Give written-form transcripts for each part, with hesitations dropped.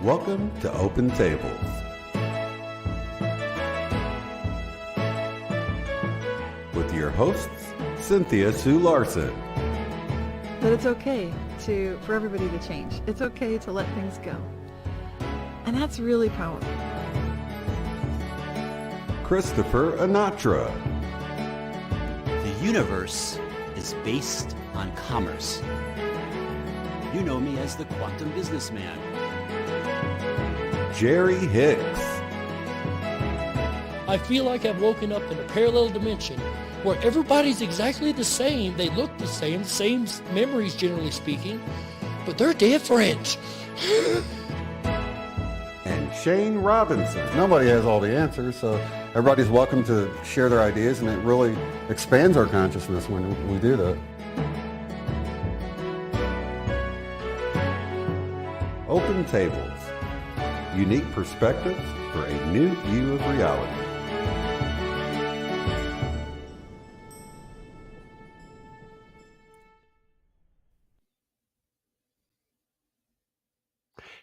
Welcome to Open Tables. With your hosts, Cynthia Sue Larson. But it's okay for everybody to change. It's okay to let things go. And that's really powerful. Christopher Anatra. The universe is based on commerce. You know me as the quantum businessman. Jerry Hicks. I feel like I've woken up in a parallel dimension where everybody's exactly the same. They look the same memories generally speaking, but they're different. And Shane Robinson. Nobody has all the answers, so everybody's welcome to share their ideas, and it really expands our consciousness when we do that. Open Tables. Unique perspectives for a new view of reality.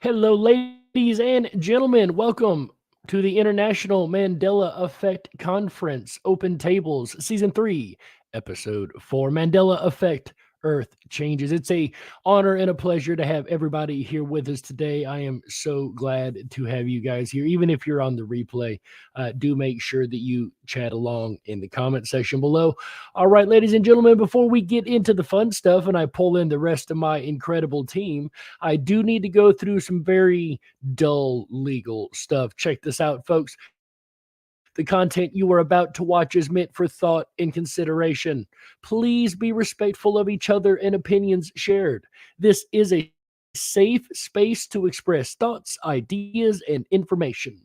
Hello, ladies and gentlemen. Welcome to the International Mandela Effect Conference, Open Tables, Season 3, Episode 4, Mandela Effect Earth Changes. It's a honor and a pleasure to have everybody here with us today. I am so glad to have you guys here. Even if you're on the replay, do make sure that you chat along in the comment section below. All right, ladies and gentlemen, before we get into the fun stuff and I pull in the rest of my incredible team, I do need to go through some very dull legal stuff. Check this out, folks. The content you are about to watch is meant for thought and consideration. Please be respectful of each other and opinions shared. This is a safe space to express thoughts, ideas, and information.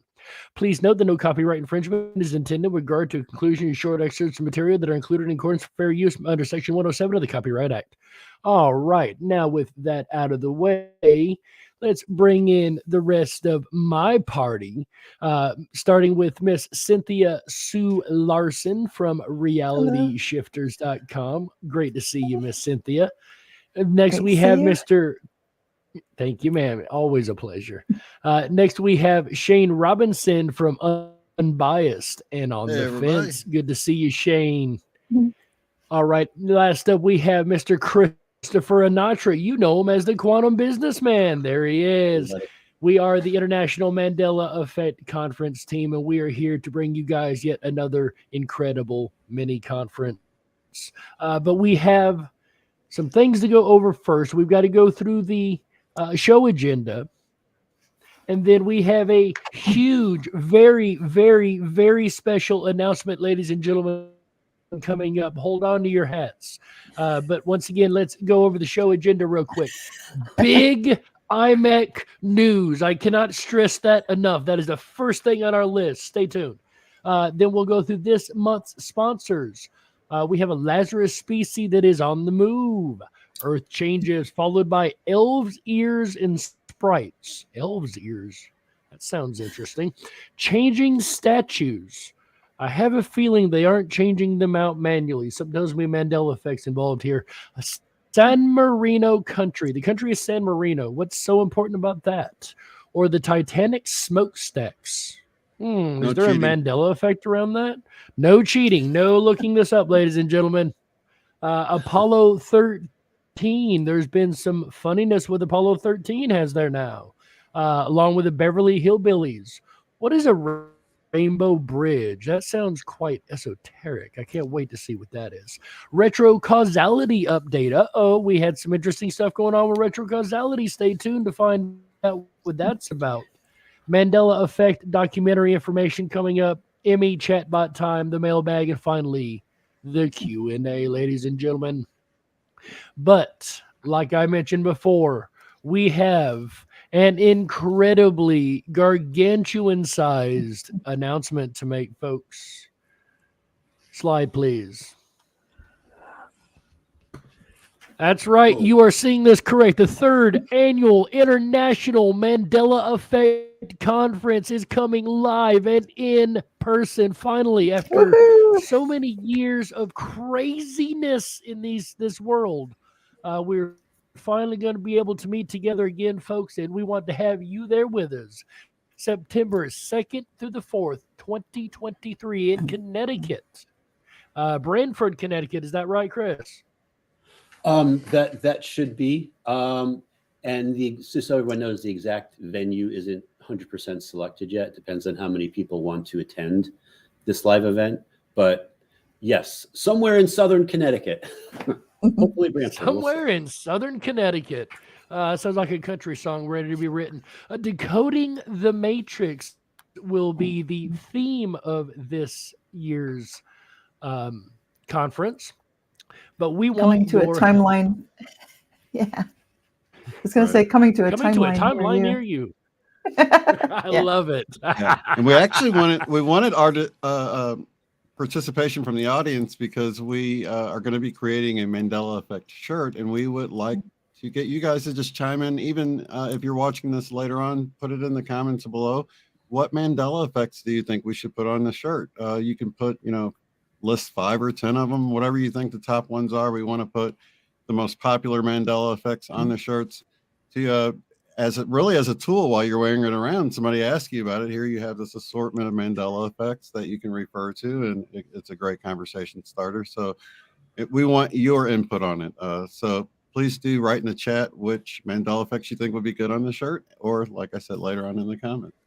Please note that no copyright infringement is intended with regard to conclusion and short excerpts of material that are included in accordance with fair use under Section 107 of the Copyright Act. All right, now with that out of the way, let's bring in the rest of my party, starting with Miss Cynthia Sue Larson from RealityShifters.com. Great to see you, Miss Cynthia. Next, we have Mr. Thank you, ma'am. Always a pleasure. Next, we have Shane Robinson from Unbiased and On the Fence. Good to see you, Shane. All right. Last up, we have Mr. Christopher Anatra. You know him as the quantum businessman. There he is. We are the International Mandela Effect Conference team, and we are here to bring you guys yet another incredible mini conference. But we have some things to go over first. We've got to go through the show agenda. And then we have a huge, very, very, very special announcement, ladies and gentlemen, coming up. Hold on to your hats. But once again, let's go over the show agenda real quick. Big IMEC news. I cannot stress that enough. That is the first thing on our list. Stay tuned. Then we'll go through this month's sponsors. We have a Lazarus species that is on the move. Earth changes, followed by Elves' ears and sprites. Elves' ears. That sounds interesting. Changing statues. I have a feeling they aren't changing them out manually. Something tells me Mandela effect's involved here. San Marino country. The country is San Marino. What's so important about that? Or the Titanic smokestacks. Is there a Mandela effect around that? No cheating. No looking this up, ladies and gentlemen. Apollo 13. There's been some funniness with Apollo 13 has there now. Along with the Beverly Hillbillies. What is a Rainbow Bridge? That sounds quite esoteric. I can't wait to see what that is. Retrocausality update. We had some interesting stuff going on with retrocausality. Stay tuned to find out what that's about. Mandela Effect documentary information coming up. Emmy Chatbot time, the mailbag, and finally the Q&A, ladies and gentlemen. But like I mentioned before, we have an incredibly gargantuan-sized announcement to make, folks. Slide, please. That's right. You are seeing this correct. The third annual International Mandela Effect Conference is coming live and in person. Finally, after so many years of craziness in this world, we're finally going to be able to meet together again, folks, and we want to have you there with us. September 2nd through the 4th, 2023 in Connecticut. Branford, Connecticut. Is that right, Chris? That should be. And just so everyone knows, the exact venue isn't 100% selected yet. It depends on how many people want to attend this live event. But yes, somewhere in southern Connecticut. Hopefully Branford. Somewhere in southern Connecticut. Sounds like a country song ready to be written. Decoding the Matrix will be the theme of this year's conference. But we Coming want to a timeline. Yeah. I was going to say coming to a timeline near you. I love it. Yeah. And we actually wanted our participation from the audience because we are going to be creating a Mandela Effect shirt, and we would like to get you guys to just chime in, even if you're watching this later on, put it in the comments below. What Mandela effects do you think we should put on the shirt? You can put, list 5 or 10 of them, whatever you think the top ones are. We want to put the most popular Mandela effects on the shirts to as a tool while you're wearing it around. Somebody asks you about it. Here you have this assortment of Mandela effects that you can refer to, and it's a great conversation starter. So we want your input on it. So please do write in the chat which Mandela effects you think would be good on the shirt, or like I said, later on in the comments.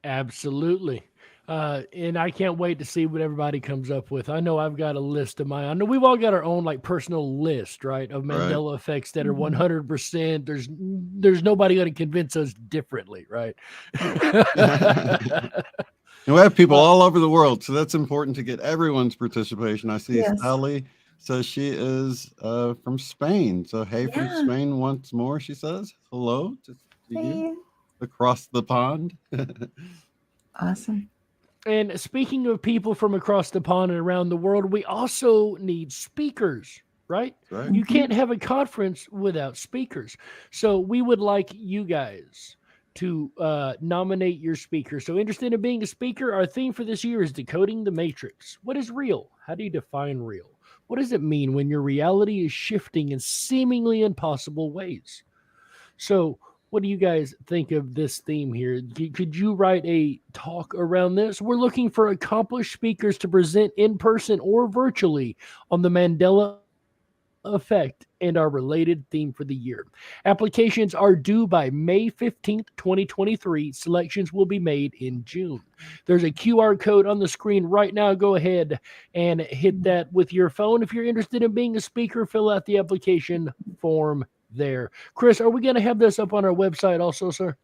Absolutely. And I can't wait to see what everybody comes up with. I know I've got a list of mine. I know we've all got our own personal list, right, of Mandela effects that are 100%. There's nobody going to convince us differently, right? And we have people all over the world, so that's important to get everyone's participation. I see Sally says she is from Spain. So hey, from Spain once more, she says. Hello to you across the pond. Awesome. And speaking of people from across the pond and around the world, we also need speakers, right? You can't have a conference without speakers. So we would like you guys to nominate your speaker. So interested in being a speaker? Our theme for this year is Decoding the Matrix. What is real? How do you define real? What does it mean when your reality is shifting in seemingly impossible ways? So what do you guys think of this theme here? Could you write a talk around this? We're looking for accomplished speakers to present in person or virtually on the Mandela Effect and our related theme for the year. Applications are due by May 15th, 2023. Selections will be made in June. There's a QR code on the screen right now. Go ahead and hit that with your phone. If you're interested in being a speaker, fill out the application form there. Chris, are we going to have this up on our website also, sir?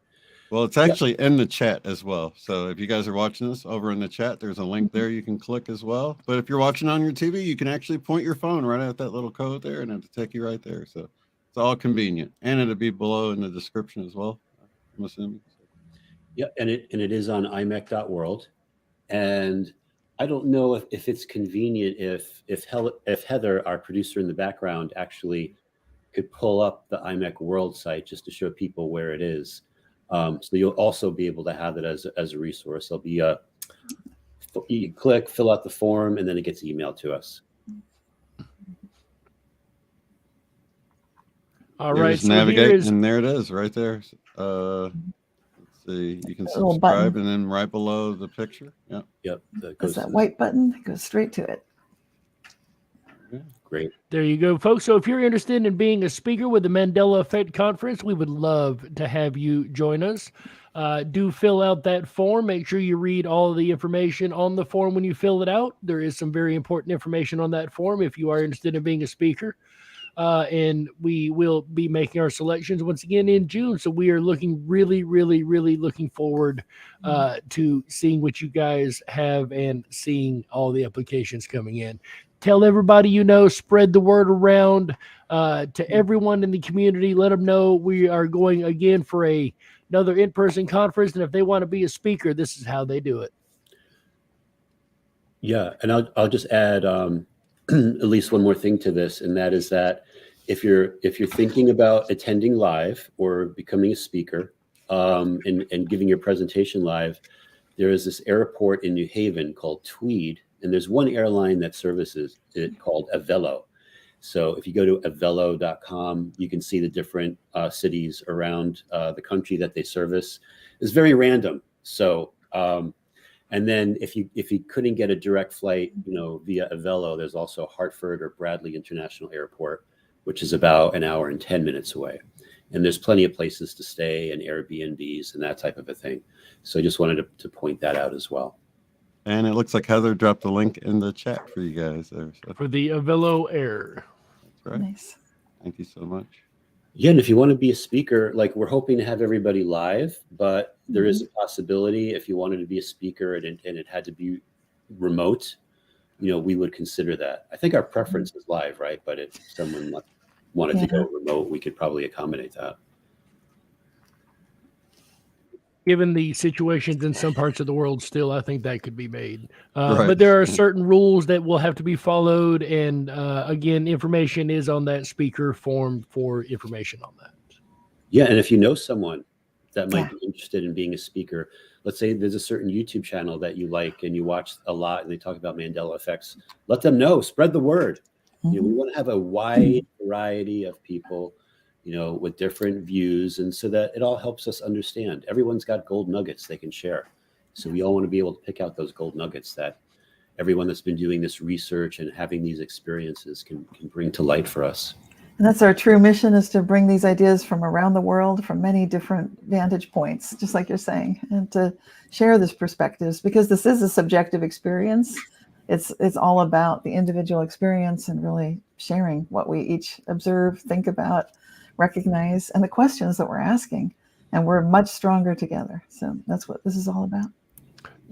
Well, it's actually in the chat as well. So if you guys are watching this over in the chat, there's a link there you can click as well. But if you're watching on your TV, you can actually point your phone right at that little code there, and it'll take you right there. So it's all convenient, and it'll be below in the description as well, I'm assuming. Yeah, and it is on IMEC.world, and I don't know if it's convenient if Heather, our producer in the background, actually could pull up the IMEC World site just to show people where it is. So you'll also be able to have it as a resource. There'll be you click, fill out the form, and then it gets emailed to us. All right, so navigate, and there it is, right there. Let's see, you can subscribe, and then right below the picture. Yep. That's that white button that goes straight to it. Great. There you go, folks. So if you're interested in being a speaker with the Mandela Effect Conference, we would love to have you join us. Do fill out that form. Make sure you read all the information on the form when you fill it out. There is some very important information on that form if you are interested in being a speaker. And we will be making our selections once again in June. So we are looking really looking forward to seeing what you guys have and seeing all the applications coming in. Tell everybody you know, spread the word around to everyone in the community. Let them know we are going again for another in-person conference. And if they want to be a speaker, this is how they do it. Yeah, and I'll just add at least one more thing to this, and that is that if you're thinking about attending live or becoming a speaker and giving your presentation live, there is this airport in New Haven called Tweed. And there's one airline that services it called Avelo. So if you go to avelo.com, you can see the different cities around the country that they service. It's very random. So, and then if you couldn't get a direct flight, via Avelo, there's also Hartford or Bradley International Airport, which is about an hour and 10 minutes away. And there's plenty of places to stay and Airbnbs and that type of a thing. So I just wanted to point that out as well. And it looks like Heather dropped the link in the chat for you guys there. So. For the Avelo Air. That's right. Nice. Thank you so much. Yeah, and if you want to be a speaker, like we're hoping to have everybody live, but there is a possibility if you wanted to be a speaker and it had to be remote, we would consider that. I think our preference is live, right? But if someone wanted to go remote, we could probably accommodate that. Given the situations in some parts of the world still, I think that could be made. Right. But there are certain rules that will have to be followed. And again, information is on that speaker form for information on that. Yeah, and if you know someone that might be interested in being a speaker, let's say there's a certain YouTube channel that you like and you watch a lot and they talk about Mandela effects, let them know, spread the word. We want to have a wide variety of people with different views, and so that it all helps us understand. Everyone's got gold nuggets they can share. So we all want to be able to pick out those gold nuggets that everyone that's been doing this research and having these experiences can bring to light for us. And that's our true mission, is to bring these ideas from around the world, from many different vantage points, just like you're saying, and to share these perspectives, because this is a subjective experience. It's all about the individual experience and really sharing what we each observe, think about, recognize, and the questions that we're asking, and we're much stronger together. So that's what this is all about.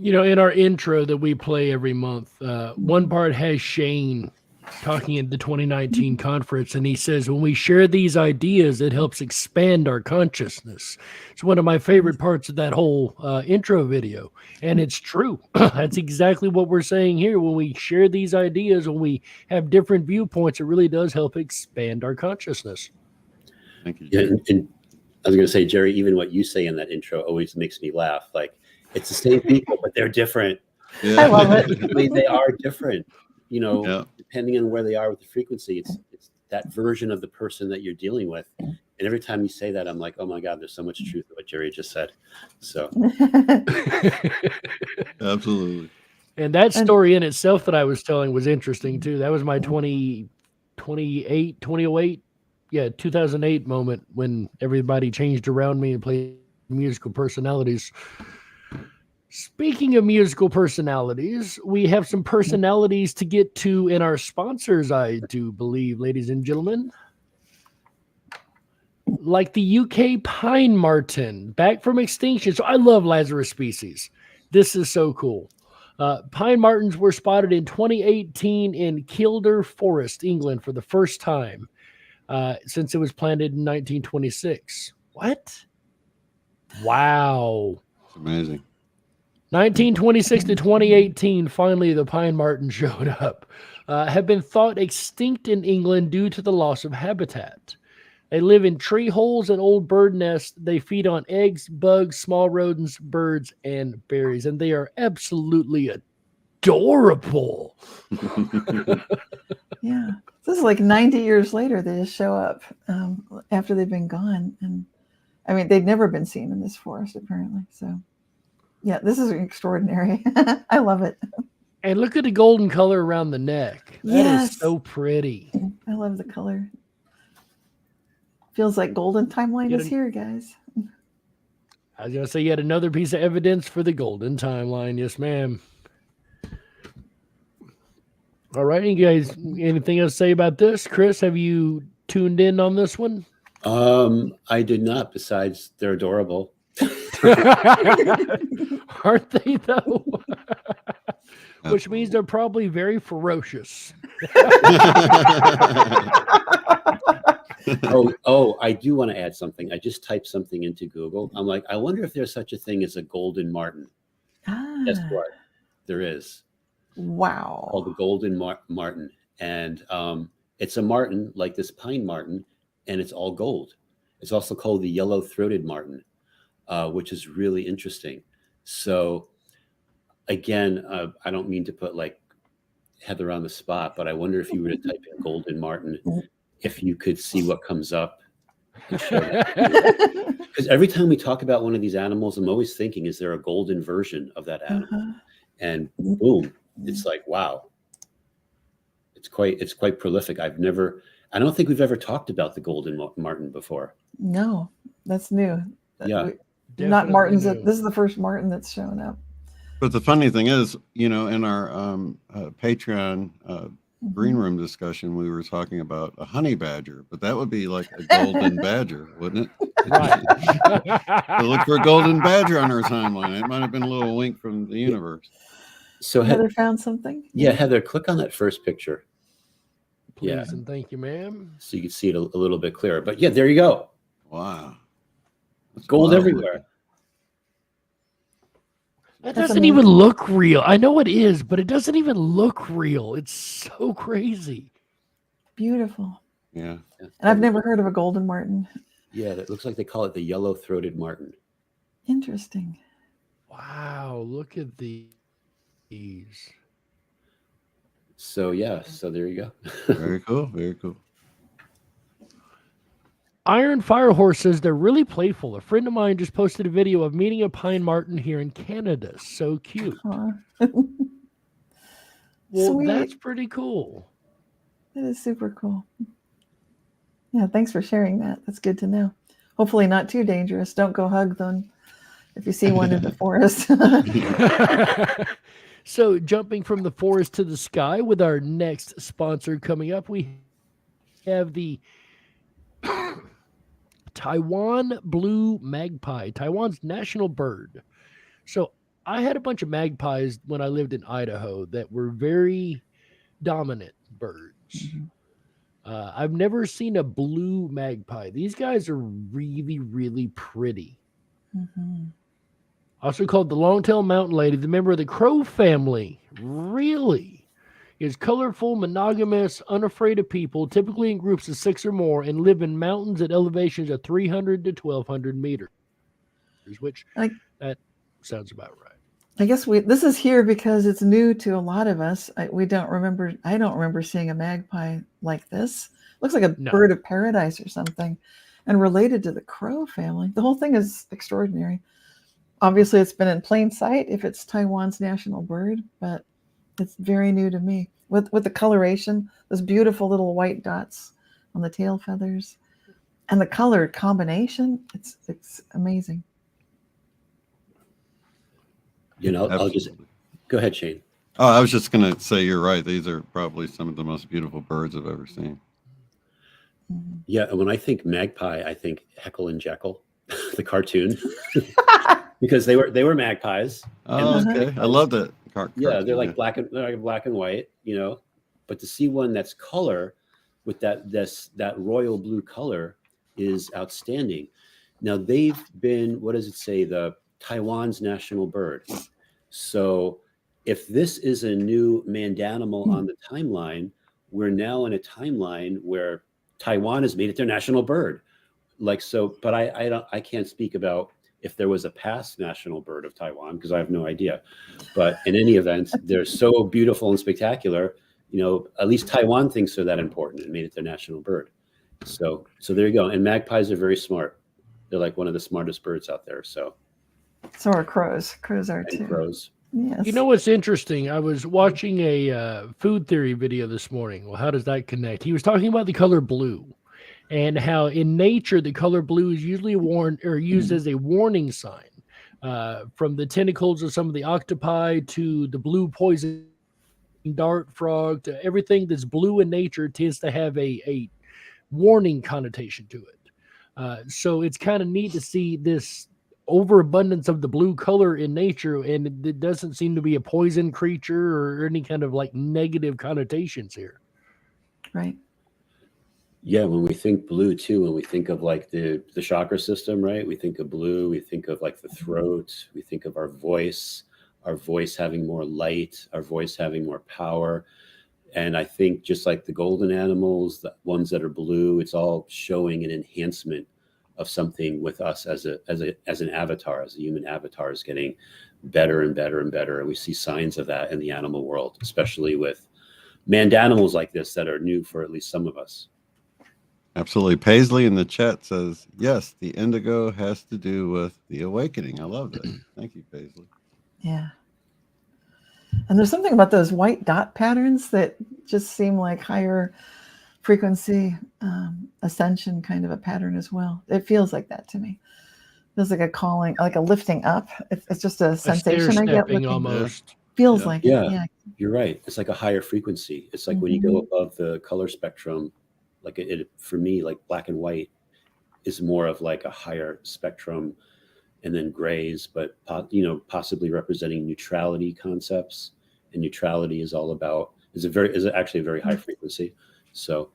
In our intro that we play every month, one part has Shane talking at the 2019 conference, and he says, when we share these ideas, it helps expand our consciousness. It's one of my favorite parts of that whole intro video, and it's true. That's exactly what we're saying here. When we share these ideas, when we have different viewpoints, it really does help expand our consciousness. Thank you. Yeah, and I was going to say, Jerry, even what you say in that intro always makes me laugh. Like, it's the same people, but they're different. Yeah. I love it. I mean, they are different, depending on where they are with the frequency. It's that version of the person that you're dealing with. And every time you say that, I'm like, oh my God, there's so much truth to what Jerry just said. So. Absolutely. And that story in itself that I was telling was interesting too. That was my 2008 moment when everybody changed around me and played musical personalities. Speaking of musical personalities, we have some personalities to get to in our sponsors, I do believe, ladies and gentlemen. Like the UK pine marten, back from extinction. So I love Lazarus species. This is so cool. Pine martens were spotted in 2018 in Kielder Forest, England, for the first time. Since it was planted in 1926. What? Wow. It's amazing. 1926 to 2018, finally the pine marten showed up. Have been thought extinct in England due to the loss of habitat. They live in tree holes and old bird nests. They feed on eggs, bugs, small rodents, birds, and berries. And they are absolutely adorable. Yeah. This is like 90 years later, they just show up after they've been gone. And I mean, they'd never been seen in this forest, apparently. So, yeah, this is extraordinary. I love it. And look at the golden color around the neck. That is so pretty. I love the color. Feels like golden timeline is here, guys. I was going to say, yet another piece of evidence for the golden timeline. Yes, ma'am. All right, you guys, anything else to say about this? Chris, have you tuned in on this one? I did not, besides they're adorable. Aren't they, though? Which means they're probably very ferocious. Oh, I do want to add something. I just typed something into Google. I'm like, I wonder if there's such a thing as a golden marten. Guess what? There is. Wow. Called the golden marten. And it's a marten like this pine marten, and it's all gold. It's also called the yellow-throated marten, which is really interesting. So again, I don't mean to put like Heather on the spot, but I wonder if you were to type in golden martin, if you could see what comes up. Because every time we talk about one of these animals, I'm always thinking, is there a golden version of that animal? And boom, it's like, wow. It's quite prolific. I don't think we've ever talked about the golden martin before. No, that's new. Yeah. Not Martin's. new. This is the first Martin that's shown up. But the funny thing is, in our Patreon green room discussion, we were talking about a honey badger, but that would be like a golden badger, wouldn't it? Right. So look for a golden badger on our timeline. It might have been a little wink from the universe. So Heather found something? Yeah, Heather, click on that first picture. Please and thank you, ma'am. So you can see it a little bit clearer. But yeah, there you go. Wow. That's Gold wild. everywhere. That doesn't even look real. I know it is, but it doesn't even look real. It's so crazy. Beautiful. Yeah. And I've never heard of a golden martin. Yeah, it looks like they call it the yellow-throated martin. Interesting. Wow, look at these. So yeah, so there you go. Very cool. Very cool. Iron Firehorse says they're really playful. A friend of mine just posted a video of meeting a pine marten here in Canada. So cute. Well, Well, that's pretty cool. That is super cool. Yeah, thanks for sharing that. That's good to know. Hopefully not too dangerous. Don't go hug them if you see one in the forest. So jumping from the forest to the sky with our next sponsor coming up, we have the Taiwan blue magpie, Taiwan's national bird. So I had a bunch of magpies when I lived in Idaho that were very dominant birds. Mm-hmm. I've never seen a blue magpie. These guys are really, really pretty. Mm-hmm. Also called the long-tailed mountain lady, the member of the crow family. Really? Is colorful, monogamous, unafraid of people, typically in groups of 6 or more, and live in mountains at elevations of 300 to 1,200 meters, which that sounds about right. I guess this is here because it's new to a lot of us. I don't remember seeing a magpie like this. Looks like a bird of paradise or something, and related to the crow family. The whole thing is extraordinary. Obviously, it's been in plain sight if it's Taiwan's national bird, but it's very new to me. With the coloration, those beautiful little white dots on the tail feathers, and the color combination, it's amazing. I'll just go ahead, Shane. Oh, I was just going to say you're right. These are probably some of the most beautiful birds I've ever seen. Mm-hmm. Yeah, when I think magpie, I think Heckle and Jekyll, the cartoon, because they were magpies. Oh, okay. I love that. Yeah, they're like black and white, But to see one that's color with that royal blue color is outstanding. Now they've been, what does it say? The Taiwan's national bird. So if this is a new mandanimal on the timeline, we're now in a timeline where Taiwan has made it their national bird. But I can't speak about if there was a past national bird of Taiwan, because I have no idea. But in any event, they're so beautiful and spectacular. At least Taiwan thinks they're that important and made it their national bird. So there you go. And magpies are very smart. They're like one of the smartest birds out there. So are crows. Crows are too. Crows. Yes. You know what's interesting? I was watching a food theory video this morning. Well, how does that connect? He was talking about the color blue and how in nature the color blue is usually used as a warning sign, from the tentacles of some of the octopi to the blue poison dart frog to everything that's blue in nature tends to have a warning connotation to it. So it's kind of neat to see this overabundance of the blue color in nature, and it doesn't seem to be a poison creature or any kind of like negative connotations here. Right. Yeah, when we think blue too, when we think of like the chakra system, right? We think of blue, we think of like the throat, we think of our voice having more light, our voice having more power. And I think just like the golden animals, the ones that are blue, it's all showing an enhancement of something with us as an avatar, as a human avatar is getting better and better and better. And we see signs of that in the animal world, especially with mandanimals like this that are new for at least some of us. Absolutely. Paisley in the chat says, yes, the indigo has to do with the awakening. I love that. Thank you, Paisley. Yeah. And there's something about those white dot patterns that just seem like higher frequency ascension kind of a pattern as well. It feels like that to me. It feels like a calling, like a lifting up. It's just a sensation I get looking. Almost. Feels like it. Yeah. You're right. It's like a higher frequency. It's like when you go above the color spectrum, like it for me, like black and white is more of like a higher spectrum, and then grays, but possibly representing neutrality concepts. And neutrality is all about is actually a very high frequency. So,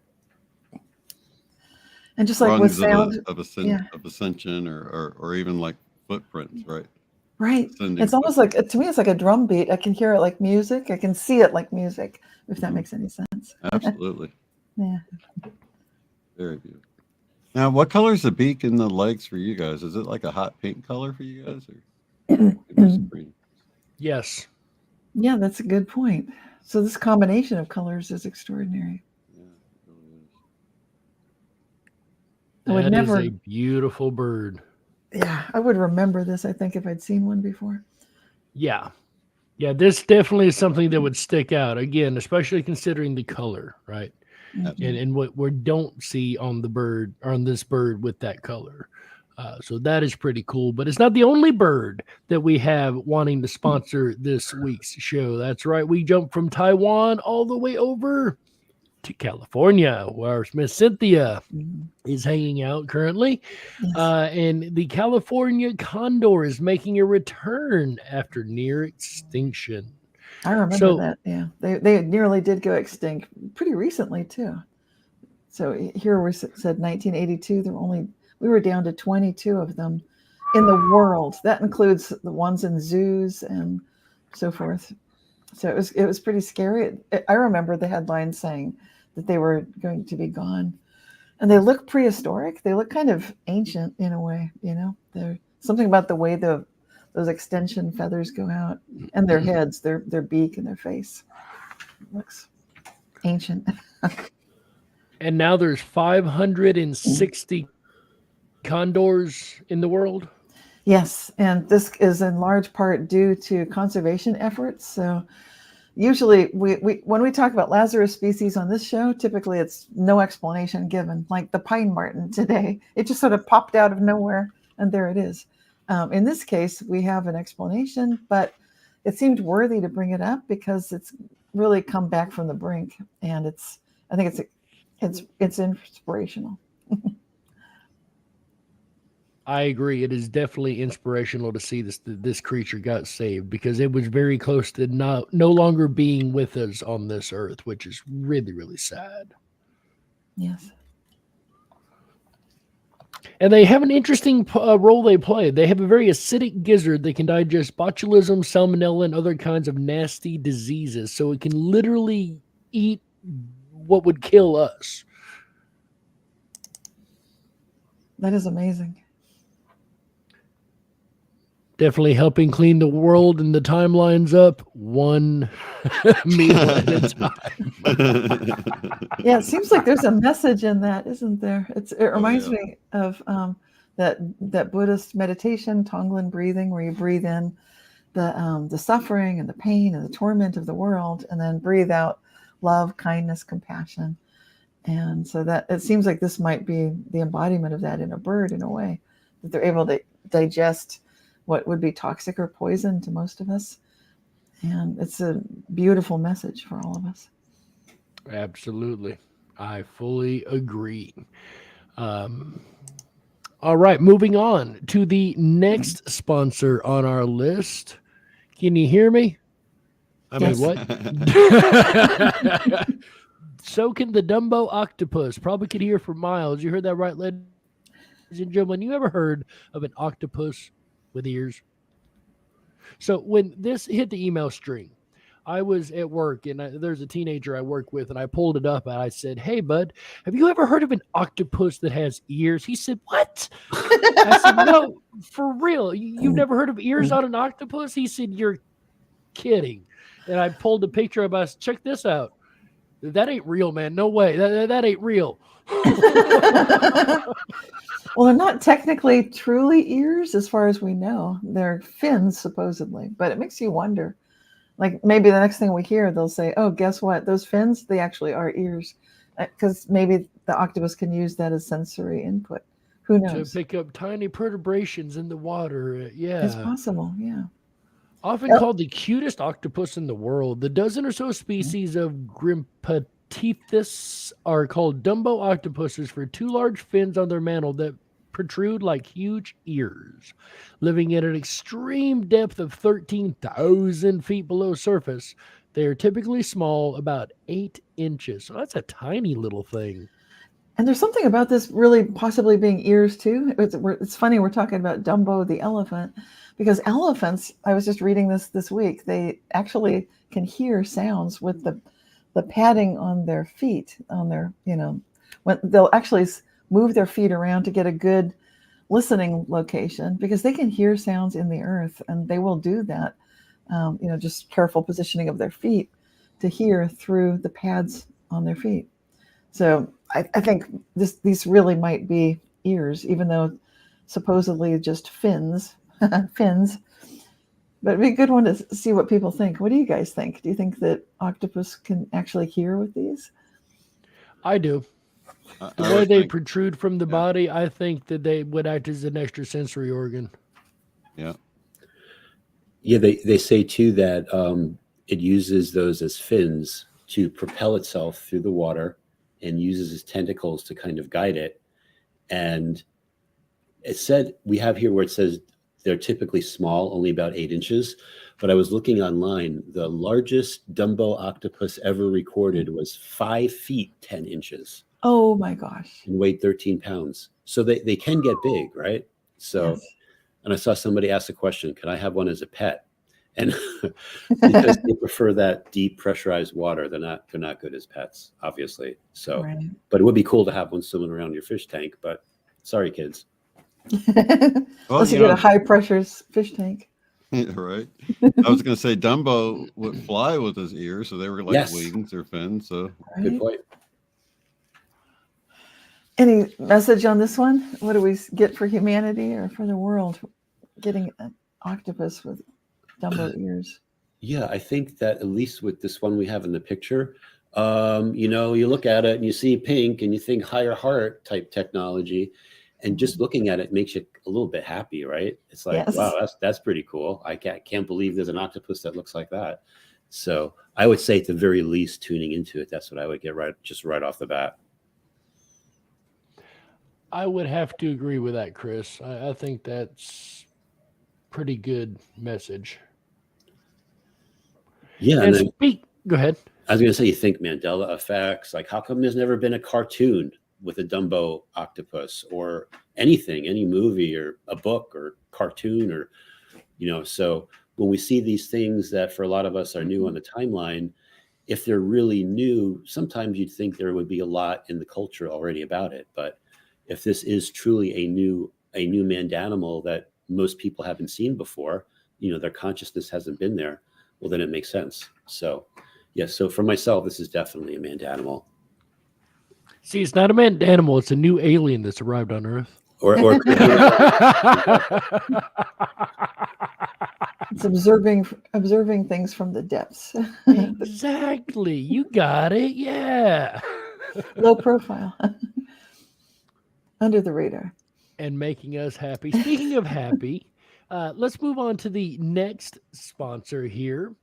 and just like with sound of ascension or even like footprints, right? Right. It's almost like, to me, it's like a drum beat. I can hear it like music. I can see it like music, if that makes any sense. Absolutely. Yeah. Very beautiful. Now, what color is the beak and the legs for you guys? Is it like a hot pink color for you guys? Or green? Yes. Yeah, that's a good point. So this combination of colors is extraordinary. Yeah, it really is. That is a beautiful bird. Yeah, I would remember this, I think, if I'd seen one before. Yeah. Yeah, this definitely is something that would stick out. Again, especially considering the color, right? And what we don't see on the bird, or on this bird with that color. So that is pretty cool. But it's not the only bird that we have wanting to sponsor this week's show. That's right. We jump from Taiwan all the way over to California, where Miss Cynthia is hanging out currently. Yes. And the California condor is making a return after near extinction. I remember that. Yeah, they nearly did go extinct pretty recently too. So here we said 1982. We were down to 22 of them in the world. That includes the ones in zoos and so forth. So it was pretty scary. I remember the headline saying that they were going to be gone, and they look prehistoric. They look kind of ancient in a way. There's something about the way those extension feathers go out, and their heads, their beak, and their face. It looks ancient. And now there's 560 condors in the world. Yes, and this is in large part due to conservation efforts. So usually we when we talk about Lazarus species on this show, typically it's no explanation given, like the pine marten today. It just sort of popped out of nowhere, and there it is. In this case, we have an explanation, but it seemed worthy to bring it up because it's really come back from the brink, and I think it's inspirational. I agree. It is definitely inspirational to see this creature got saved, because it was very close to no longer being with us on this earth, which is really, really sad. Yes. And they have an interesting role they play. They have a very acidic gizzard that can digest botulism, salmonella, and other kinds of nasty diseases. So it can literally eat what would kill us. That is amazing. Definitely helping clean the world and the timelines up one meal at a time. Yeah, it seems like there's a message in that, isn't there? It reminds me of that Buddhist meditation, Tonglen breathing, where you breathe in the suffering and the pain and the torment of the world, and then breathe out love, kindness, compassion. And so that it seems like this might be the embodiment of that in a bird, in a way, that they're able to digest what would be toxic or poison to most of us. And it's a beautiful message for all of us. Absolutely. I fully agree. All right, moving on to the next sponsor on our list. Can you hear me? I mean, what? So can the Dumbo octopus. Probably could hear for miles. You heard that right, ladies and gentlemen? You ever heard of an octopus with ears? So when this hit the email string, I was at work, and there's a teenager I work with, and I pulled it up, and I said, "Hey, bud, have you ever heard of an octopus that has ears?" He said, "What?" I said, "No, for real. You've never heard of ears on an octopus?" He said, "You're kidding." And I pulled a picture of us. Check this out. That ain't real, man. No way. That ain't real. Well, they're not technically truly ears as far as we know. They're fins, supposedly. But it makes you wonder. Like maybe the next thing we hear, they'll say, oh, guess what? Those fins, they actually are ears. Because maybe the octopus can use that as sensory input. Who knows? To pick up tiny perturbations in the water. Yeah. It's possible, yeah. Often called the cutest octopus in the world, the dozen or so species of Grimpatethus are called Dumbo octopuses for two large fins on their mantle that protrude like huge ears. Living at an extreme depth of 13,000 feet below surface, they are typically small, about 8 inches. So that's a tiny little thing. And there's something about this really possibly being ears too. It's funny we're talking about Dumbo the elephant, because elephants, I was just reading this week, they actually can hear sounds with the padding on their feet, on their, when they'll actually move their feet around to get a good listening location, because they can hear sounds in the earth, and they will do that. Just careful positioning of their feet to hear through the pads on their feet. So I think these really might be ears, even though supposedly just fins. But it'd be a good one to see what people think. What do you guys think? Do you think that octopus can actually hear with these? I do. The way they protrude from the body, I think that they would act as an extrasensory organ. Yeah. Yeah, they say too that it uses those as fins to propel itself through the water and uses its tentacles to kind of guide it. And it said, we have here where it says they're typically small, only about 8 inches. But I was looking online, the largest Dumbo octopus ever recorded was 5 feet, 10 inches. Oh my gosh. And weighed 13 pounds. So they can get big, right? So, yes. And I saw somebody ask the question, can I have one as a pet? And because they prefer that deep pressurized water, they're not good as pets, obviously. So, right. But it would be cool to have one swimming around your fish tank, but sorry, kids. Unless you get a high pressure fish tank. Right. I was going to say Dumbo would fly with his ears, so they were like wings or fins. So right. Good point. Any message on this one? What do we get for humanity or for the world getting an octopus with Dumbo ears? Yeah, I think that at least with this one we have in the picture, you look at it and you see pink and you think higher heart type technology, and just looking at it makes you a little bit happy, right? It's like, wow, that's pretty cool. I can't believe there's an octopus that looks like that. So I would say at the very least, tuning into it, that's what I would get right off the bat. I would have to agree with that, Chris. I think that's pretty good message. Yeah. And go ahead. I was going to say, you think Mandela effects, like how come there's never been a cartoon with a Dumbo octopus or anything, any movie or a book or cartoon or, so when we see these things that for a lot of us are new on the timeline, if they're really new, sometimes you'd think there would be a lot in the culture already about it. But if this is truly a new man-animal that most people haven't seen before, their consciousness hasn't been there, well, then it makes sense. So, yes. So for myself, this is definitely a man-animal. See, it's not a man-animal; it's a new alien that's arrived on Earth. Or it's observing things from the depths. Exactly, you got it. Yeah. Low profile. Under the radar. And making us happy. Speaking of happy, let's move on to the next sponsor here.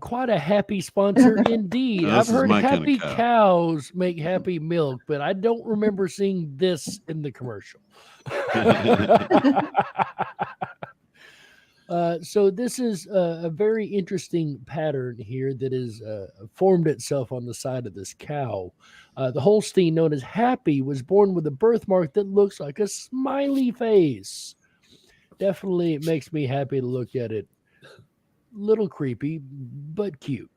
Quite a happy sponsor indeed. I've heard happy cows make happy milk, but I don't remember seeing this in the commercial. So this is a very interesting pattern here that is formed itself on the side of this cow. The Holstein, known as Happy, was born with a birthmark that looks like a smiley face. Definitely, it makes me happy to look at it. Little creepy, but cute.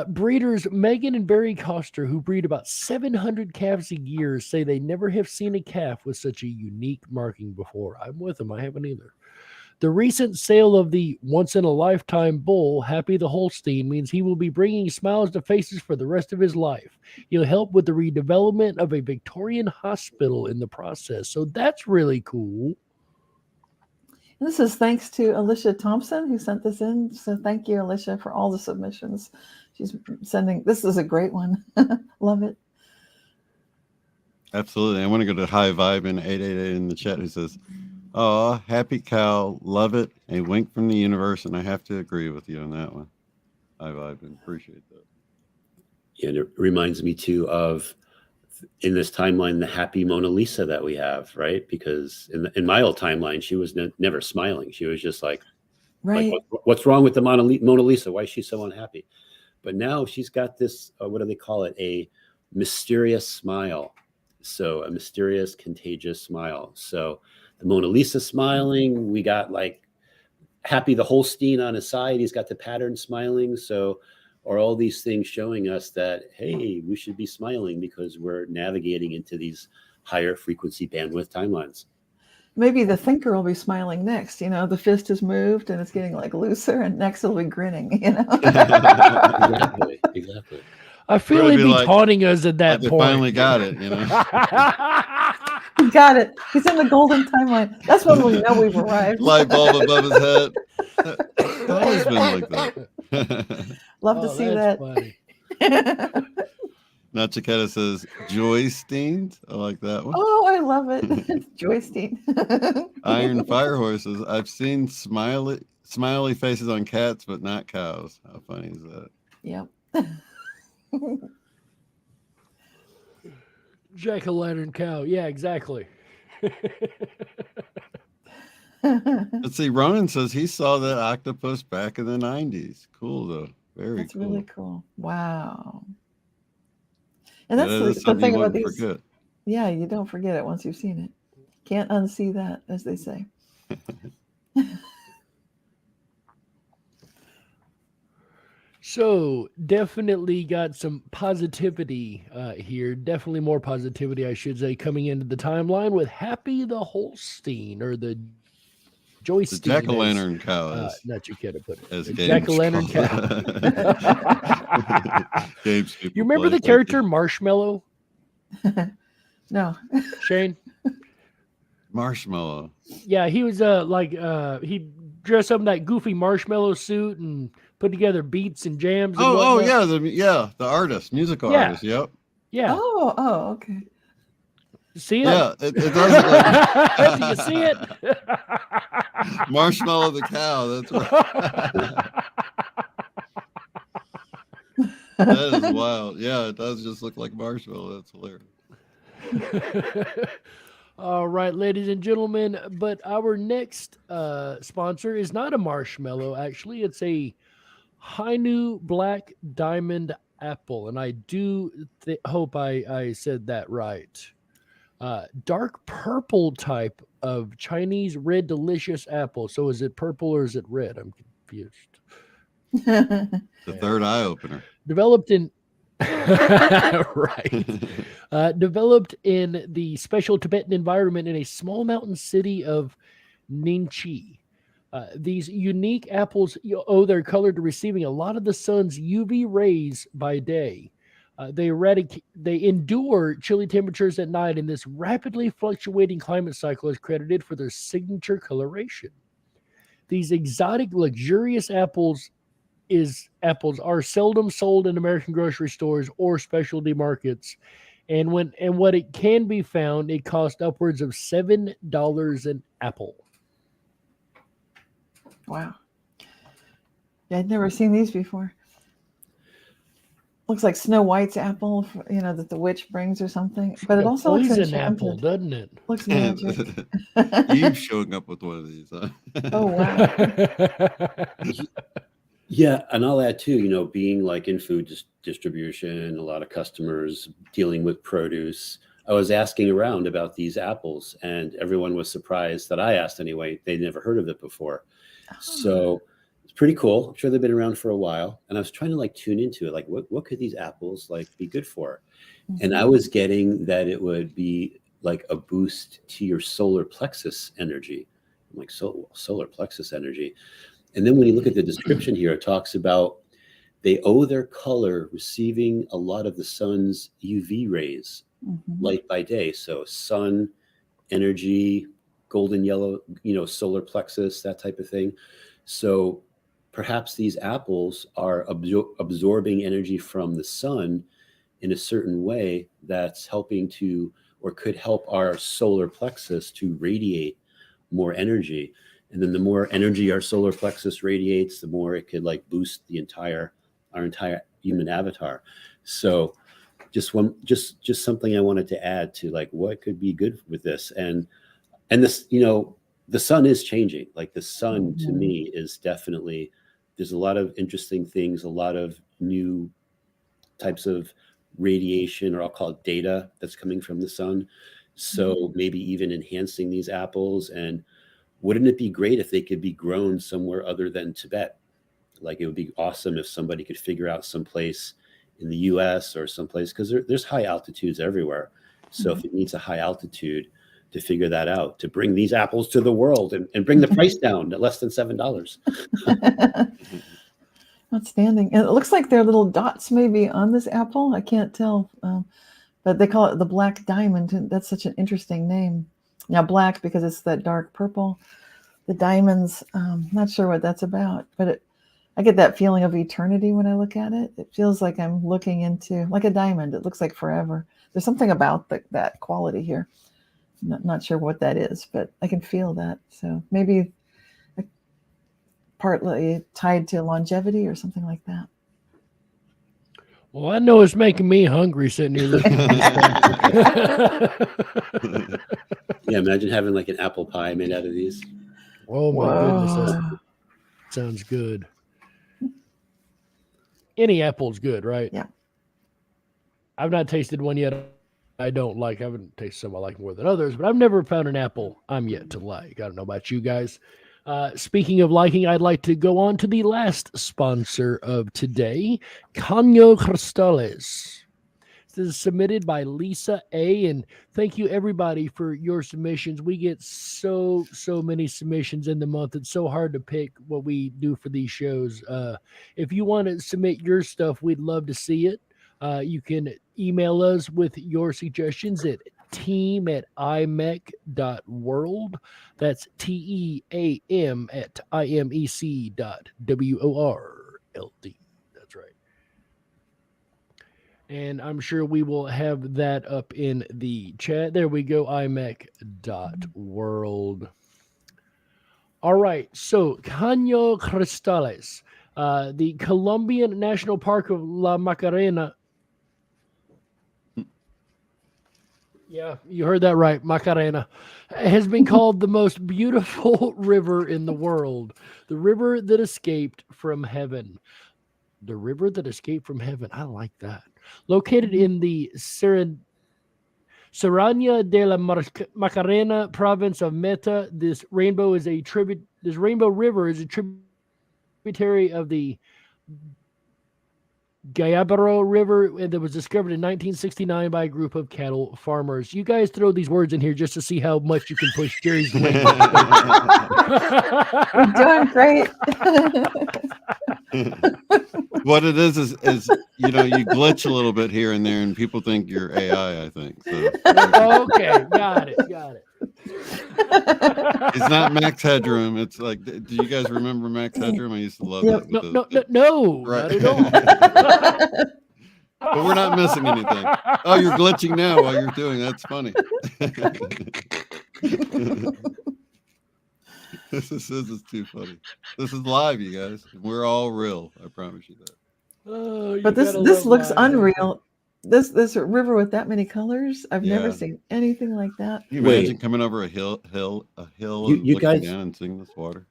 Breeders Megan and Barry Coster, who breed about 700 calves a year, say they never have seen a calf with such a unique marking before. I'm with them. I haven't either. The recent sale of the once-in-a-lifetime bull, Happy the Holstein, means he will be bringing smiles to faces for the rest of his life. He'll help with the redevelopment of a Victorian hospital in the process. So that's really cool. This is thanks to Alicia Thompson, who sent this in. So thank you, Alicia, for all the submissions. She's sending, this is a great one. Love it. Absolutely. I want to go to High Vibe in 888 in the chat who says, "Oh, happy cow, love it. A wink from the universe." And I have to agree with you on that one. High Vibe, and appreciate that. Yeah, and it reminds me too of, in this timeline, the happy Mona Lisa that we have, right? Because in my old timeline, she was never smiling. She was just like, Right. like what's wrong with the Mona Lisa? Why is she so unhappy? But now she's got this, what do they call it? A mysterious smile. So a mysterious, contagious smile. So the Mona Lisa smiling, we got like Happy the Holstein on his side. He's got the pattern smiling. So are all these things showing us that, hey, we should be smiling because we're navigating into these higher frequency bandwidth timelines. Maybe the thinker will be smiling next. You know, the fist has moved and it's getting like looser, and next it'll be grinning, you know? Exactly. I feel he'd be like, taunting us at that like point. Finally got it, you know? He got it. He's in the golden timeline. That's when we know we've arrived. Light bulb above his head. It's always been like that. Love to see that. Nachiketa says, Joystein. I like that one. Oh, I love it. Joystein. Iron Fire Horses. I've seen smiley faces on cats, but not cows. How funny is that? Yep. Jack-o'-lantern cow. Yeah, exactly. Let's see. Ronan says he saw that octopus back in the 90s. Cool, though. Very That's cool. really cool. Wow. And that's is the thing about these. Forget. Yeah, you don't forget it once you've seen it. Can't unsee that, as they say. So definitely got some positivity here. Definitely more positivity, I should say, coming into the timeline with Happy the Holstein, or the Joystein. The jack-o'-lantern cow. Not you can't put it. As jack-o'-lantern cow. Games You remember the character Marshmallow? No. Shane? Marshmallow. Yeah, he was he dressed up in that goofy marshmallow suit and put together beats and jams. And the artist, musical artist. Yep. Yeah. Oh, okay. See it? Yeah, it does. Do you see it? Marshmallow the cow. That's right. That is wild. Yeah, it does just look like Marshmallow. That's hilarious. All right, ladies and gentlemen, but our next sponsor is not a marshmallow. Actually, it's a Hainu Black Diamond Apple, and I do hope I said that right. Dark purple type of Chinese red delicious apple. So is it purple or is it red? I'm confused. The third eye opener. Developed in developed in the special Tibetan environment in a small mountain city of Ningxi. These unique apples owe their color to receiving a lot of the sun's UV rays by day. They endure chilly temperatures at night, and this rapidly fluctuating climate cycle is credited for their signature coloration. These exotic, luxurious apples are seldom sold in American grocery stores or specialty markets, and what it can be found, it costs upwards of $7 an apple. Wow. Yeah, I'd never seen these before. Looks like Snow White's apple, that the witch brings or something. But it also looks poison enchanted. Apple, doesn't it? Looks magic. Eve showing up with one of these, huh? Oh, wow. Yeah, and I'll add too, being like in food distribution, a lot of customers dealing with produce. I was asking around about these apples, and everyone was surprised that I asked anyway. They'd never heard of it before. Oh. So it's pretty cool. I'm sure they've been around for a while. And I was trying to tune into it. What could these apples be good for? Mm-hmm. And I was getting that it would be like a boost to your solar plexus energy. I'm like, solar plexus energy. And then when you look at the description here, it talks about they owe their color receiving a lot of the sun's UV rays, light by day. So sun, energy, golden yellow, solar plexus, that type of thing. So perhaps these apples are absorbing energy from the sun in a certain way that's helping to, or could help our solar plexus to radiate more energy. And then the more energy our solar plexus radiates, the more it could like boost our entire human avatar. So just something I wanted to add to like what could be good with this. And this, the sun is changing. Like the sun to me is definitely, there's a lot of interesting things, a lot of new types of radiation, or I'll call it data, that's coming from the sun. So maybe even enhancing these apples. And wouldn't it be great if they could be grown somewhere other than Tibet? Like it would be awesome if somebody could figure out some place in the US or someplace, because there's high altitudes everywhere. So if it needs a high altitude, to figure that out, to bring these apples to the world and bring the price down to less than $7. Outstanding. And it looks like there are little dots maybe on this apple. I can't tell, but they call it the black diamond. And that's such an interesting name. Now black because it's that dark purple. The diamonds, not sure what that's about, but I get that feeling of eternity when I look at it. It feels like I'm looking into like a diamond. It looks like forever. There's something about that quality here. Not sure what that is, but I can feel that. So maybe partly tied to longevity or something like that. Well, I know it's making me hungry sitting here looking at this. Yeah, imagine having like an apple pie made out of these. Oh my goodness, that sounds good. Any apple's good, right? Yeah. I've not tasted one yet. I don't like. I haven't tasted some I like more than others, but I've never found an apple I'm yet to like. I don't know about you guys. Speaking of liking, I'd like to go on to the last sponsor of today, Caño Cristales. This is submitted by Lisa A. And thank you, everybody, for your submissions. We get so many submissions in the month. It's so hard to pick what we do for these shows. If you want to submit your stuff, we'd love to see it. You can email us with your suggestions at team@imec.world. That's team@imec.world. That's right. And I'm sure we will have that up in the chat. There we go, imec.world. All right, so Caño Cristales, the Colombian National Park of La Macarena. Yeah, you heard that right. Macarena has been called the most beautiful river in the world. The river that escaped from heaven. The river that escaped from heaven. I like that. Located in the Serrania de la Macarena province of Meta, this rainbow river is a tributary of the Guayabero River that was discovered in 1969 by a group of cattle farmers. You guys throw these words in here just to see how much you can push Jerry's weight. You're doing great. What it is you glitch a little bit here and there, and people think you're AI. I think so. Okay, got it. It's not Max Headroom. It's like, do you guys remember Max Headroom? I used to love it. No, right. not at all. But we're not missing anything. Oh, you're glitching now while you're doing. That's funny. This is too funny. This is live, you guys. We're all real. I promise you that. Oh, but this looks unreal. This river with that many colors, I've never seen anything like that. Can you imagine coming over a hill, and looking down and seeing this water?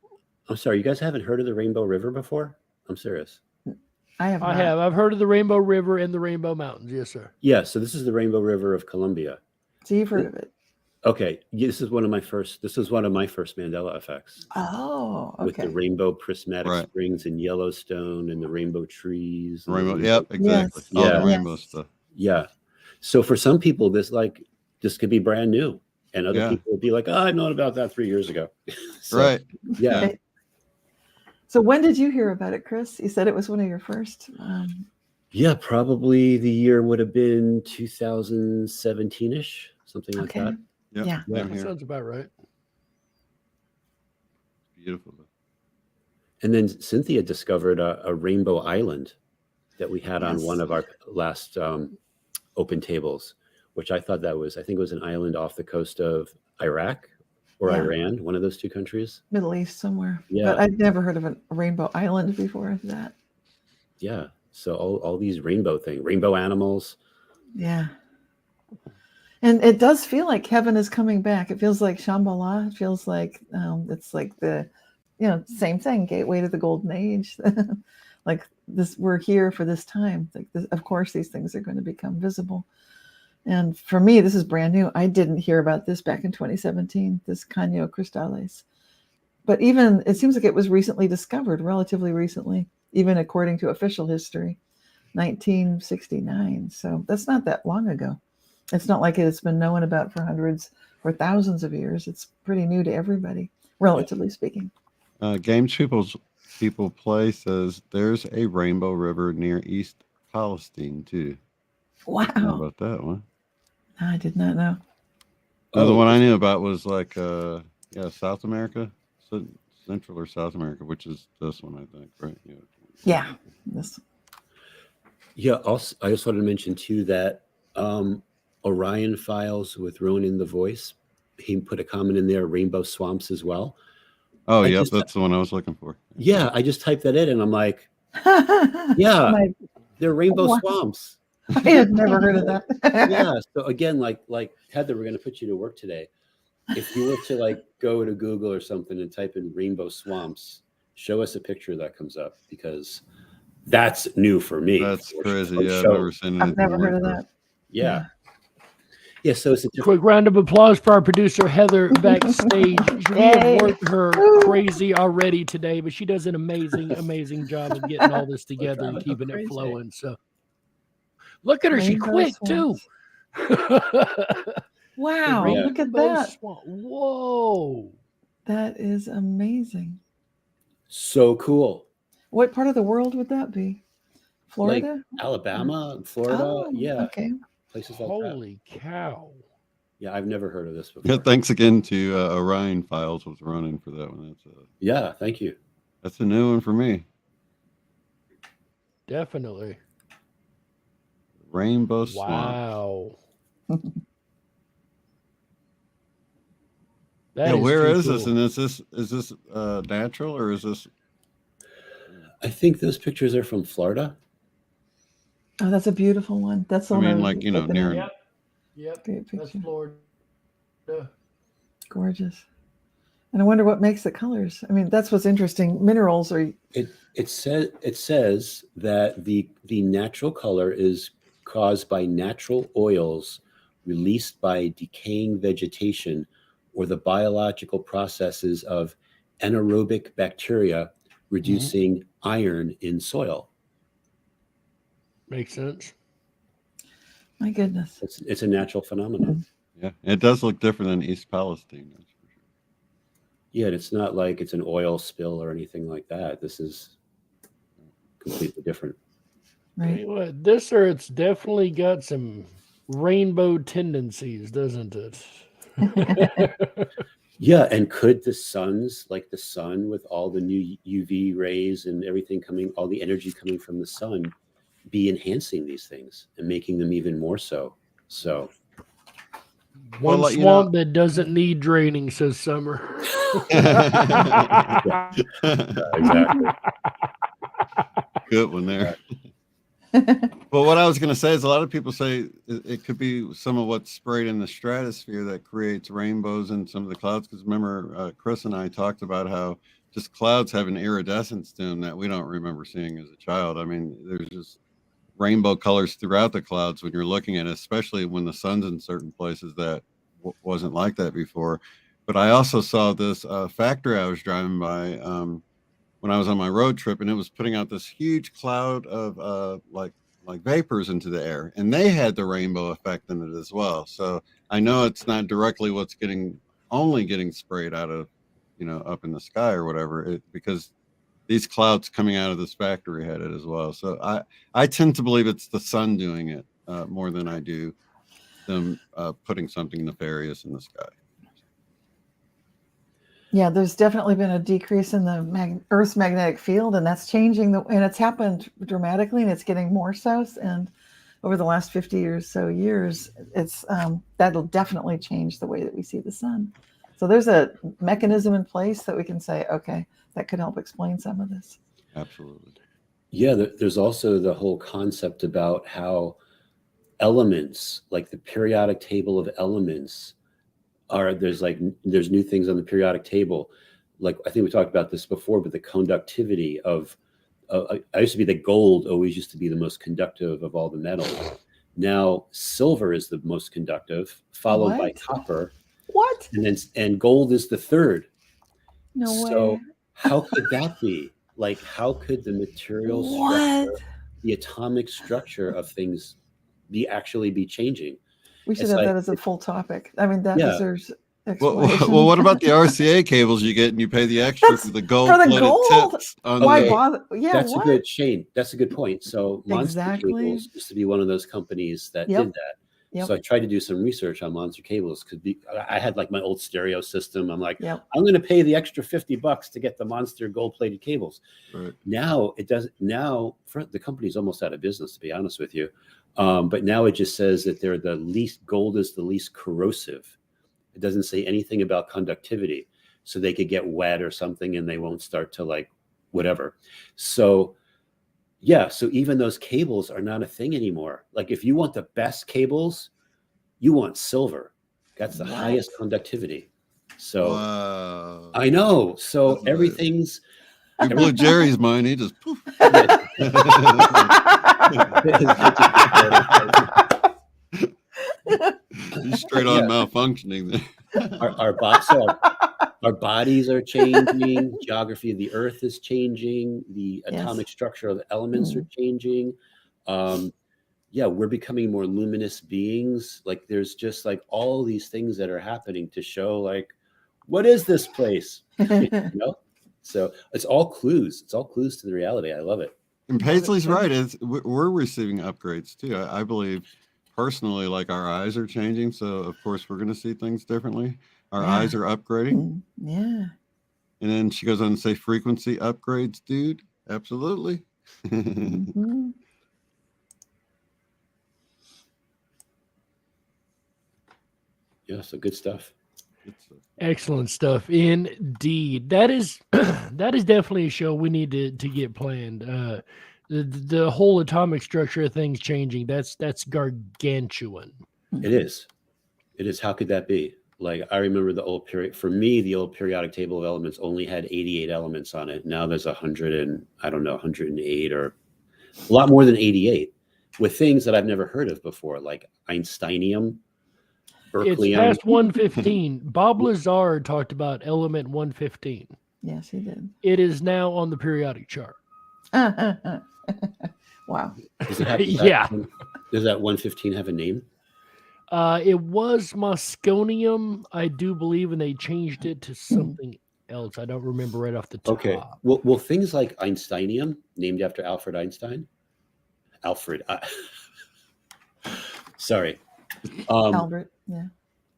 I'm sorry, you guys haven't heard of the Rainbow River before? I'm serious. I have. I've heard of the Rainbow River and the Rainbow Mountains. Yes, sir. Yeah, so this is the Rainbow River of Colombia. So you've heard of it? Okay, this is one of my first Mandela effects. Oh, okay. With the rainbow prismatic springs in Yellowstone and the rainbow trees. Rainbow, yep, exactly. Yes. All the rainbow stuff. Yeah. So for some people, this could be brand new. And other people would be like, oh, I've known about that 3 years ago. So, Right. Yeah. Okay. So when did you hear about it, Chris? You said it was one of your first. Yeah, probably the year would have been 2017-ish, something like Okay. that. Yep. Yeah. Same That here. sounds about right. Beautiful. And then Cynthia discovered a rainbow island that we had on Yes. one of our last open tables, which I think it was an island off the coast of Iraq or Yeah. Iran, one of those two countries. Middle East somewhere. Yeah. But I'd never heard of a rainbow island before that. Yeah. So all these rainbow animals. Yeah. And it does feel like heaven is coming back. It feels like Shambhala. It feels like it's like the, same thing, gateway to the golden age. Like this, we're here for this time. Like this, of course, these things are going to become visible. And for me, this is brand new. I didn't hear about this back in 2017, this Caño Cristales. But even, it seems like it was recently discovered, relatively recently, even according to official history, 1969. So that's not that long ago. It's not like it's been known about for hundreds or thousands of years. It's pretty new to everybody, relatively speaking. Games People Play says there's a Rainbow River near East Palestine too. Wow. I know about that one. I did not know. The one I knew about was like South America, Central or South America, which is this one, I think, right? Yeah. This. Yeah. Also, I just wanted to mention too that Orion Files with Ronan the Voice, he put a comment in there, Rainbow Swamps as well. Oh, yep, that's the one I was looking for. Yeah, I just typed that in and I'm like, yeah, they're rainbow swamps. I had never heard of that. Yeah. So again, like Heather, we're going to put you to work today. If you were to like go to Google or something and type in rainbow swamps, show us a picture that comes up, because that's new for me. That's crazy. Like, Yeah, I've never heard of that. Yeah. Yeah, so it's a quick round of applause for our producer Heather backstage. We have worked her crazy already today, but she does an amazing job of getting all this together and keeping it flowing. So look at her, she quick too. Wow, look at that. Whoa. That is amazing. So cool. What part of the world would that be? Florida? Like Alabama, Florida. Oh, yeah. Okay. Places like Holy cow. Yeah, I've never heard of this before. Yeah, thanks again to Orion Files was running for that one. Yeah, thank you. That's a new one for me. Definitely. Rainbow Swamp. Wow. Where is this? And is this natural, or is this? I think those pictures are from Florida. Oh, that's a beautiful one. That's the one. I mean, like, near. Yep. Great picture. That's Florida. Gorgeous. And I wonder what makes the colors. I mean, that's what's interesting. Minerals are. It says that the natural color is caused by natural oils released by decaying vegetation or the biological processes of anaerobic bacteria reducing iron in soil. Makes sense. My goodness. It's a natural phenomenon. Yeah, it does look different than East Palestine. That's for sure. Yeah, and it's not like it's an oil spill or anything like that. This is completely different. Right. What, this Earth's definitely got some rainbow tendencies, doesn't it? Yeah, and could the sun with all the new UV rays and everything coming, all the energy coming from the sun, be enhancing these things and making them even more so? So one swamp that doesn't need draining, says Summer. Yeah, exactly. Good one there. Well, what I was going to say is a lot of people say it could be some of what's sprayed in the stratosphere that creates rainbows in some of the clouds. Because remember, Chris and I talked about how just clouds have an iridescence to them that we don't remember seeing as a child. I mean, there's just rainbow colors throughout the clouds when you're looking at it, especially when the sun's in certain places that wasn't like that before. But I also saw this factory I was driving by when I was on my road trip, and it was putting out this huge cloud of like like vapors into the air, and they had the rainbow effect in it as well. So I know it's not directly what's only getting sprayed out of, up in the sky or whatever, because these clouds coming out of this factory had it as well. So I tend to believe it's the sun doing it more than I do them putting something nefarious in the sky. Yeah, there's definitely been a decrease in the Earth's magnetic field, and that's changing and it's happened dramatically, and it's getting more so. And over the last 50 or so years, it's that'll definitely change the way that we see the sun. So there's a mechanism in place that we can say, okay, that could help explain some of this. Absolutely. Yeah, there's also the whole concept about how elements, like the periodic table of elements, there's new things on the periodic table. Like, I think we talked about this before, but the conductivity of I used to be the gold always used to be the most conductive of all the metals. Now silver is the most conductive, followed by copper. What? And gold is the third. No way. So how could that be? Like, how could the material structure, the atomic structure of things actually be changing? We should have that as a full topic. I mean, that deserves explanation. Well, what about the RCA cables you get and you pay the extra for the gold? Tips on Why bother? Yeah, that's a good Shane. That's a good point. So Monster Cables used to be one of those companies that did that. Yep. So I tried to do some research on Monster Cables because I had like my old stereo system. I'm like, I'm going to pay the extra $50 to get the Monster gold-plated cables. Right. Now it doesn't. Now the company's almost out of business, to be honest with you. But now it just says that they're the least, gold is the least corrosive. It doesn't say anything about conductivity, so they could get wet or something and they won't start to like whatever. So yeah, so even those cables are not a thing anymore. Like, if you want the best cables, you want silver. That's the highest conductivity. So I know. So everything's you blew Jerry's mind. He just poof. He's straight on malfunctioning there. Our bodies are changing. Geography of the Earth is changing. The atomic structure of the elements are changing. We're becoming more luminous beings. Like, there's just like all these things that are happening to show like, what is this place? So it's all clues. It's all clues to the reality. I love it. And Paisley's right. We're receiving upgrades too. I believe personally, like, our eyes are changing. So of course we're going to see things differently. Our eyes are upgrading. Yeah. And then she goes on to say frequency upgrades, dude. Absolutely. Mm-hmm. Yeah, so good stuff. Excellent stuff indeed. That is definitely a show we need to get planned. The whole atomic structure of things changing, that's gargantuan. It is. How could that be? Like, I remember the old periodic table of elements only had 88 elements on it. Now there's 108 or a lot more than 88 with things that I've never heard of before, like Einsteinium. It's past 115. Bob Lazar talked about element 115. Yes, he did. It is now on the periodic chart. Wow. Does that 115 have a name? It was Mosconium, I do believe, and they changed it to something else. I don't remember right off the top. Okay. Well, things like Einsteinium, named after Albert Einstein. Sorry.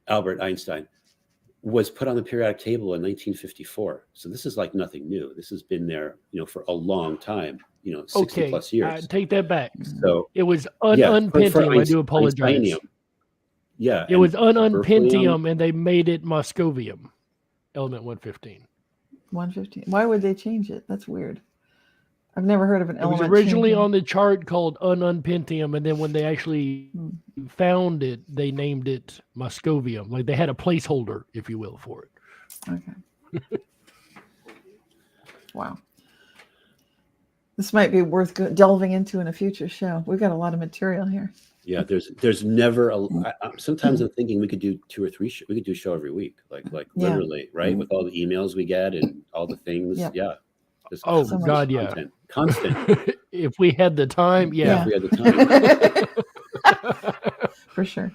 Albert Einstein was put on the periodic table in 1954. So this is like nothing new. This has been there, for a long time, 60 plus years. Take that back. So it was unpentium. I do apologize. Einsteinium. Yeah. It was unpentium, and they made it Moscovium, element 115. 115. Why would they change it? That's weird. I've never heard of an element. It was originally on the chart called unpentium, and then when they actually found it, they named it Moscovium. Like, they had a placeholder, if you will, for it. Okay. Wow. This might be worth delving into in a future show. We've got a lot of material here. Yeah, there's never sometimes I'm thinking we could do 2 or 3 we could do a show every week, like literally, right? With all the emails we get and all the things. Yeah. God, content. If we had the time, yeah. If we had the time. For sure.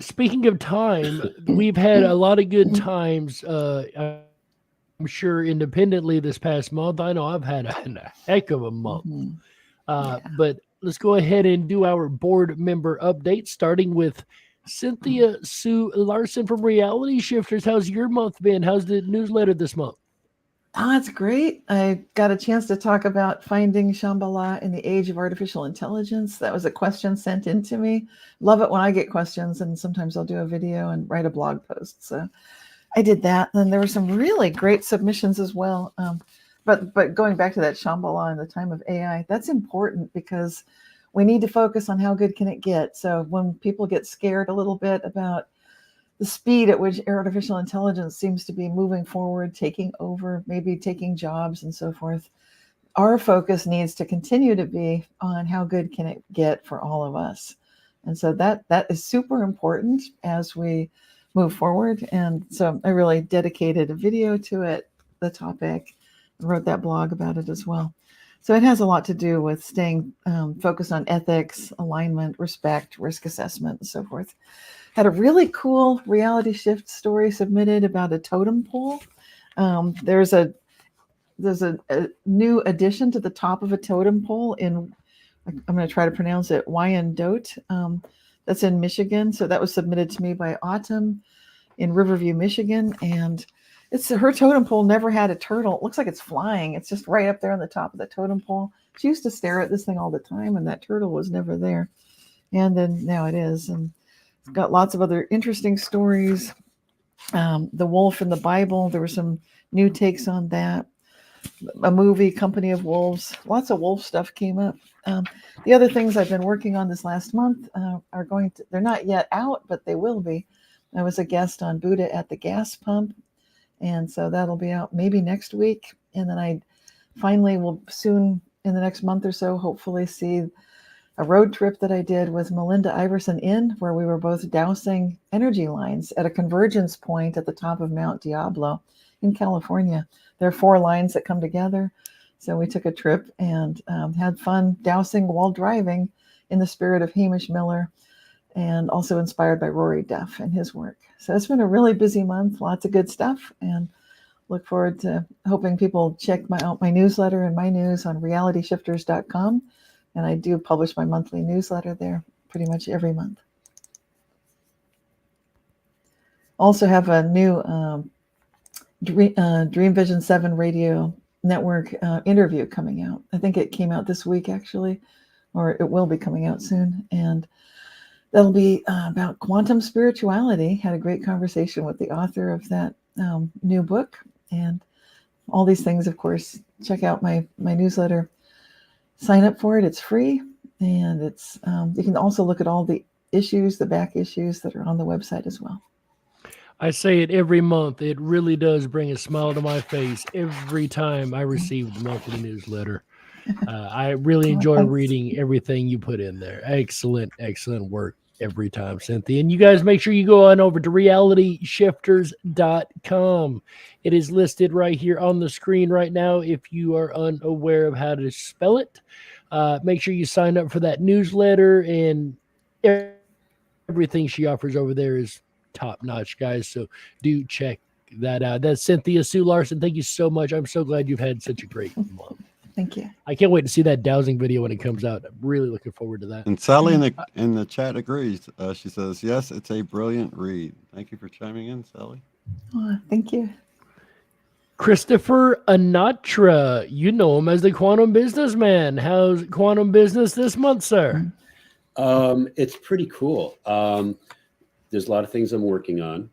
Speaking of time, we've had a lot of good times. I'm sure independently this past month. I know I've had a heck of a month. But let's go ahead and do our board member update, starting with Cynthia Sue Larson from Reality Shifters. How's your month been? How's the newsletter this month? Oh, it's great. I got a chance to talk about finding Shambhala in the age of artificial intelligence. That was a question sent in to me. Love it when I get questions, and sometimes I'll do a video and write a blog post. So I did that. And there were some really great submissions as well. But going back to that Shambhala in the time of AI, that's important because we need to focus on how good can it get. So when people get scared a little bit about the speed at which artificial intelligence seems to be moving forward, taking over, maybe taking jobs and so forth, our focus needs to continue to be on how good can it get for all of us. And so that is super important as we move forward. And so I really dedicated a video to it, the topic, wrote that blog about it as well. So it has a lot to do with staying focused on ethics, alignment, respect, risk assessment, and so forth. Had a really cool reality shift story submitted about a totem pole. There's a new addition to the top of a totem pole in, I'm going to try to pronounce it, Wyandotte. That's in Michigan. So that was submitted to me by Autumn in Riverview, Michigan. And it's her totem pole never had a turtle. It looks like it's flying. It's just right up there on the top of the totem pole. She used to stare at this thing all the time, and that turtle was never there. And then now it is. And it's got lots of other interesting stories. The wolf in the Bible, there were some new takes on that. A movie, Company of Wolves, lots of wolf stuff came up. The other things I've been working on this last month they're not yet out, but they will be. I was a guest on Buddha at the Gas Pump, and so that'll be out maybe next week. And then I finally will soon, in the next month or so, hopefully see a road trip that I did with Melinda Iverson Inn, where we were both dousing energy lines at a convergence point at the top of Mount Diablo in California. There are 4 lines that come together. So we took a trip and had fun dousing while driving in the spirit of Hamish Miller, and also inspired by Rory Duff and his work. So it's been a really busy month, lots of good stuff, and look forward to hoping people check out my newsletter and my news on realityshifters.com. And I do publish my monthly newsletter there pretty much every month. Also have a new Dream Vision 7 radio network interview coming out. I think it came out this week, actually, or it will be coming out soon. And that'll be about quantum spirituality. Had a great conversation with the author of that new book. And all these things, of course, check out my newsletter. Sign up for it. It's free. And it's you can also look at all the issues, the back issues that are on the website as well. I say it every month. It really does bring a smile to my face every time I receive the monthly newsletter. I really enjoy reading everything you put in there. Excellent, excellent work every time, Cynthia. And you guys make sure you go on over to realityshifters.com. It is listed right here on the screen right now if you are unaware of how to spell it. Make sure you sign up for that newsletter, and everything she offers over there is top-notch, guys. So do check that out. That's Cynthia Sue Larson. Thank you so much. I'm so glad you've had such a great month. Thank you. I can't wait to see that dowsing video when it comes out. I'm really looking forward to that. And Sally in the chat agrees. She says, yes, it's a brilliant read. Thank you for chiming in, Sally. Oh, thank you. Christopher Anatra, you know him as the Quantum Businessman. How's quantum business this month, sir? It's pretty cool. There's a lot of things I'm working on.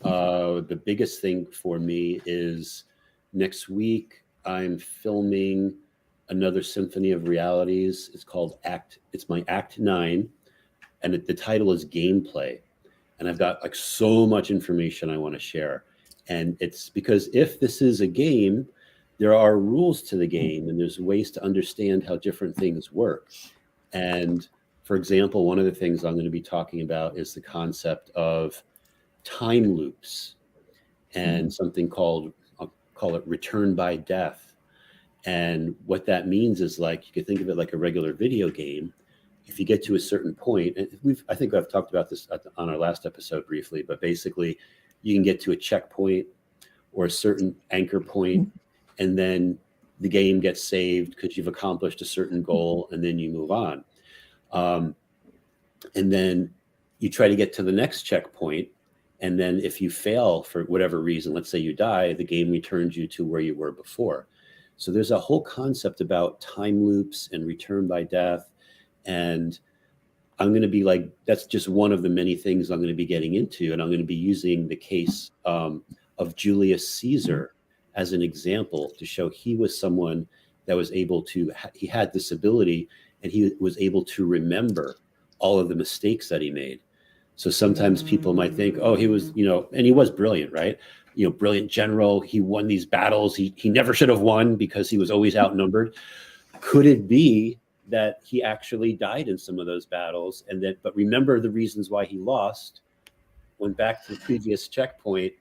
The biggest thing for me is next week I'm filming another Symphony of Realities. It's called it's my Act 9, and the title is Gameplay. And I've got like so much information I want to share. And it's because if this is a game, there are rules to the game, and there's ways to understand how different things work. And for example, one of the things I'm going to be talking about is the concept of time loops and something I'll call it return by death. And what that means is, like, you could think of it like a regular video game. If you get to a certain point, and I think I've talked about this on our last episode briefly, but basically you can get to a checkpoint or a certain anchor point, and then the game gets saved because you've accomplished a certain goal, and then you move on. And then you try to get to the next checkpoint. And then if you fail for whatever reason, let's say you die, the game returns you to where you were before. So there's a whole concept about time loops and return by death. And I'm going to be like, that's just one of the many things I'm going to be getting into. And I'm going to be using the case of Julius Caesar as an example to show he was someone that was able to, he had this ability, and he was able to remember all of the mistakes that he made. So sometimes people might think, oh, he was, and he was brilliant, right? Brilliant general. He won these battles. He never should have won because he was always outnumbered. Could it be that he actually died in some of those battles, but remember the reasons why he lost, went back to the previous checkpoint,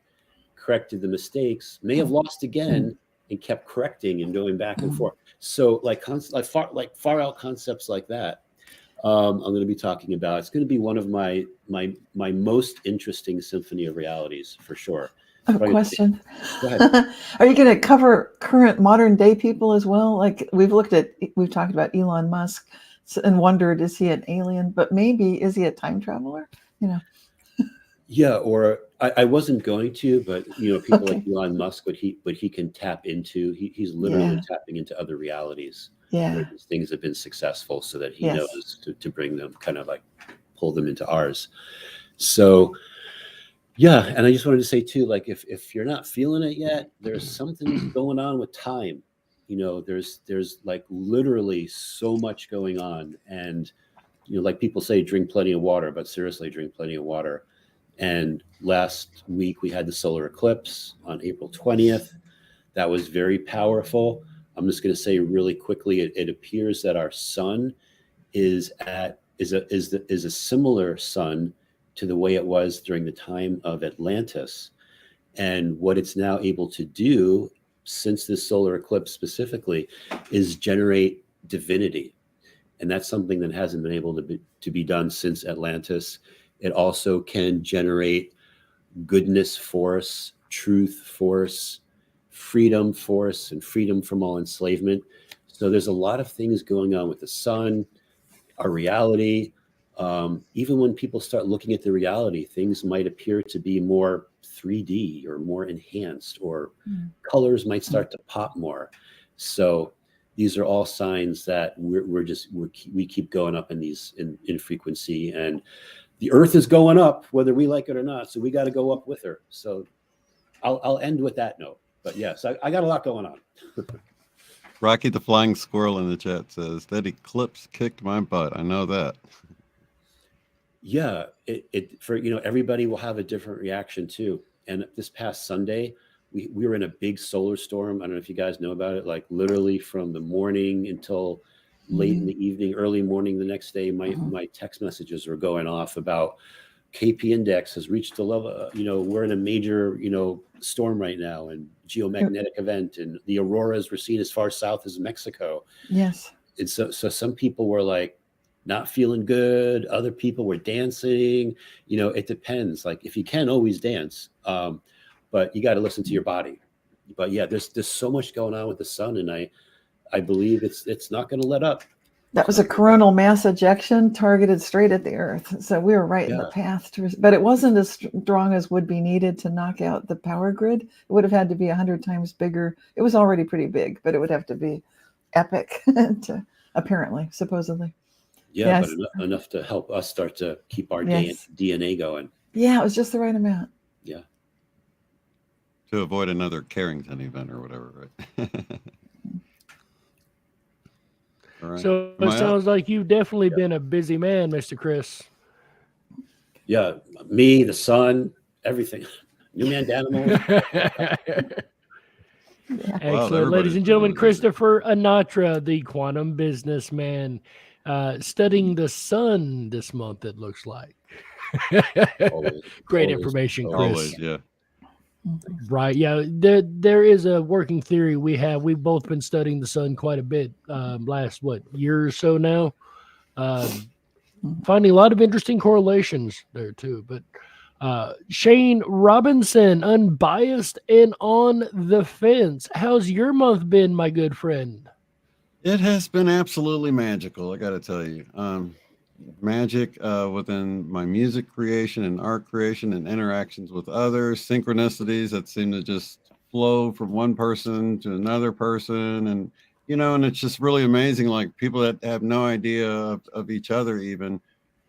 corrected the mistakes, may have lost again, and kept correcting and going back and forth. So far out concepts like that, I'm going to be talking about. It's going to be one of my most interesting symphony of realities for sure. I have a question. Go ahead. Are you going to cover current modern day people as well? Like we've talked about Elon Musk and wondered, is he an alien? But maybe, is he a time traveler? Yeah, or I wasn't going to, but people like Elon Musk, what he can tap into, he's literally tapping into other realities. Yeah, where these things have been successful, so that he knows to bring them, kind of like pull them into ours. So yeah, and I just wanted to say too, like if you're not feeling it yet, there's something going on with time. There's like literally so much going on, and like people say, drink plenty of water, but seriously, drink plenty of water. And last week we had the solar eclipse on April 20th. That was very powerful. I'm just going to say really quickly, it appears that our sun is a similar sun to the way it was during the time of Atlantis. And what it's now able to do, since this solar eclipse specifically, is generate divinity. And that's something that hasn't been able to be done since Atlantis. It also can generate goodness force, truth force, freedom force, and freedom from all enslavement. So there's a lot of things going on with the sun, our reality. Even when people start looking at the reality, things might appear to be more 3D or more enhanced, or colors might start to pop more. So these are all signs that we keep going up in frequency, and the Earth is going up whether we like it or not. So we got to go up with her. So I'll end with that note. But yes, I got a lot going on. Rocky the Flying Squirrel in the chat says that eclipse kicked my butt. I know that. Yeah, everybody will have a different reaction too. And this past Sunday, we were in a big solar storm. I don't know if you guys know about it. Like literally from the morning until late in the evening, early morning the next day, my text messages were going off about KP index has reached a level. We're in a major storm right now, and geomagnetic event, and the auroras were seen as far south as Mexico. Yes. And so some people were like not feeling good. Other people were dancing. It depends. Like if you can, always dance, but you got to listen to your body. But yeah, there's so much going on with the sun, and I believe it's not going to let up. That was a coronal mass ejection targeted straight at the Earth. So we were right in the path but it wasn't as strong as would be needed to knock out the power grid. It would have had to be 100 times bigger. It was already pretty big, but it would have to be epic supposedly. Yeah, yes. But enough to help us start to keep our DNA going. Yeah, it was just the right amount. Yeah. To avoid another Carrington event or whatever, right? All right. So it sounds like you've definitely been a busy man, Mr. Chris. Yeah, me, the sun, everything. New man, animal. Excellent. Ladies and gentlemen, Christopher Anatra, the quantum businessman, studying the sun this month, it looks like. Great information, Chris. Always, yeah. Right. Yeah. There is a working theory we've both been studying the sun quite a bit last year or so now. Finding a lot of interesting correlations there too. But Shane Robinson, unbiased and on the fence. How's your month been, my good friend? It has been absolutely magical, I got to tell you. Magic within my music creation and art creation and interactions with others, synchronicities that seem to just flow from one person to another person. And, and it's just really amazing. Like people that have no idea of each other even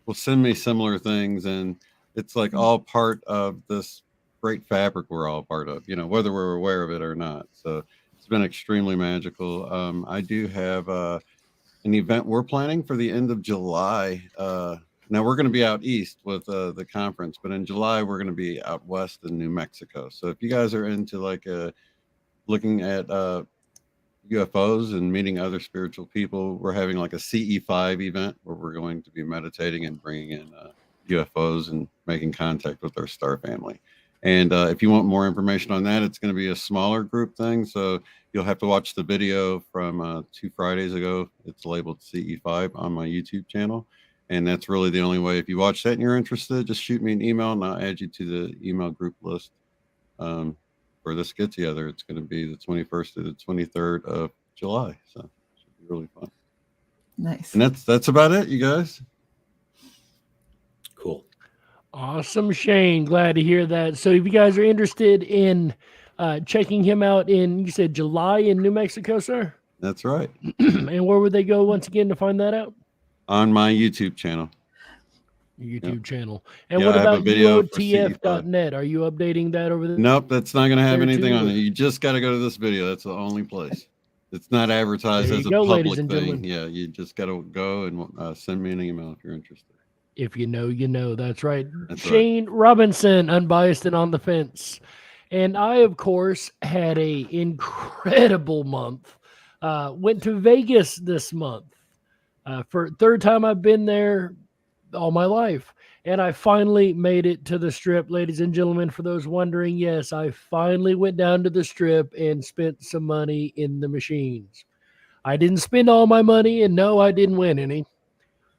will send me similar things. And it's like all part of this great fabric we're all part of, whether we're aware of it or not. So it's been extremely magical. I do have an event we're planning for the end of July. Now we're going to be out east with the conference, but in July we're going to be out west in New Mexico. So if you guys are into looking at UFOs and meeting other spiritual people, we're having like a CE5 event where we're going to be meditating and bringing in UFOs and making contact with our star family. And if you want more information on that, it's going to be a smaller group thing. So you'll have to watch the video from 2 Fridays ago. It's labeled CE5 on my YouTube channel. And that's really the only way. If you watch that and you're interested, just shoot me an email and I'll add you to the email group list for this get together. It's going to be the 21st to the 23rd of July. So it should be really fun. Nice. And that's about it, you guys. Cool. Awesome, Shane. Glad to hear that. So if you guys are interested in checking him out you said July in New Mexico, sir? That's right. And where would they go once again to find that out? On my YouTube channel. YouTube channel. And Yeah, what I have a about video for UOTF.net? Are you updating that over there? Nope, that's not going to have There anything too, on or- it. You just got to go to this video. That's the only place. It's not advertised There you as a go, ladies public and thing. gentlemen. Yeah, you just got to go and send me an email if you're interested. If you know, you know. That's right. That's Shane Robinson, unbiased and on the fence. And I, of course, had a incredible month. Went to Vegas this month. For third time I've been there all my life. And I finally made it to the Strip, ladies and gentlemen. For those wondering, yes, I finally went down to the Strip and spent some money in the machines. I didn't spend all my money, and no, I didn't win any,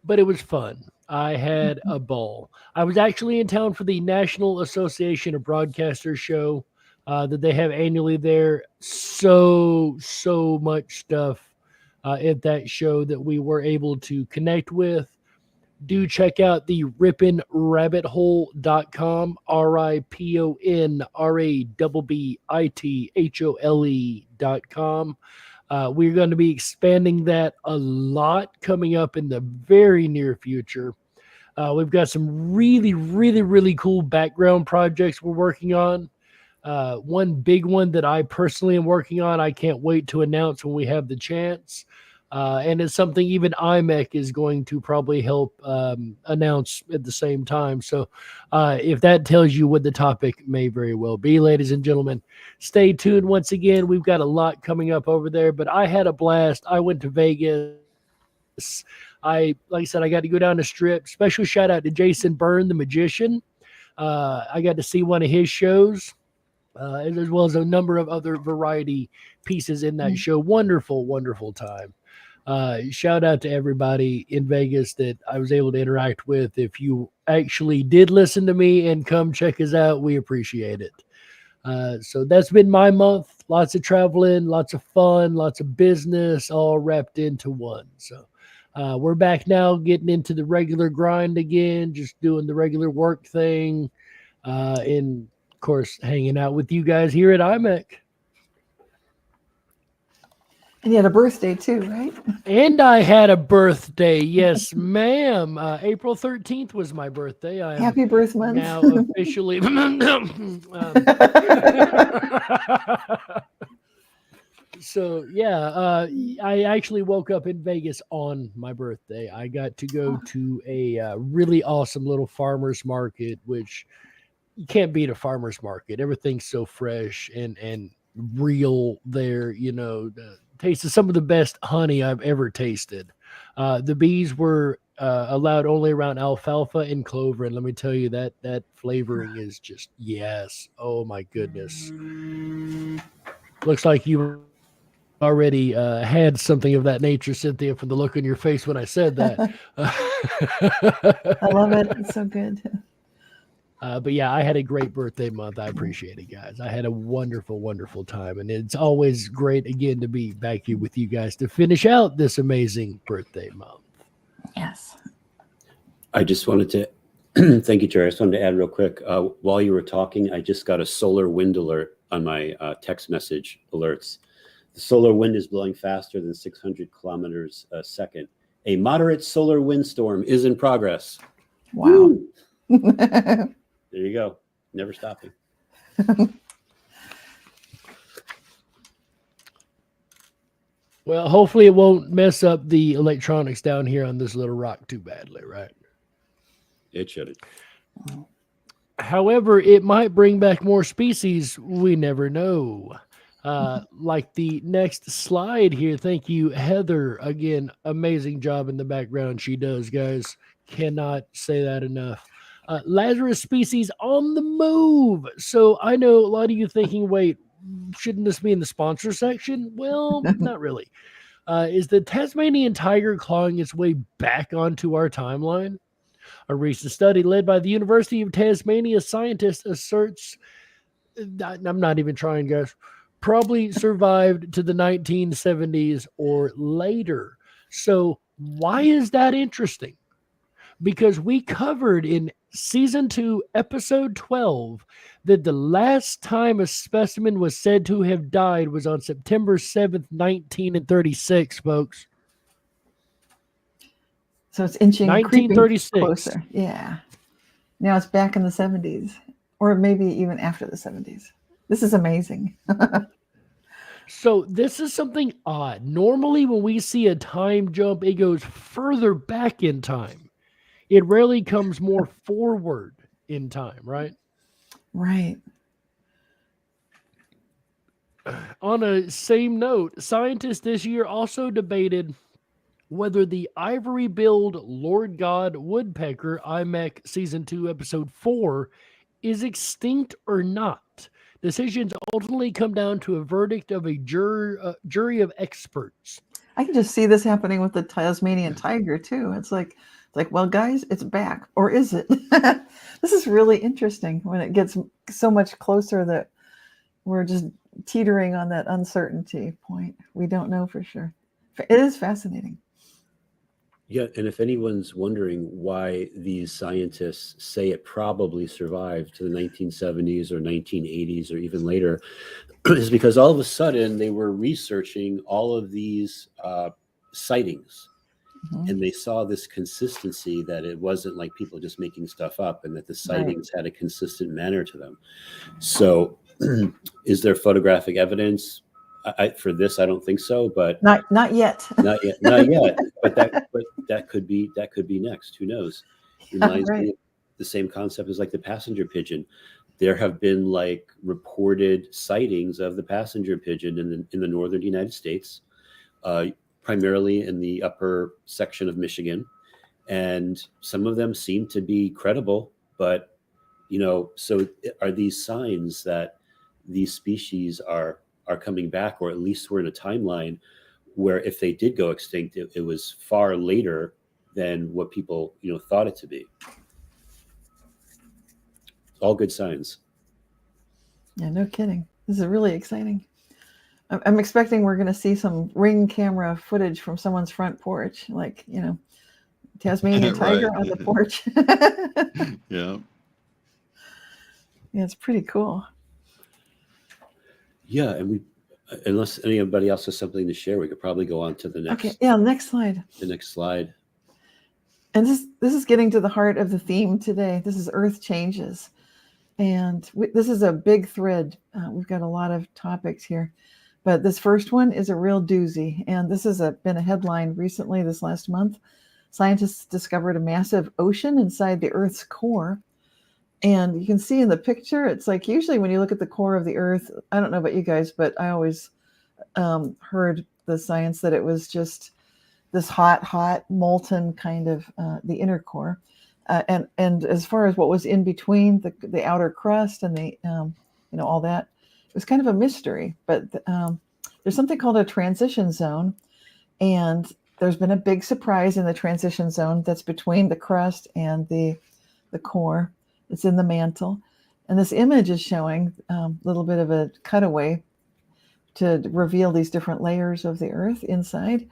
but it was fun. I had a ball. I was actually in town for the National Association of Broadcasters show that they have annually there. So much stuff at that show that we were able to connect with. Do check out the rippinrabbithole.com, RIPONRABBITHOLE.com. We're going to be expanding that a lot coming up in the very near future. We've got some really cool background projects we're working on. One big one that I personally am working on, I can't wait to announce when we have the chance. And it's something even IMEC is going to probably help announce at the same time. So if that tells you what the topic may very well be, ladies and gentlemen, stay tuned. Once again, we've got a lot coming up over there, but I had a blast. I went to Vegas. Like I said, I got to go down the Strip. Special shout out to Jason Byrne, the magician. I got to see one of his shows, as well as a number of other variety pieces in that show. Wonderful time. Shout out to everybody in Vegas that I was able to interact with. If you actually did listen to me and come check us out, we appreciate it. So that's been my month. Lots of traveling, lots of fun, lots of business, all wrapped into one. So we're back now, getting into the regular grind again, just doing the regular work thing, and of course, hanging out with you guys here at IMEC. And you had a birthday too, right? And I had a birthday. Yes, ma'am. April 13th was my birthday. I am Happy birth month. now officially. So, yeah, I actually woke up in Vegas on my birthday. I got to go to a really awesome little farmer's market, which you can't beat a farmer's market. Everything's so fresh and real there, you know. Tasted some of the best honey I've ever tasted. The bees were allowed only around alfalfa and clover. And let me tell you that flavoring is just, yes. Oh my goodness. Looks like you already had something of that nature, Cynthia, from the look on your face when I said that. I love it. It's so good. But yeah, I had a great birthday month. I appreciate it, guys. I had a wonderful, wonderful time. And it's always great, again, to be back here with you guys to finish out this amazing birthday month. Yes. I just wanted to, thank you, Jerry. I just wanted to add real quick. While you were talking, I just got a solar wind alert on my text message alerts. The solar wind is blowing faster than 600 kilometers a second. A moderate solar windstorm is in progress. Wow. There you go. Never stopping. Well, hopefully it won't mess up the electronics down here on this little rock too badly, right? It shouldn't. However, it might bring back more species. We never know. Like the next slide here. Thank you, Heather. Again, amazing job in the background she does, guys. Cannot say that enough. Lazarus species on the move. So I know a lot of you thinking, wait, shouldn't this be in the sponsor section? Well, not really. Is the Tasmanian tiger clawing its way back onto our timeline? A recent study led by the University of Tasmania scientists asserts, I'm not even trying, guys, probably survived to the 1970s or later. So why is that interesting? Because we covered in season 2, episode 12, that the last time a specimen was said to have died was on September 7th, 1936, folks. So it's inching, creeping 1936. closer. Yeah. Now it's back in the 70s, or maybe even after the 70s. This is amazing. So this is something odd. Normally when we see a time jump, it goes further back in time. It rarely comes more forward in time, right? Right. On a same note, scientists this year also debated whether the ivory-billed Lord God woodpecker, IMEC Season 2, Episode 4, is extinct or not. Decisions ultimately come down to a verdict of a jury of experts. I can just see this happening with the Tasmanian tiger too. It's like, well, guys, it's back, or is it? This is really interesting when it gets so much closer that we're just teetering on that uncertainty point. We don't know for sure. It is fascinating. Yeah, and if anyone's wondering why these scientists say it probably survived to the 1970s or 1980s or even later, is because all of a sudden they were researching all of these sightings. And they saw this consistency, that it wasn't like people just making stuff up, and that the sightings had a consistent manner to them. So is there photographic evidence? For this, I don't think so, but not yet. not yet. But that could be next. Who knows? Reminds me of the same concept as like the passenger pigeon. There have been like reported sightings of the passenger pigeon in the northern United States, primarily in the upper section of Michigan, and some of them seem to be credible. But so are these signs that these species are coming back, or at least we're in a timeline where if they did go extinct, it was far later than what people thought it to be. All good signs. Yeah, no kidding. This is really exciting. I'm expecting we're going to see some Ring camera footage from someone's front porch, like Tasmanian tiger on the porch. Yeah. Yeah, it's pretty cool. Yeah, and unless anybody else has something to share, we could probably go on to the next. Okay, yeah, next slide. The next slide. And this is getting to the heart of the theme today. This is Earth changes, and this is a big thread. We've got a lot of topics here, but this first one is a real doozy. And this has been a headline recently. This last month, scientists discovered a massive ocean inside the Earth's core. And you can see in the picture, it's like usually when you look at the core of the Earth, I don't know about you guys, but I always heard the science that it was just this hot molten kind of the inner core, and as far as what was in between the outer crust and the all that, it was kind of a mystery. But there's something called a transition zone, and there's been a big surprise in the transition zone that's between the crust and the core. It's in the mantle, and this image is showing a little bit of a cutaway to reveal these different layers of the earth inside.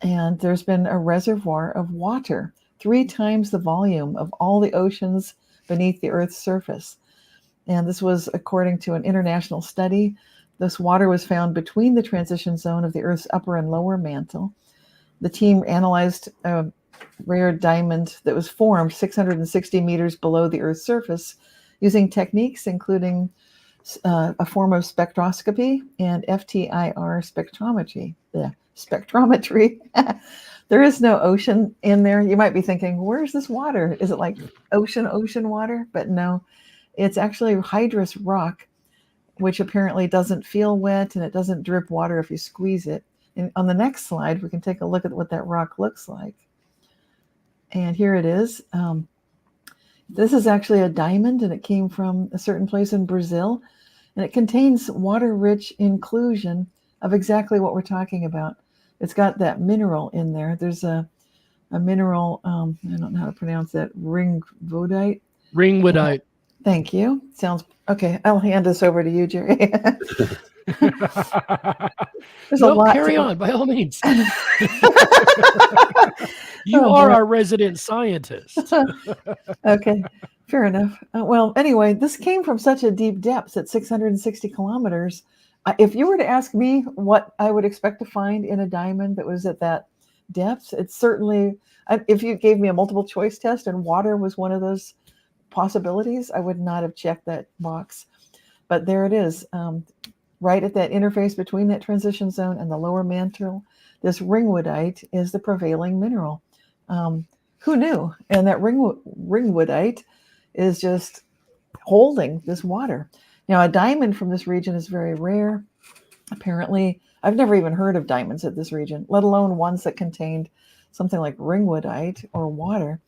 And there's been a reservoir of water, 3 times the volume of all the oceans beneath the earth's surface. And this was according to an international study. This water was found between the transition zone of the earth's upper and lower mantle. The team analyzed a rare diamond that was formed 660 meters below the earth's surface using techniques including a form of spectroscopy and FTIR spectrometry. There is no ocean in there. You might be thinking, where's this water? Is it like ocean water? But no, it's actually hydrous rock, which apparently doesn't feel wet and it doesn't drip water if you squeeze it. And on the next slide, we can take a look at what that rock looks like. And here it is. This is actually a diamond, and it came from a certain place in Brazil. And it contains water-rich inclusion of exactly what we're talking about. It's got that mineral in there. There's a mineral, I don't know how to pronounce that, ringwoodite. Ringwoodite. Thank you. Sounds okay. I'll hand this over to you, Jerry. There's a lot. Carry on, by all means. You are our resident scientist. Okay, fair enough. Well, anyway, this came from such a deep depth at 660 kilometers. If you were to ask me what I would expect to find in a diamond that was at that depth, it's certainly, if you gave me a multiple choice test and water was one of those possibilities, I would not have checked that box. But there it is, right at that interface between that transition zone and the lower mantle. This ringwoodite is the prevailing mineral. Who knew? And that ringwoodite is just holding this water. Now, a diamond from this region is very rare. Apparently, I've never even heard of diamonds at this region, let alone ones that contained something like ringwoodite or water.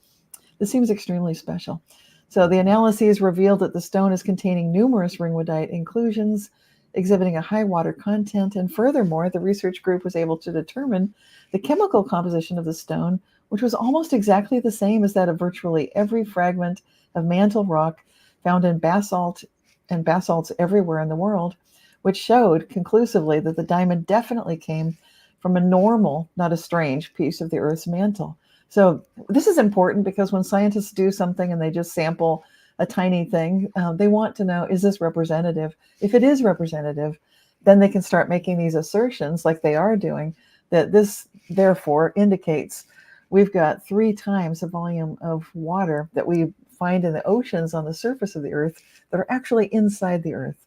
This seems extremely special. So the analyses revealed that the stone is containing numerous ringwoodite inclusions, exhibiting a high water content. And furthermore, the research group was able to determine the chemical composition of the stone, which was almost exactly the same as that of virtually every fragment of mantle rock found in basalt and basalts everywhere in the world, which showed conclusively that the diamond definitely came from a normal, not a strange, piece of the Earth's mantle. So this is important because when scientists do something and they just sample a tiny thing, they want to know, is this representative? If it is representative, then they can start making these assertions like they are doing, that this therefore indicates we've got 3 times the volume of water that we find in the oceans on the surface of the Earth that are actually inside the Earth.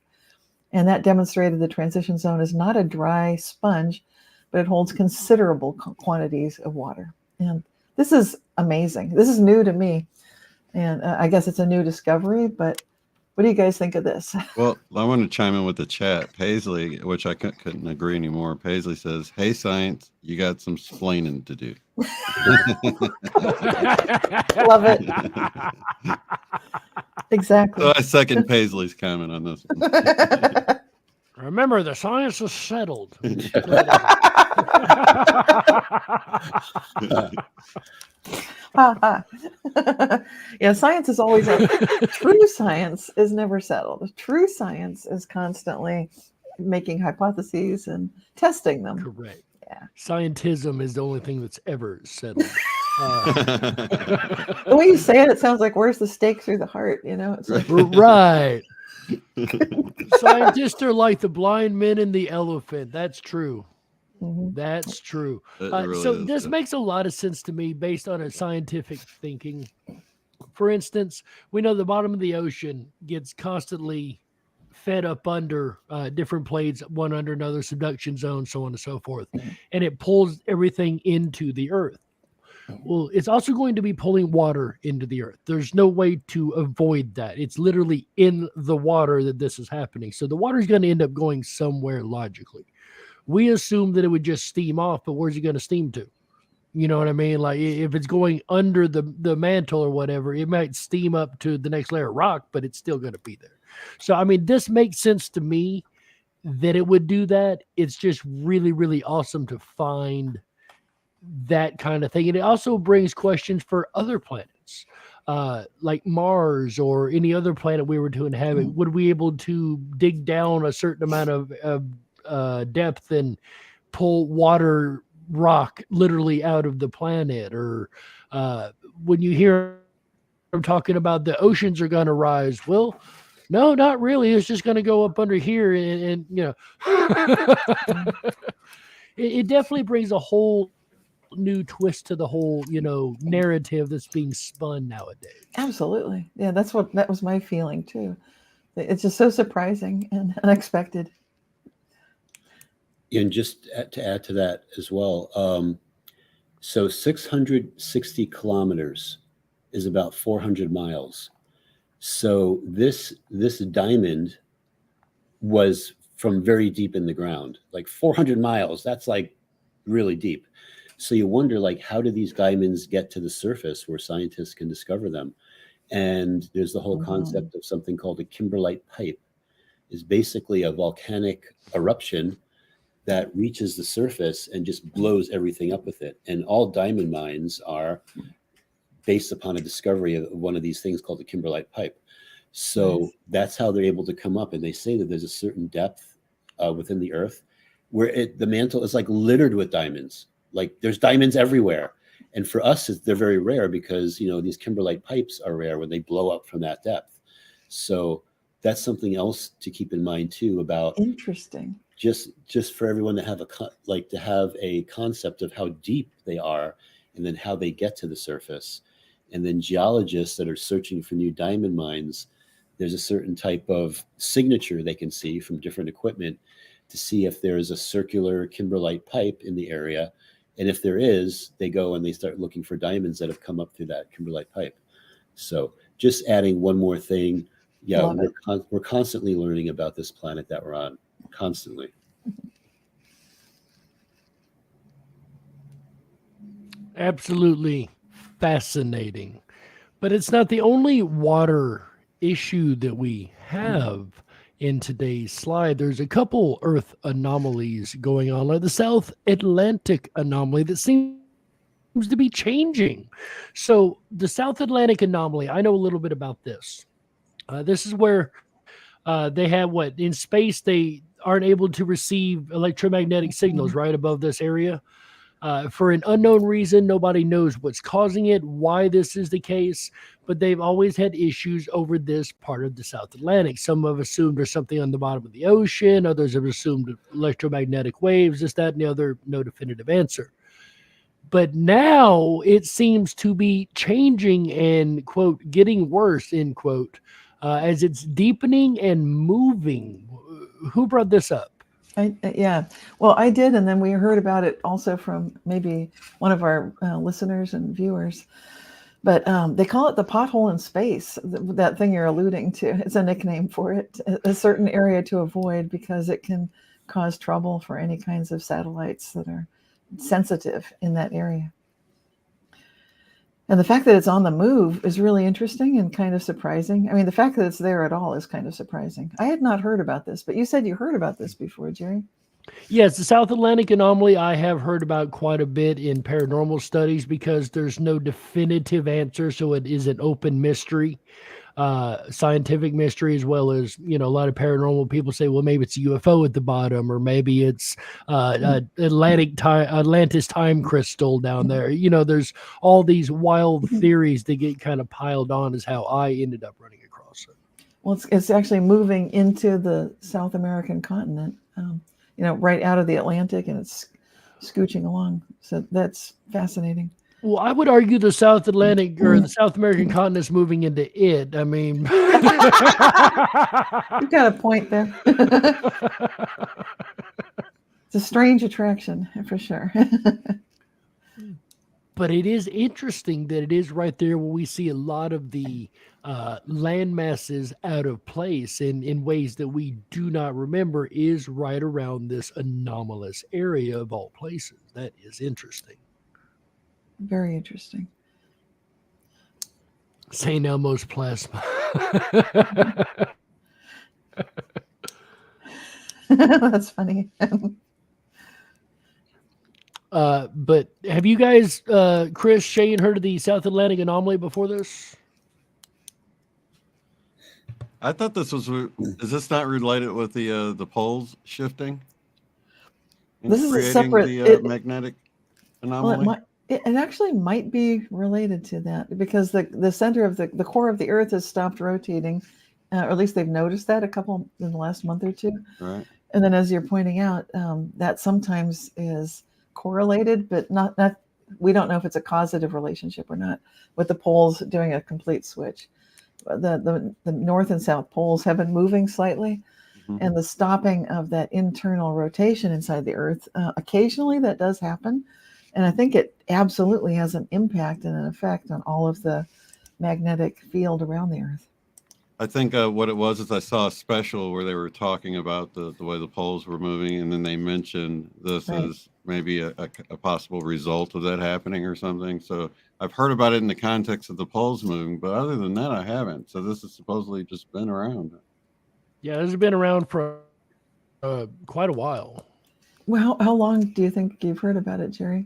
And that demonstrated the transition zone is not a dry sponge, but it holds considerable quantities of water. And this is amazing. This is new to me. And I guess it's a new discovery, but what do you guys think of this? Well, I want to chime in with the chat. Paisley, which I couldn't agree anymore. Paisley says, "Hey, science, you got some splaining to do." Love it. Exactly. So I second Paisley's comment on this one. Remember, the science is settled. Yeah, science is always true science is never settled. True science is constantly making hypotheses and testing them. Correct. Yeah. Scientism is the only thing that's ever settled. The way you say it, it sounds like where's the stake through the heart? You know, it's like right. Scientists are like the blind men and the elephant. That's true. Mm-hmm. That's true. Really So this makes a lot of sense to me based on a scientific thinking. For instance, we know the bottom of the ocean gets constantly fed up under different plates, one under another, subduction zone, so on and so forth. And it pulls everything into the earth. Well, it's also going to be pulling water into the earth. There's no way to avoid that. It's literally in the water that this is happening. So the water is going to end up going somewhere logically. We assume that it would just steam off, but where's it going to steam to? You know what I mean? Like if it's going under the mantle or whatever, it might steam up to the next layer of rock, but it's still going to be there. So, I mean, this makes sense to me that it would do that. It's just really, really awesome to find that kind of thing. And it also brings questions for other planets, like Mars or any other planet we were to inhabit. Would we be able to dig down a certain amount of depth and pull water rock literally out of the planet? Or when you hear them talking about the oceans are going to rise, well, no, not really. It's just going to go up under here, and you know, it definitely brings a whole new twist to the whole, you know, narrative that's being spun nowadays. Absolutely. Yeah, that was my feeling too. It's just so surprising and unexpected. And just to add to that as well, so 660 kilometers is about 400 miles. So this diamond was from very deep in the ground, like 400 miles. That's like really deep. So you wonder, like, how do these diamonds get to the surface where scientists can discover them? And there's the whole concept of something called a kimberlite pipe. Is basically a volcanic eruption that reaches the surface and just blows everything up with it. And all diamond mines are based upon a discovery of one of these things called the kimberlite pipe. So that's how they're able to come up. And they say that there's a certain depth within the earth where the mantle is like littered with diamonds. Like there's diamonds everywhere. And for us, they're very rare because, you know, these kimberlite pipes are rare when they blow up from that depth. So that's something else to keep in mind too about interesting. Just for everyone to have a concept of how deep they are and then how they get to the surface. And then geologists that are searching for new diamond mines, there's a certain type of signature they can see from different equipment to see if there is a circular kimberlite pipe in the area. And if there is, they go and they start looking for diamonds that have come up through that kimberlite pipe. So just adding one more thing. Yeah, we're constantly learning about this planet that we're on, constantly. Absolutely fascinating. But it's not the only water issue that we have in today's slide. There's a couple Earth anomalies going on, like the South Atlantic anomaly that seems to be changing. So the South Atlantic anomaly, I know a little bit about this. This is where they have in space, they aren't able to receive electromagnetic signals right above this area. For an unknown reason, nobody knows what's causing it, why this is the case, but they've always had issues over this part of the South Atlantic. Some have assumed there's something on the bottom of the ocean, others have assumed electromagnetic waves, this, that, and the other, no definitive answer. But now it seems to be changing and, quote, getting worse, end quote, as it's deepening and moving. Who brought this up? Yeah, well, I did, and then we heard about it also from maybe one of our listeners and viewers. But they call it the pothole in space, that thing you're alluding to. It's a nickname for it, a certain area to avoid because it can cause trouble for any kinds of satellites that are sensitive in that area. And the fact that it's on the move is really interesting and kind of surprising. I mean, the fact that it's there at all is kind of surprising. I had not heard about this, but you said you heard about this before, Jerry. Yes, the South Atlantic anomaly I have heard about quite a bit in paranormal studies because there's no definitive answer, so it is an open mystery, scientific mystery, as well as, you know, a lot of paranormal people say, well, maybe it's a UFO at the bottom, or maybe it's Atlantis time crystal down there. You know, there's all these wild theories that get kind of piled on, is how I ended up running across it. Well, it's actually moving into the South American continent, you know, right out of the Atlantic, and it's scooching along. So that's fascinating. Well, I would argue the South Atlantic or the South American continent is moving into it. I mean, you've got a point there. It's a strange attraction for sure. But it is interesting that it is right there where we see a lot of the land masses out of place in ways that we do not remember, is right around this anomalous area of all places. That is interesting. Very interesting. St. Elmo's plasma. That's funny. But have you guys, Chris, Shane, heard of the South Atlantic anomaly before this? I thought this was. Is this not related with the poles shifting? This is a creating separate the magnetic anomaly. Well, it actually might be related to that because the center of the core of the Earth has stopped rotating, or at least they've noticed that in the last month or two. Right. And then, as you're pointing out, that sometimes is correlated, but not. We don't know if it's a causative relationship or not, with the poles doing a complete switch. The north and south poles have been moving slightly, and the stopping of that internal rotation inside the Earth, occasionally that does happen. And I think it absolutely has an impact and an effect on all of the magnetic field around the Earth. I think what it was is I saw a special where they were talking about the way the poles were moving, and then they mentioned this as maybe a possible result of that happening or something. So I've heard about it in the context of the poles moving, but other than that, I haven't. So this has supposedly just been around. Yeah, this has been around for quite a while. Well, how long do you think you've heard about it, Jerry?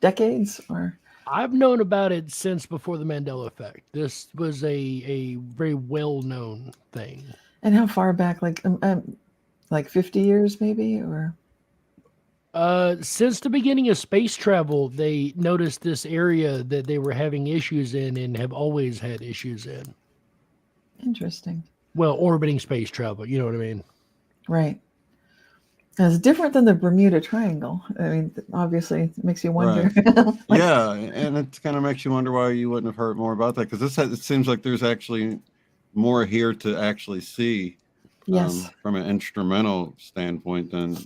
Decades or? I've known about it since before the Mandela Effect. This was a very well-known thing. And how far back? Like 50 years maybe, or? Since the beginning of space travel, they noticed this area that they were having issues in and have always had issues in. Interesting. Well, orbiting space travel, you know what I mean? Right. And it's different than the Bermuda Triangle. I mean, obviously, it makes you wonder. Right. Yeah, and it kind of makes you wonder why you wouldn't have heard more about that, because it seems like there's actually more here to actually see. Yes. From an instrumental standpoint than,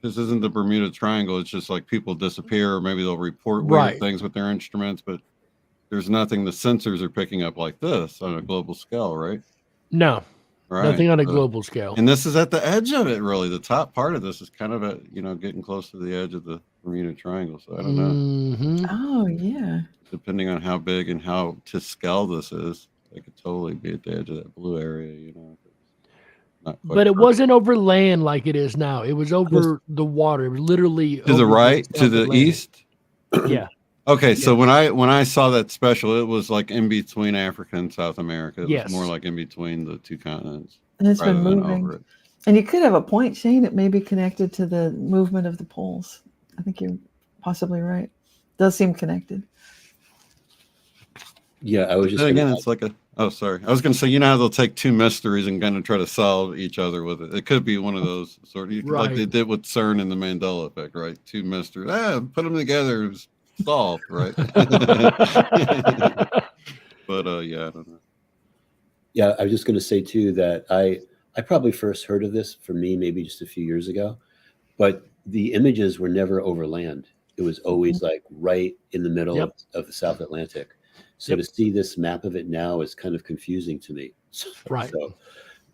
this isn't the Bermuda Triangle. It's just like people disappear, or maybe they'll report weird things with their instruments, but there's nothing the sensors are picking up like this on a global scale, right? No. Right. Nothing on a global scale. And this is at the edge of it, really. The top part of this is kind of at, getting close to the edge of the Morino Triangle. So I don't know. Oh, yeah. Depending on how big and how to scale this is, it could totally be at the edge of that blue area, But it wasn't over land like it is now. It was over the water. It was literally to the right, to the east. Yeah. Okay, so when I saw that special, it was like in between Africa and South America. It was more like in between the two continents. And it's been moving. And you could have a point, Shane. It may be connected to the movement of the poles. I think you're possibly right. It does seem connected. Yeah, I was just again. It's like oh, sorry. I was going to say, how they'll take two mysteries and kind of try to solve each other with it. It could be one of those sort of like they did with CERN and the Mandela Effect, right? Two mysteries. Put them together. It was solved, right? But yeah, I don't know. Yeah, I was just going to say too that I probably first heard of this for me maybe just a few years ago, but the images were never over land. It was always like right in the middle of the South Atlantic. So to see this map of it now is kind of confusing to me. Right. So,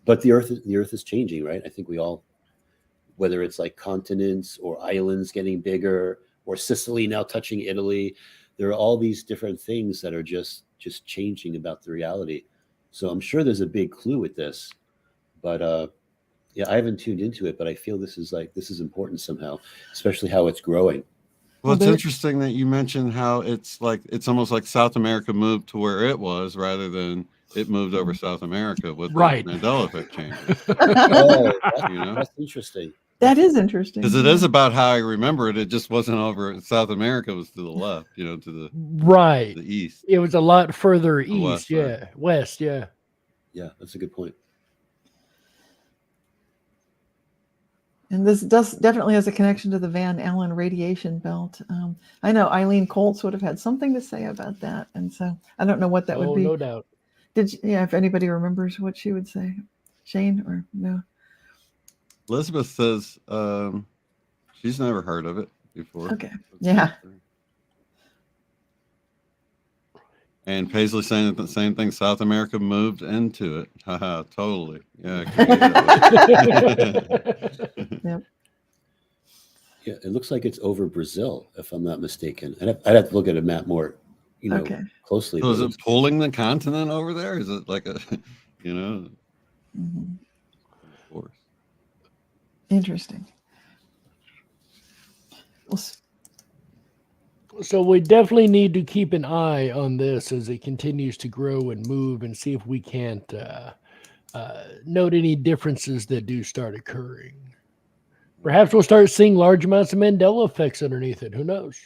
but the Earth is changing, right? I think we all, whether it's like continents or islands getting bigger, or Sicily now touching Italy, there are all these different things that are just changing about the reality. So I'm sure there's a big clue with this, but yeah, I haven't tuned into it, but I feel this is important somehow, especially how it's growing. Well, it's interesting that you mentioned how it's almost like South America moved to where it was rather than it moved over South America with the Mandela Effect changes. That's interesting. That is interesting. Because it is about how I remember it. It just wasn't over South America. It was to the left, to the the east. It was a lot further east. West, West. Yeah. Yeah, that's a good point. And this definitely has a connection to the Van Allen radiation belt. I know Eileen Colts would have had something to say about that, and so I don't know what that would be. No doubt. If anybody remembers what she would say, Shane or no? Elizabeth says she's never heard of it before. Okay. Yeah. And Paisley saying the same thing. South America moved into it. Haha, totally. Yeah. Yep. Yeah, it looks like it's over Brazil, if I'm not mistaken. I'd have to look at a map more, Okay. closely. So is it pulling the continent over there? Is it like a, Mhm. of course. Interesting. Well, So we definitely need to keep an eye on this as it continues to grow and move, and see if we can't note any differences that do start occurring. Perhaps we'll start seeing large amounts of Mandela effects underneath it. Who knows?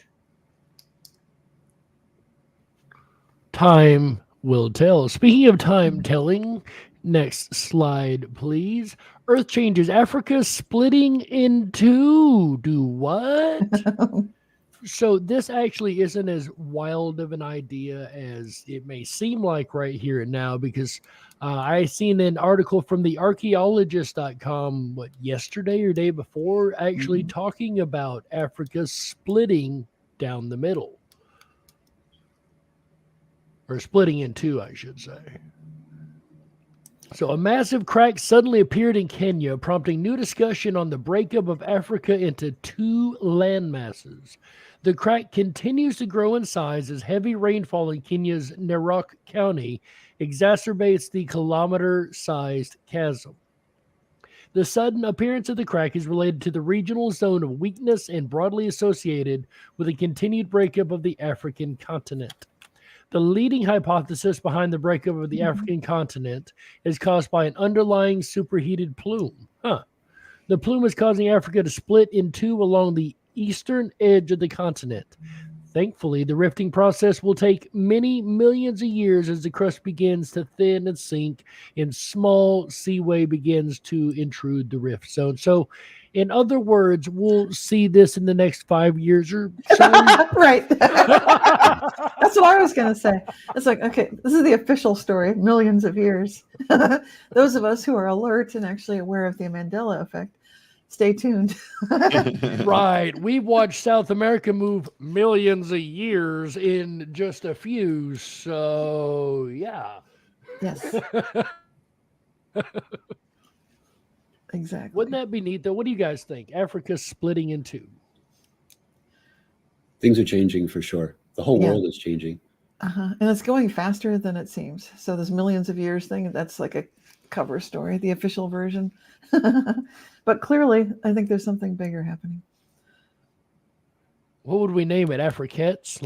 Time will tell. Speaking of time telling, next slide, please. Earth changes. Africa splitting in two. Do what? So this actually isn't as wild of an idea as it may seem like right here and now, because I seen an article from the archaeologist.com yesterday or day before actually talking about Africa splitting down the middle, or splitting in two, I should say. So a massive crack suddenly appeared in Kenya, prompting new discussion on the breakup of Africa into two landmasses. The crack continues to grow in size as heavy rainfall in Kenya's Narok County exacerbates the kilometer-sized chasm. The sudden appearance of the crack is related to the regional zone of weakness and broadly associated with the continued breakup of the African continent. The leading hypothesis behind the breakup of the African continent is caused by an underlying superheated plume. The plume is causing Africa to split in two along the eastern edge of the continent. Thankfully, the rifting process will take many millions of years as the crust begins to thin and sink and small seaway begins to intrude the rift zone. So, in other words, we'll see this in the next 5 years or so. Right. That's what I was going to say. It's like, okay, this is the official story, millions of years. Those of us who are alert and actually aware of the Mandela effect, stay tuned. Right. We've watched South America move millions of years in just a few. So, yeah. Yes. Exactly. Wouldn't that be neat, though? What do you guys think? Africa's splitting in two. Things are changing for sure. The whole world is changing. And it's going faster than it seems. So this millions of years thing, that's like a cover story, the official version. But clearly, I think there's something bigger happening. What would we name it? Afriquettes?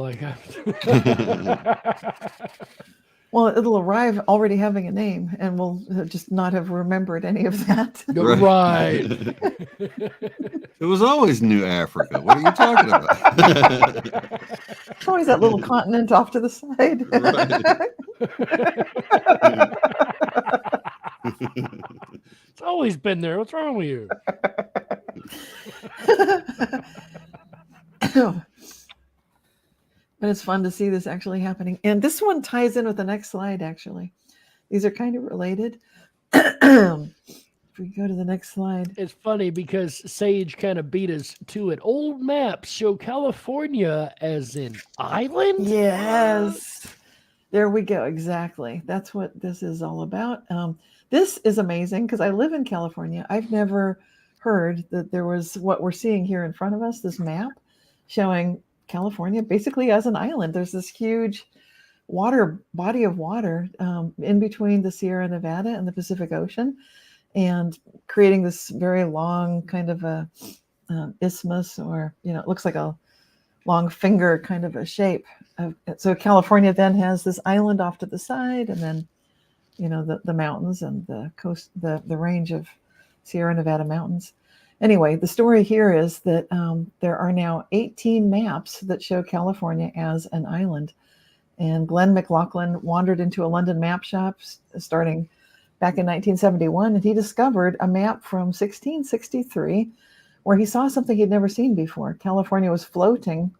Well, it'll arrive already having a name, and we'll just not have remembered any of that. Right. It was always New Africa. What are you talking about? It's always that little continent off to the side. It's always been there. What's wrong with you? But it's fun to see this actually happening. And this one ties in with the next slide, actually. These are kind of related. If we go to the next slide. It's funny because Sage kind of beat us to it. Old maps show California as an island? Yes. There we go. Exactly. That's what this is all about. This is amazing because I live in California. I've never heard that there was what we're seeing here in front of us, this map showing California basically as an island. There's this huge body of water in between the Sierra Nevada and the Pacific Ocean, and creating this very long kind of a isthmus, or it looks like a long finger kind of a shape. So California then has this island off to the side, and then the mountains and the coast, the range of Sierra Nevada mountains. Anyway, the story here is that there are now 18 maps that show California as an island. And Glenn McLaughlin wandered into a London map shop starting back in 1971, and he discovered a map from 1663 where he saw something he'd never seen before. California was floating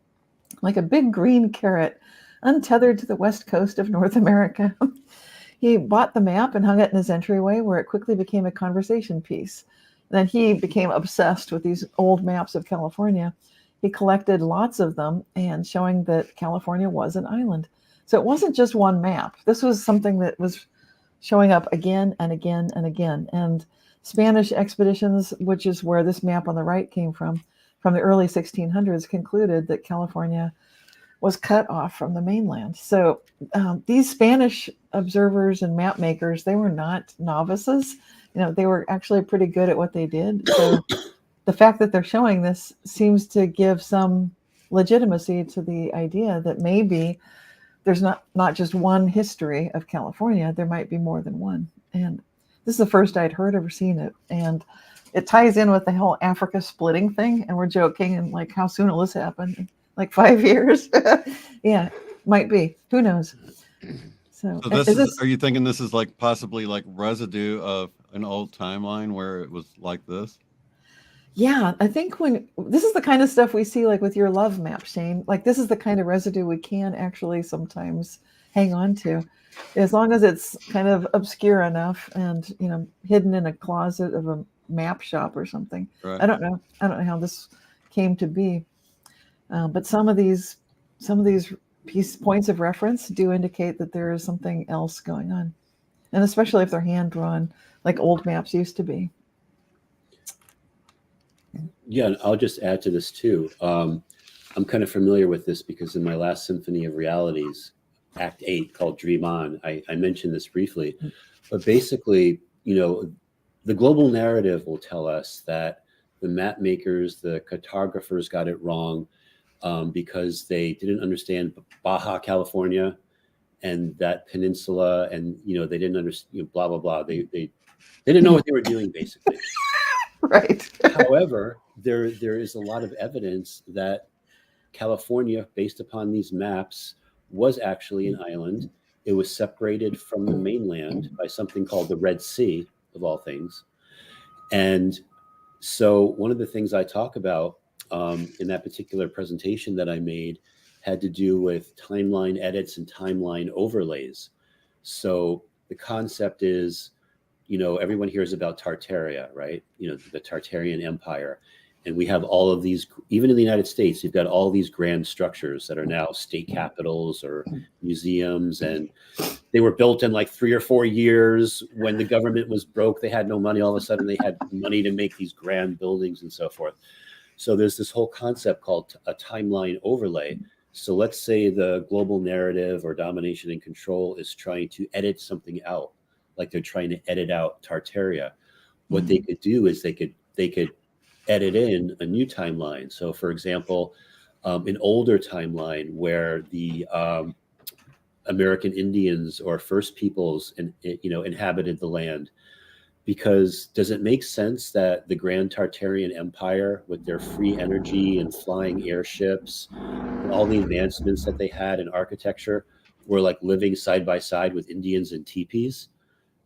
like a big green carrot, untethered to the west coast of North America. He bought the map and hung it in his entryway, where it quickly became a conversation piece. Then he became obsessed with these old maps of California. He collected lots of them, and showing that California was an island. So it wasn't just one map. This was something that was showing up again and again and again. And Spanish expeditions, which is where this map on the right came from, from the early 1600s concluded that California was cut off from the mainland. So these Spanish observers and map makers, they were not novices. They were actually pretty good at what they did. So the fact that they're showing this seems to give some legitimacy to the idea that maybe there's not just one history of California. There might be more than one. And this is the first I'd heard or seen it. And it ties in with the whole Africa splitting thing. And we're joking and like, how soon will this happen? Like 5 years? Yeah, might be. Who knows? So this are you thinking this is like possibly like residue of an old timeline where it was like this? Yeah, I think this is the kind of stuff we see like with your love map, Shane. Like this is the kind of residue we can actually sometimes hang on to, as long as it's kind of obscure enough and hidden in a closet of a map shop or something. Right. I don't know how this came to be. But some of these points of reference do indicate that there is something else going on, and especially if they're hand drawn, like old maps used to be. Yeah, and I'll just add to this too. I'm kind of familiar with this because in my last Symphony of Realities, Act 8, called Dream On, I mentioned this briefly, but basically, the global narrative will tell us that the map makers, the cartographers got it wrong. Because they didn't understand Baja California and that peninsula, and they didn't understand blah blah blah. They didn't know what they were doing, basically. Right. However, there is a lot of evidence that California, based upon these maps, was actually an island. It was separated from the mainland by something called the Red Sea, of all things. And so one of the things I talk about in that particular presentation that I made had to do with timeline edits and timeline overlays. So the concept is, everyone hears about Tartaria, right? The Tartarian Empire. And we have all of these, even in the United States, you've got all these grand structures that are now state capitals or museums. And they were built in like 3 or 4 years when the government was broke. They had no money. All of a sudden they had money to make these grand buildings and so forth. So there's this whole concept called a timeline overlay. So let's say the global narrative or domination and control is trying to edit something out, like they're trying to edit out Tartaria. What they could do is they could edit in a new timeline. So for example, an older timeline where the American Indians or First Peoples inhabited the land. Because does it make sense that the Grand Tartarian Empire, with their free energy and flying airships and all the advancements that they had in architecture, were like living side by side with Indians and teepees?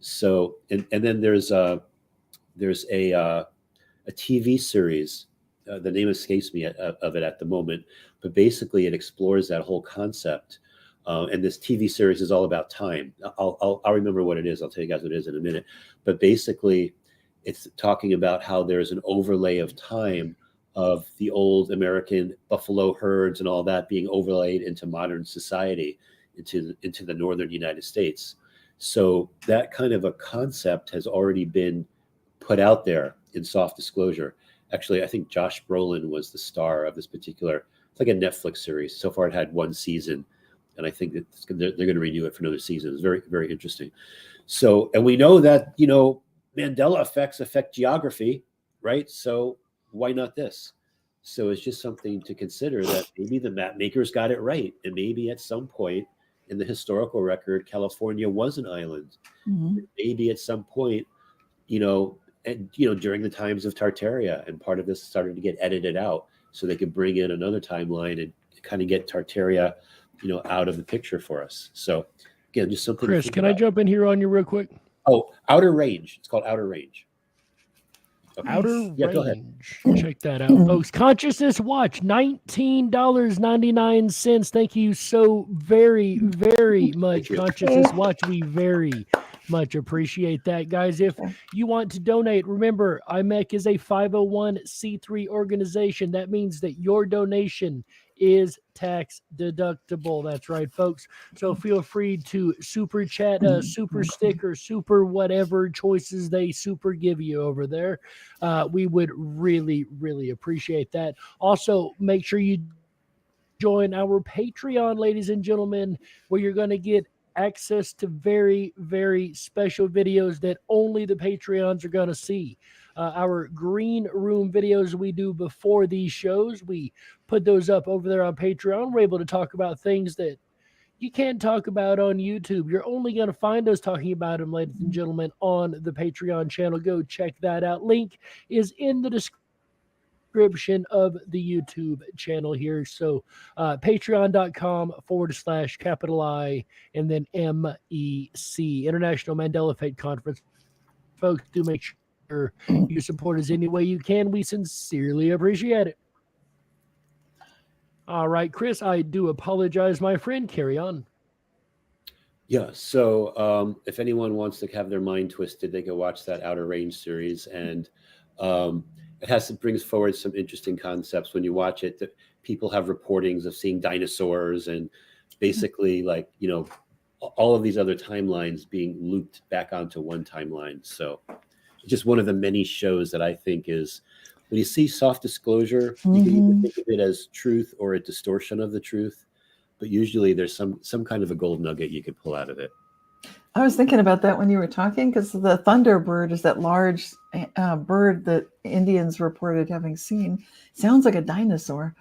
So, and then there's a TV series. The name escapes me of it at the moment, but basically it explores that whole concept. And this TV series is all about time. I'll remember what it is. I'll tell you guys what it is in a minute. But basically, it's talking about how there's an overlay of time of the old American buffalo herds and all that being overlaid into modern society, into the northern United States. So that kind of a concept has already been put out there in soft disclosure. Actually, I think Josh Brolin was the star of this particular, it's like a Netflix series. So far it had 1 season. And I think that they're going to renew it for another season. It's very, very interesting. So, and we know that, Mandela effects affect geography, right? So why not this? So it's just something to consider, that maybe the map makers got it right. And maybe at some point in the historical record, California was an island. Mm-hmm. Maybe at some point, during the times of Tartaria, and part of this started to get edited out so they could bring in another timeline and kind of get Tartaria out of the picture for us. So again, just something. Chris, can I jump in here on you real quick? Oh, Outer Range. It's called Outer Range. Okay. Outer Range. Go ahead. Check that out, folks. Consciousness Watch, $19.99. Thank you so very, very much, Consciousness Watch. We very much appreciate that, guys. If you want to donate, remember, IMEC is a 501c3 organization. That means that your donation is tax deductible. That's right, folks. So feel free to super chat, super stick, or super whatever choices they super give you over there. We would really, really appreciate that. Also, make sure you join our Patreon, ladies and gentlemen, where you're going to get access to very, very special videos that only the Patreons are going to see. Our green room videos we do before these shows, we put those up over there on Patreon. We're able to talk about things that you can't talk about on YouTube. You're only going to find us talking about them, ladies and gentlemen, on the Patreon channel. Go check that out. Link is in the description of the YouTube channel here. So patreon.com/I and then MEC, International Mandela Effect Conference. Folks, do make sure you support us any way you can. We sincerely appreciate it. All right, Chris, I do apologize, my friend. Carry on. Yeah, so if anyone wants to have their mind twisted, they can watch that Outer Range series, and it brings forward some interesting concepts when you watch it. That people have reportings of seeing dinosaurs and basically, like, you know, all of these other timelines being looped back onto one timeline. So just one of the many shows that I think is, when you see soft disclosure, you can either think of it as truth or a distortion of the truth, but usually there's some kind of a gold nugget you could pull out of it. I was thinking about that when you were talking, because the thunderbird is that large bird that Indians reported having seen. Sounds like a dinosaur.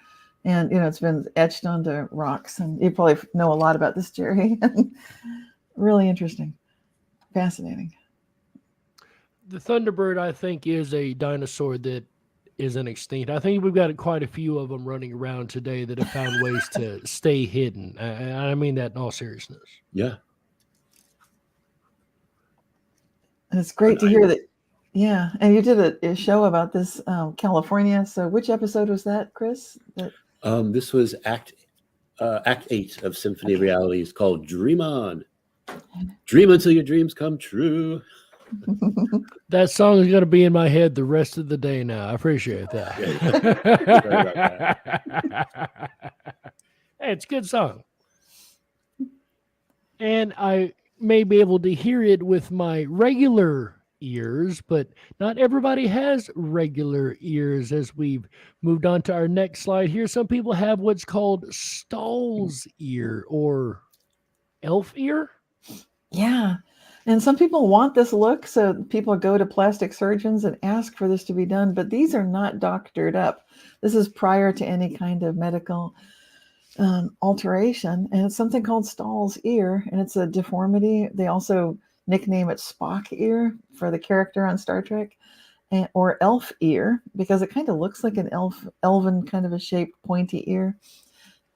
And, you know, it's been etched onto rocks. And you probably know a lot about this, Jerry. Really interesting. Fascinating. The thunderbird, I think, is a dinosaur that isn't extinct. I think we've got quite a few of them running around today that have found ways to stay hidden. I mean that in all seriousness. Yeah. And it's great to hear that. Yeah. And you did a show about this, California. So which episode was that, Chris? This was Act 8 of Symphony of Realities, called Dream On. Dream until your dreams come true. That song is going to be in my head the rest of the day now. I appreciate that. Hey, it's a good song. And I may be able to hear it with my regular ears, but not everybody has regular ears. As we've moved on to our next slide here, some people have what's called Stahl's ear or elf ear. Yeah. And some people want this look, so people go to plastic surgeons and ask for this to be done, but these are not doctored up. This is prior to any kind of medical alteration, and it's something called Stahl's ear, and it's a deformity. They also nickname it Spock ear for the character on Star Trek, or elf ear, because it kind of looks like an elven kind of a shaped pointy ear.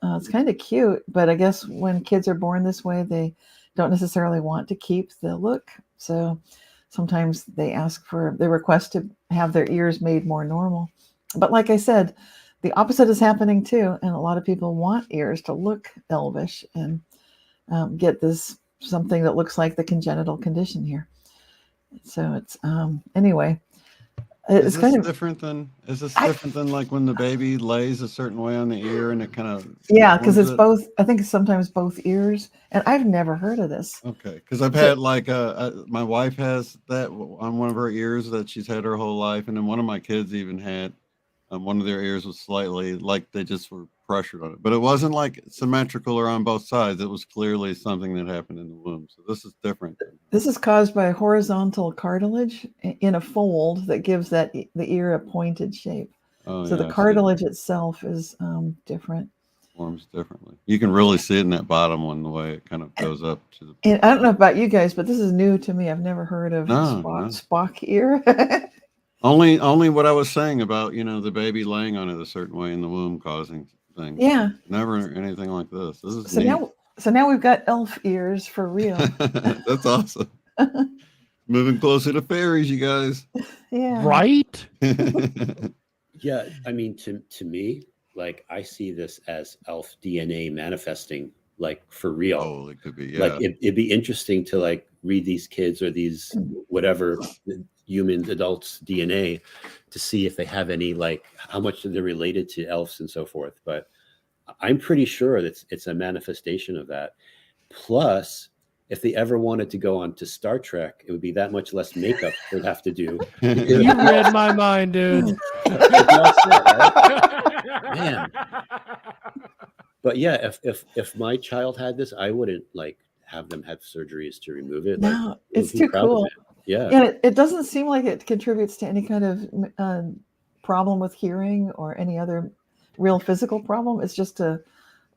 It's kind of cute, but I guess when kids are born this way, they don't necessarily want to keep the look. So sometimes they request to have their ears made more normal. But like I said, the opposite is happening too. And a lot of people want ears to look elvish and get this something that looks like the congenital condition here. So it's anyway. It's kind of different than like when the baby lays a certain way on the ear and it kind of because it's both. I think sometimes both ears, and I've never heard of this. Okay, because I've had like my wife has that on one of her ears that she's had her whole life, and then one of my kids even had one of their ears was slightly like they just were pressured on it, but it wasn't like symmetrical or on both sides. It was clearly something that happened in the womb. So this is different. This is caused by horizontal cartilage in a fold that gives the ear a pointed shape. So the cartilage itself is different. Forms differently. You can really see it in that bottom one, the way it kind of goes up to the. And I don't know about you guys, but this is new to me. I've never heard of Spock ear. Only what I was saying about, the baby laying on it a certain way in the womb causing things. Yeah. Never anything like this. This is so now we've got elf ears for real. That's awesome. Moving closer to fairies, you guys. Yeah. Right? Yeah, I mean, to me, like, I see this as elf DNA manifesting, like, for real. Oh, it could be, yeah. Like, it'd be interesting to, like, read these kids or these whatever humans, adults' DNA to see if they have any, like, how much they're related to elves and so forth. But I'm pretty sure that it's a manifestation of that. Plus, if they ever wanted to go on to Star Trek, it would be that much less makeup they'd have to do. You read my mind, dude. Man. But yeah, if my child had this, I wouldn't like have them have surgeries to remove it. No, like, it's too cool. Yeah. And it doesn't seem like it contributes to any kind of problem with hearing or any other real physical problem. It's just a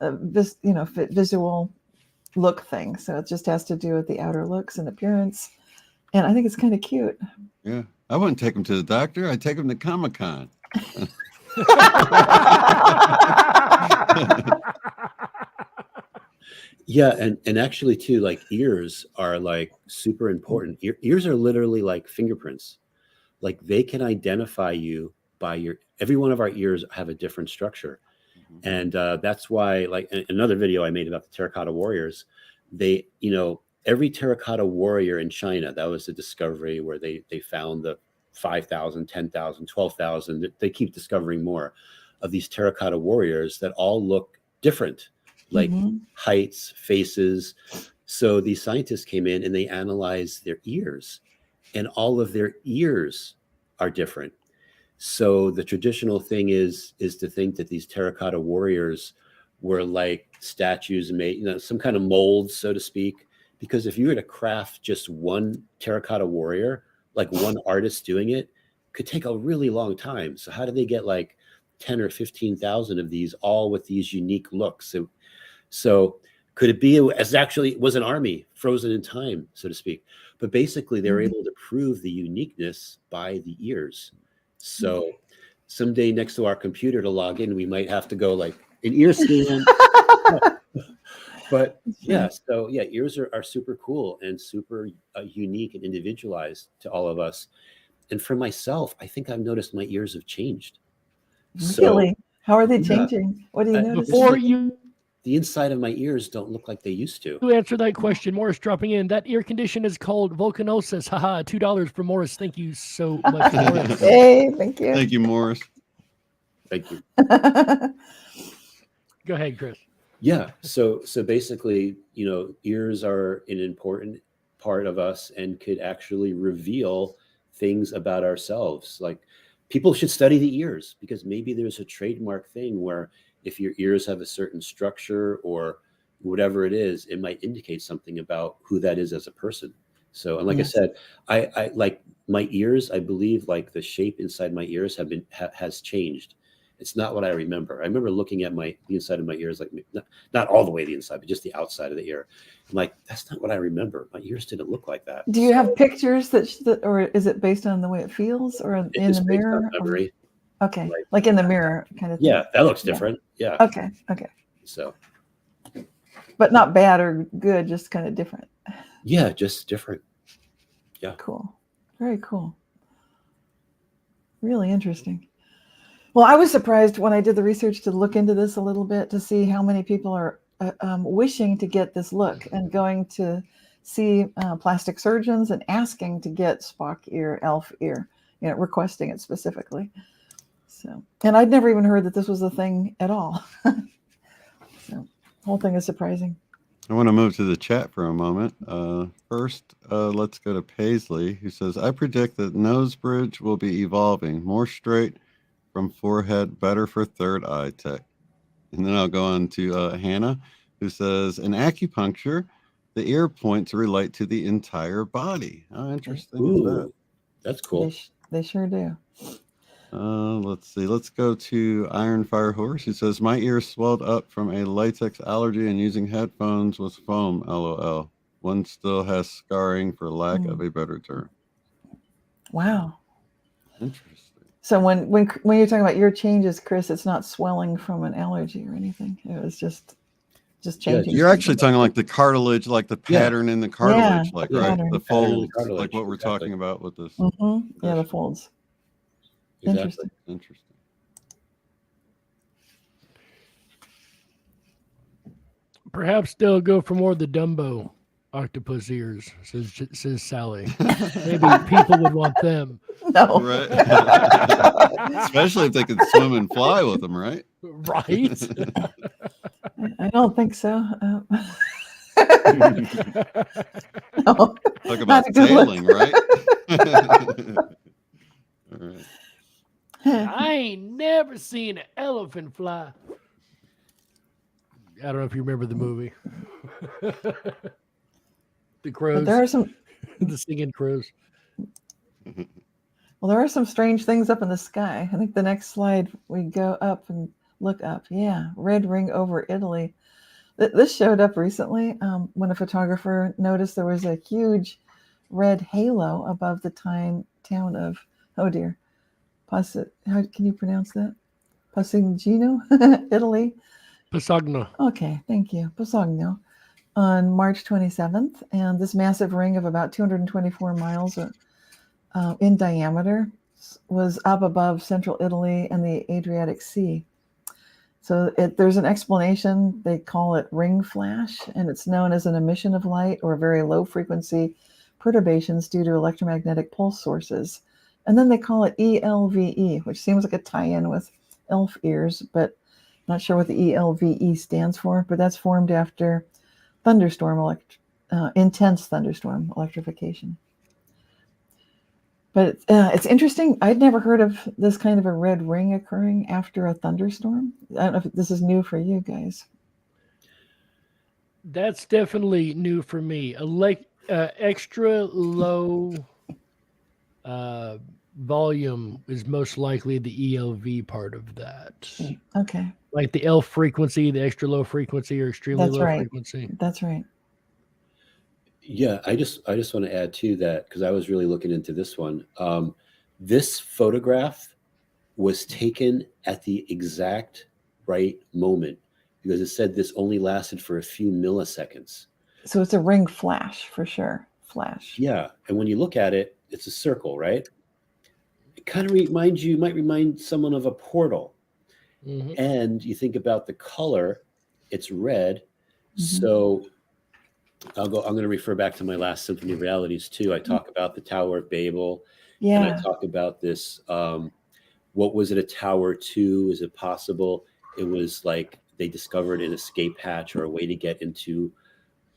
visual look thing. So it just has to do with the outer looks and appearance. And I think it's kind of cute. Yeah. I wouldn't take them to the doctor. I'd take them to Comic-Con. Yeah, and actually too, like ears are like super important. Ears are literally like fingerprints. Like they can identify you by every one of our ears have a different structure. And that's why, like another video I made about the terracotta warriors, they, every terracotta warrior in China, that was the discovery where they found the 5,000, 10,000, 12,000. They keep discovering more of these terracotta warriors that all look different, like heights, faces. So these scientists came in and they analyzed their ears, and all of their ears are different. So the traditional thing is to think that these terracotta warriors were like statues made, some kind of mold, so to speak. Because if you were to craft just one terracotta warrior, like one artist doing it, could take a really long time. So how do they get like 10 or 15,000 of these, all with these unique looks? So could it be it was an army frozen in time, so to speak? But basically they were able to prove the uniqueness by the ears. So someday next to our computer to log in, we might have to go like an ear scan. But yeah, so yeah, ears are super cool and super unique and individualized to all of us. And for myself, I think I've noticed my ears have changed. Really? So, how are they changing? What do you notice? The inside of my ears don't look like they used to. To answer that question, Morris dropping in. That ear condition is called volcanosis. Haha, $2 for Morris. Thank you so much, Morris. Hey, thank you. Thank you, Morris. Thank you. Go ahead, Chris. Yeah. So basically, ears are an important part of us and could actually reveal things about ourselves. Like people should study the ears because maybe there's a trademark thing where if your ears have a certain structure or whatever it is, it might indicate something about who that is as a person. So, and like I said, I like my ears, I believe like the shape inside my ears has changed. It's not what I remember. I remember looking at the inside of my ears, like not all the way the inside, but just the outside of the ear. I'm like, that's not what I remember. My ears didn't look like that. Do you have pictures that, or is it based on the way it feels or in the mirror? Memory. Okay, like in the mirror kind of thing. Yeah, that looks different. Yeah. Okay. So. But not bad or good, just kind of different. Yeah, just different. Yeah. Cool. Very cool. Really interesting. Well, I was surprised when I did the research to look into this a little bit to see how many people are wishing to get this look and going to see plastic surgeons and asking to get Spock ear, elf ear, requesting it specifically. So, and I'd never even heard that this was a thing at all. So, the whole thing is surprising. I want to move to the chat for a moment. First, let's go to Paisley, who says, I predict that nose bridge will be evolving more straight from forehead, better for third eye tech. And then I'll go on to Hannah, who says, in acupuncture, the ear points relate to the entire body. How interesting is that? That's cool. They sure do. Let's see. Let's go to Iron Fire Horse, who says, my ears swelled up from a latex allergy and using headphones with foam, LOL. One still has scarring for lack of a better term. Wow. Interesting. So when you're talking about ear changes, Chris, it's not swelling from an allergy or anything. It was just changing. You're actually talking like the cartilage, like the pattern in the cartilage, right? The folds, like what we're talking about with this. Yeah, the folds. Exactly. Interesting. Perhaps they'll go for more of the Dumbo octopus ears, says Sally. Maybe people would want them. No. Right. Especially if they could swim and fly with them, right? Right. I don't think so. No, Talk not about a good look. sailing, right? All right. I ain't never seen an elephant fly. I don't know if you remember the movie. The crows. But there are some. The singing crows. Well, there are some strange things up in the sky. I think the next slide we go up and look up. Yeah, red ring over Italy. This showed up recently when a photographer noticed there was a huge red halo above the town of, oh dear, how can you pronounce that? Passaggino, Italy. Passagno. Okay, thank you. Passagno. On March 27th, and this massive ring of about 224 miles in diameter was up above central Italy and the Adriatic Sea. So there's an explanation. They call it ring flash, and it's known as an emission of light or very low frequency perturbations due to electromagnetic pulse sources. And then they call it ELVE, which seems like a tie-in with elf ears, but not sure what the ELVE stands for, but that's formed after intense thunderstorm electrification. But it's interesting. I'd never heard of this kind of a red ring occurring after a thunderstorm. I don't know if this is new for you guys. That's definitely new for me. Extra low volume is most likely the ELV part of that. Okay. Like the ELF frequency, the extra low frequency or extremely low frequency. That's right. Yeah, I just want to add to that because I was really looking into this one. This photograph was taken at the exact right moment because it said this only lasted for a few milliseconds. So it's a ring flash for sure. Flash. Yeah, and when you look at it, it's a circle, right? It kind of might remind someone of a portal. Mm-hmm. And you think about the color, it's red. Mm-hmm. So I'm going to refer back to my last Symphony of Realities too. I talk about the Tower of Babel. Yeah. And I talk about this. What was it a tower to? Is it possible? It was like they discovered an escape hatch or a way to get into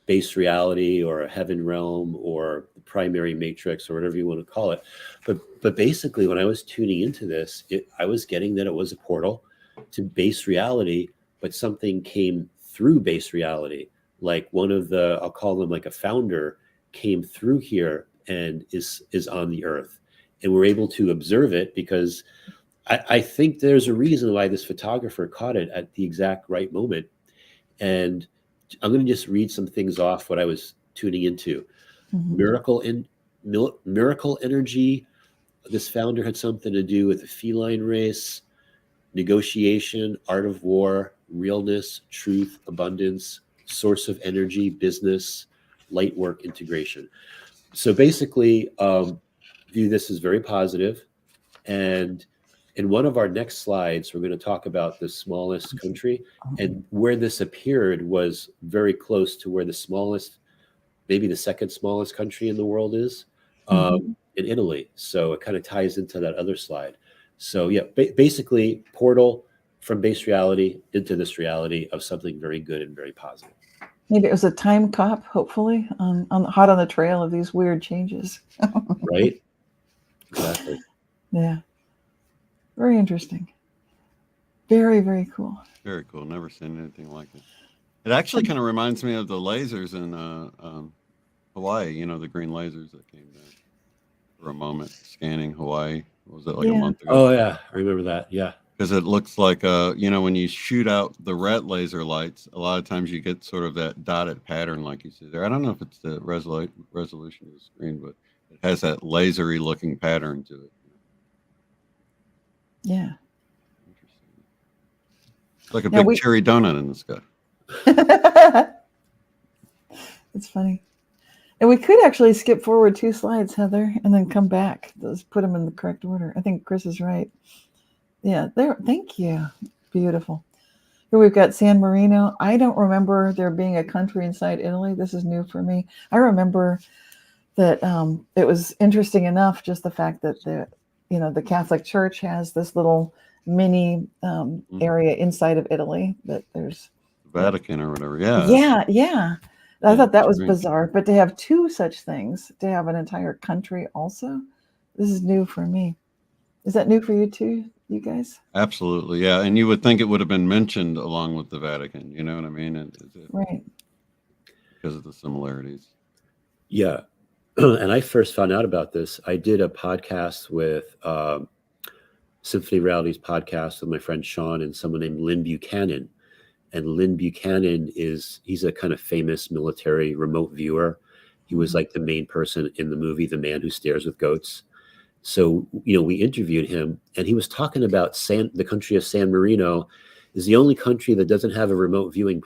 base reality or a heaven realm or the primary matrix or whatever you want to call it. But basically, when I was tuning into this, I was getting that it was a portal to base reality, but something came through base reality. Like one of the, I'll call them like a founder, came through here and is on the earth. And we're able to observe it because I think there's a reason why this photographer caught it at the exact right moment. And I'm going to just read some things off what I was tuning into. Mm-hmm. Miracle energy. This founder had something to do with the feline race, negotiation, art of war, realness, truth, abundance, source of energy, business, light work, integration. So basically, view this as very positive. And in one of our next slides, we're going to talk about the smallest country, and where this appeared was very close to where the smallest, maybe the second smallest country in the world is, in Italy. So it kind of ties into that other slide. So yeah, basically portal from base reality into this reality of something very good and very positive. Maybe it was a time cop, hopefully, hot on the trail of these weird changes. Right? Exactly. Yeah. Very interesting. Very, very cool. Very cool. Never seen anything like it. It actually kind of reminds me of the lasers in Hawaii, you know, the green lasers that came down for a moment, scanning Hawaii. What was it, like a month ago? Oh, yeah. I remember that. Yeah. Because it looks like, you know, when you shoot out the red laser lights, a lot of times you get sort of that dotted pattern like you see there. I don't know if it's the resolution of the screen, but it has that lasery looking pattern to it. Yeah. Interesting. It's like a big cherry donut in the sky. It's funny. And we could actually skip forward 2 slides, Heather, and then come back. Let's put them in the correct order. I think Chris is right. Yeah, there. Thank you. Beautiful. Here we've got San Marino. I don't remember there being a country inside Italy. This is new for me. I remember that it was interesting enough, just the fact that the Catholic Church has this little mini area inside of Ity that there's Vatican or whatever. Yeah. Yeah. I Yeah, thought that it's was great. bizarre, but to have two such things, to have an entire country also, this is new for me. Is that new for you too, you guys? Absolutely. Yeah. And you would think it would have been mentioned along with the Vatican. You know what I mean? Right. Because of the similarities. Yeah. And I first found out about this. I did a podcast with Symphony Reality's podcast with my friend Sean and someone named Lynn Buchanan. And Lynn Buchanan he's a kind of famous military remote viewer. He was like the main person in the movie, The Man Who Stares with Goats. So, we interviewed him and he was talking about the country of San Marino is the only country that doesn't have a remote viewing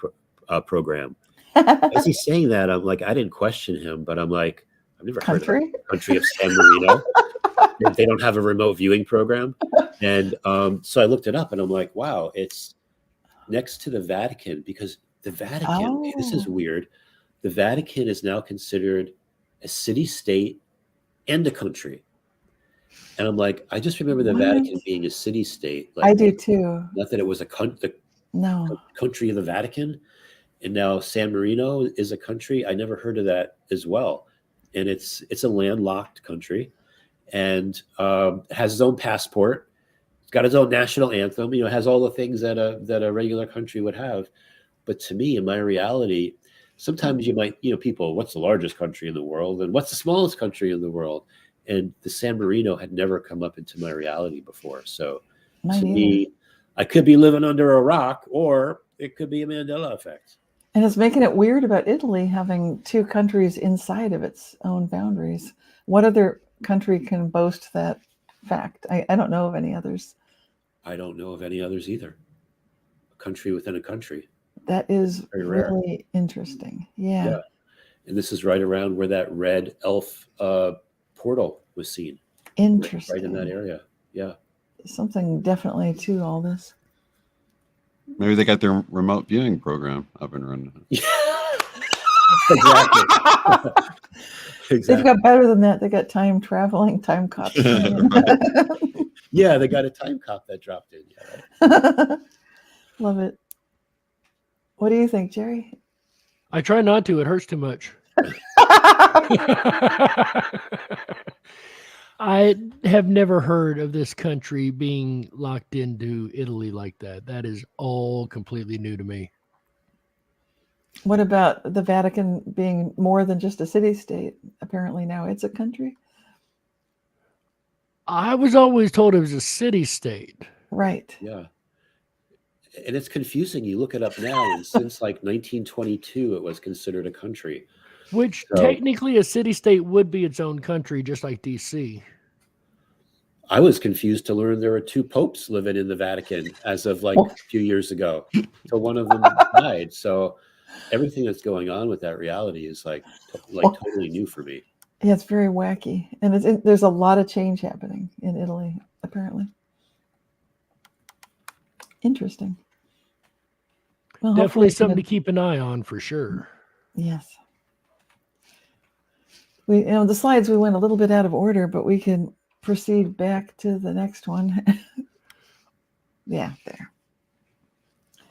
program. As he's saying that, I'm like, I didn't question him, but I'm like, I've never heard of the country of San Marino. They don't have a remote viewing program. And so I looked it up and I'm like, wow, it's next to the Vatican, because the Vatican, this is weird. The Vatican is now considered a city-state and a country. And I'm like, I just remember the Vatican being a city-state. Like, I do too. Not that it was the country of the Vatican. And now San Marino is a country. I never heard of that as well. And it's a landlocked country and has its own passport. It's got its own national anthem, has all the things that a regular country would have. But to me, in my reality, sometimes you might, people, what's the largest country in the world and what's the smallest country in the world? And the San Marino had never come up into my reality before. So to me, I could be living under a rock or it could be a Mandela effect. And it's making it weird about Italy having two countries inside of its own boundaries. What other country can boast that fact? I don't know of any others. I don't know of any others either. A country within a country. That is really interesting. Yeah. And this is right around where that red elf portal was seen. Interesting. Right in that area. Yeah. Something definitely to all this. Maybe they got their remote viewing program up and running. Exactly. They've got better than that. They got time cops. Yeah, they got a time cop that dropped in. Yeah, right. Love it. What do you think, Jerry? I try not to. It hurts too much. I have never heard of this country being locked into Italy like that. That is all completely new to me. What about the Vatican being more than just a city-state? Apparently now it's a country. I was always told it was a city-state. Right. Yeah. And it's confusing. You look it up now, and since like 1922, it was considered a country. Which technically a city-state would be its own country, just like D.C. I was confused to learn there were two popes living in the Vatican as of like a few years ago. So one of them died. So everything that's going on with that reality is like totally new for me. Yeah, it's very wacky. And there's a lot of change happening in Italy, apparently. Interesting. Well, definitely something to keep an eye on for sure. Yes. The slides, we went a little bit out of order, but we can proceed back to the next one. Yeah, there.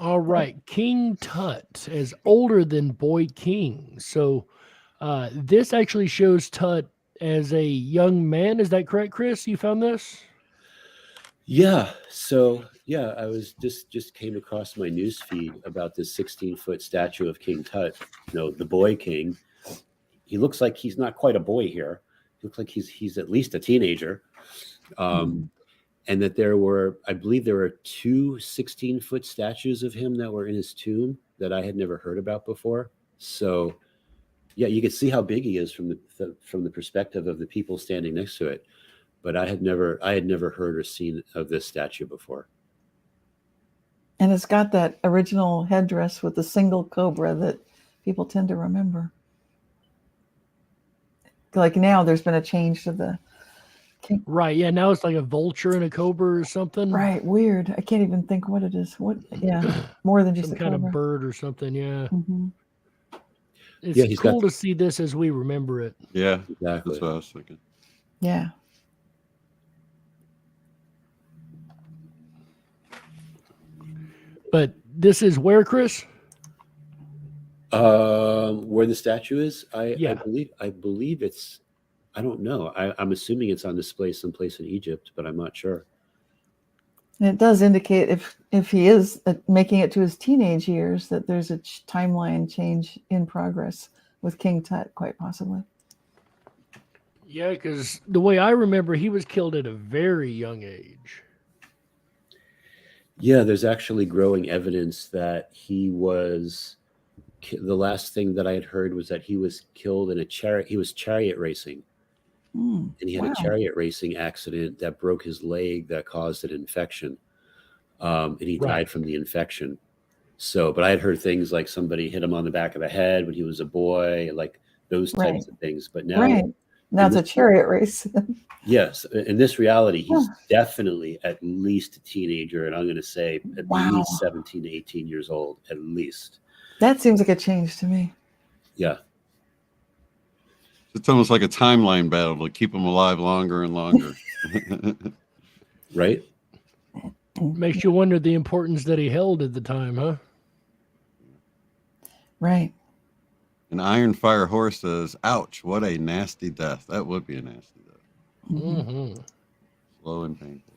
All right. King Tut is older than Boy King. So this actually shows Tut as a young man. Is that correct, Chris? You found this? Yeah. So yeah, I was just came across my news feed about this 16-foot statue of King Tut, the boy king. He looks like he's not quite a boy here. He looks like he's at least a teenager. And that I believe there were two 16-foot statues of him that were in his tomb that I had never heard about before. So yeah, you can see how big he is from the perspective of the people standing next to it. But I had never heard or seen of this statue before. And it's got that original headdress with the single cobra that people tend to remember. Like now there's been a change to the king. Right. Yeah. Now it's like a vulture and a cobra or something. Right. Weird. I can't even think what it is. Yeah. More than just some a kind cobra. Of bird or something. Yeah. Mm-hmm. It's cool to see this as we remember it. Yeah. Exactly. That's what I was thinking. Yeah. But this is where, Chris? Where the statue is, Yeah. I believe it's. I don't know. I'm assuming it's on display someplace in Egypt, but I'm not sure. And it does indicate if he is making it to his teenage years that there's a timeline change in progress with King Tut, quite possibly. Yeah, because the way I remember, he was killed at a very young age. Yeah, there's actually growing evidence that he was. The last thing that I had heard was that he was killed in a chariot. He was chariot racing. And he had a chariot racing accident that broke his leg that caused an infection. And he died from the infection. So, but I had heard things like somebody hit him on the back of the head when he was a boy, like those types of things. But now, now it's a chariot race. Yes. In this reality, he's definitely at least a teenager. And I'm going to say at least 17 to 18 years old, at least. That seems like a change to me. Yeah. It's almost like a timeline battle to keep them alive longer and longer. Right? Makes you wonder the importance that he held at the time, huh? Right. An Iron Fire Horse says, ouch, what a nasty death. That would be a nasty death. Mm-hmm. Slow and painful.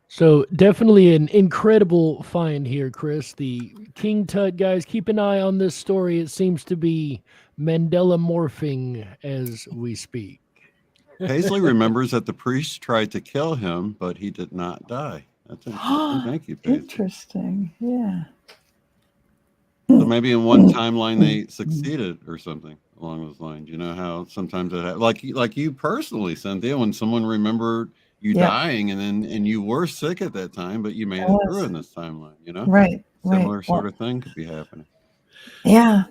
So definitely an incredible find here, Chris. The King Tut guys, keep an eye on this story. It seems to be Mandela morphing as we speak. Paisley remembers that the priest tried to kill him, but he did not die. That's interesting. Thank you, Paisley. Interesting. Yeah. So maybe in one timeline they succeeded or something along those lines. You know how sometimes it like you personally, Cynthia, when someone remembered you dying and you were sick at that time, but you made it through in this timeline, you know? Right. Similar sort of thing could be happening. Yeah.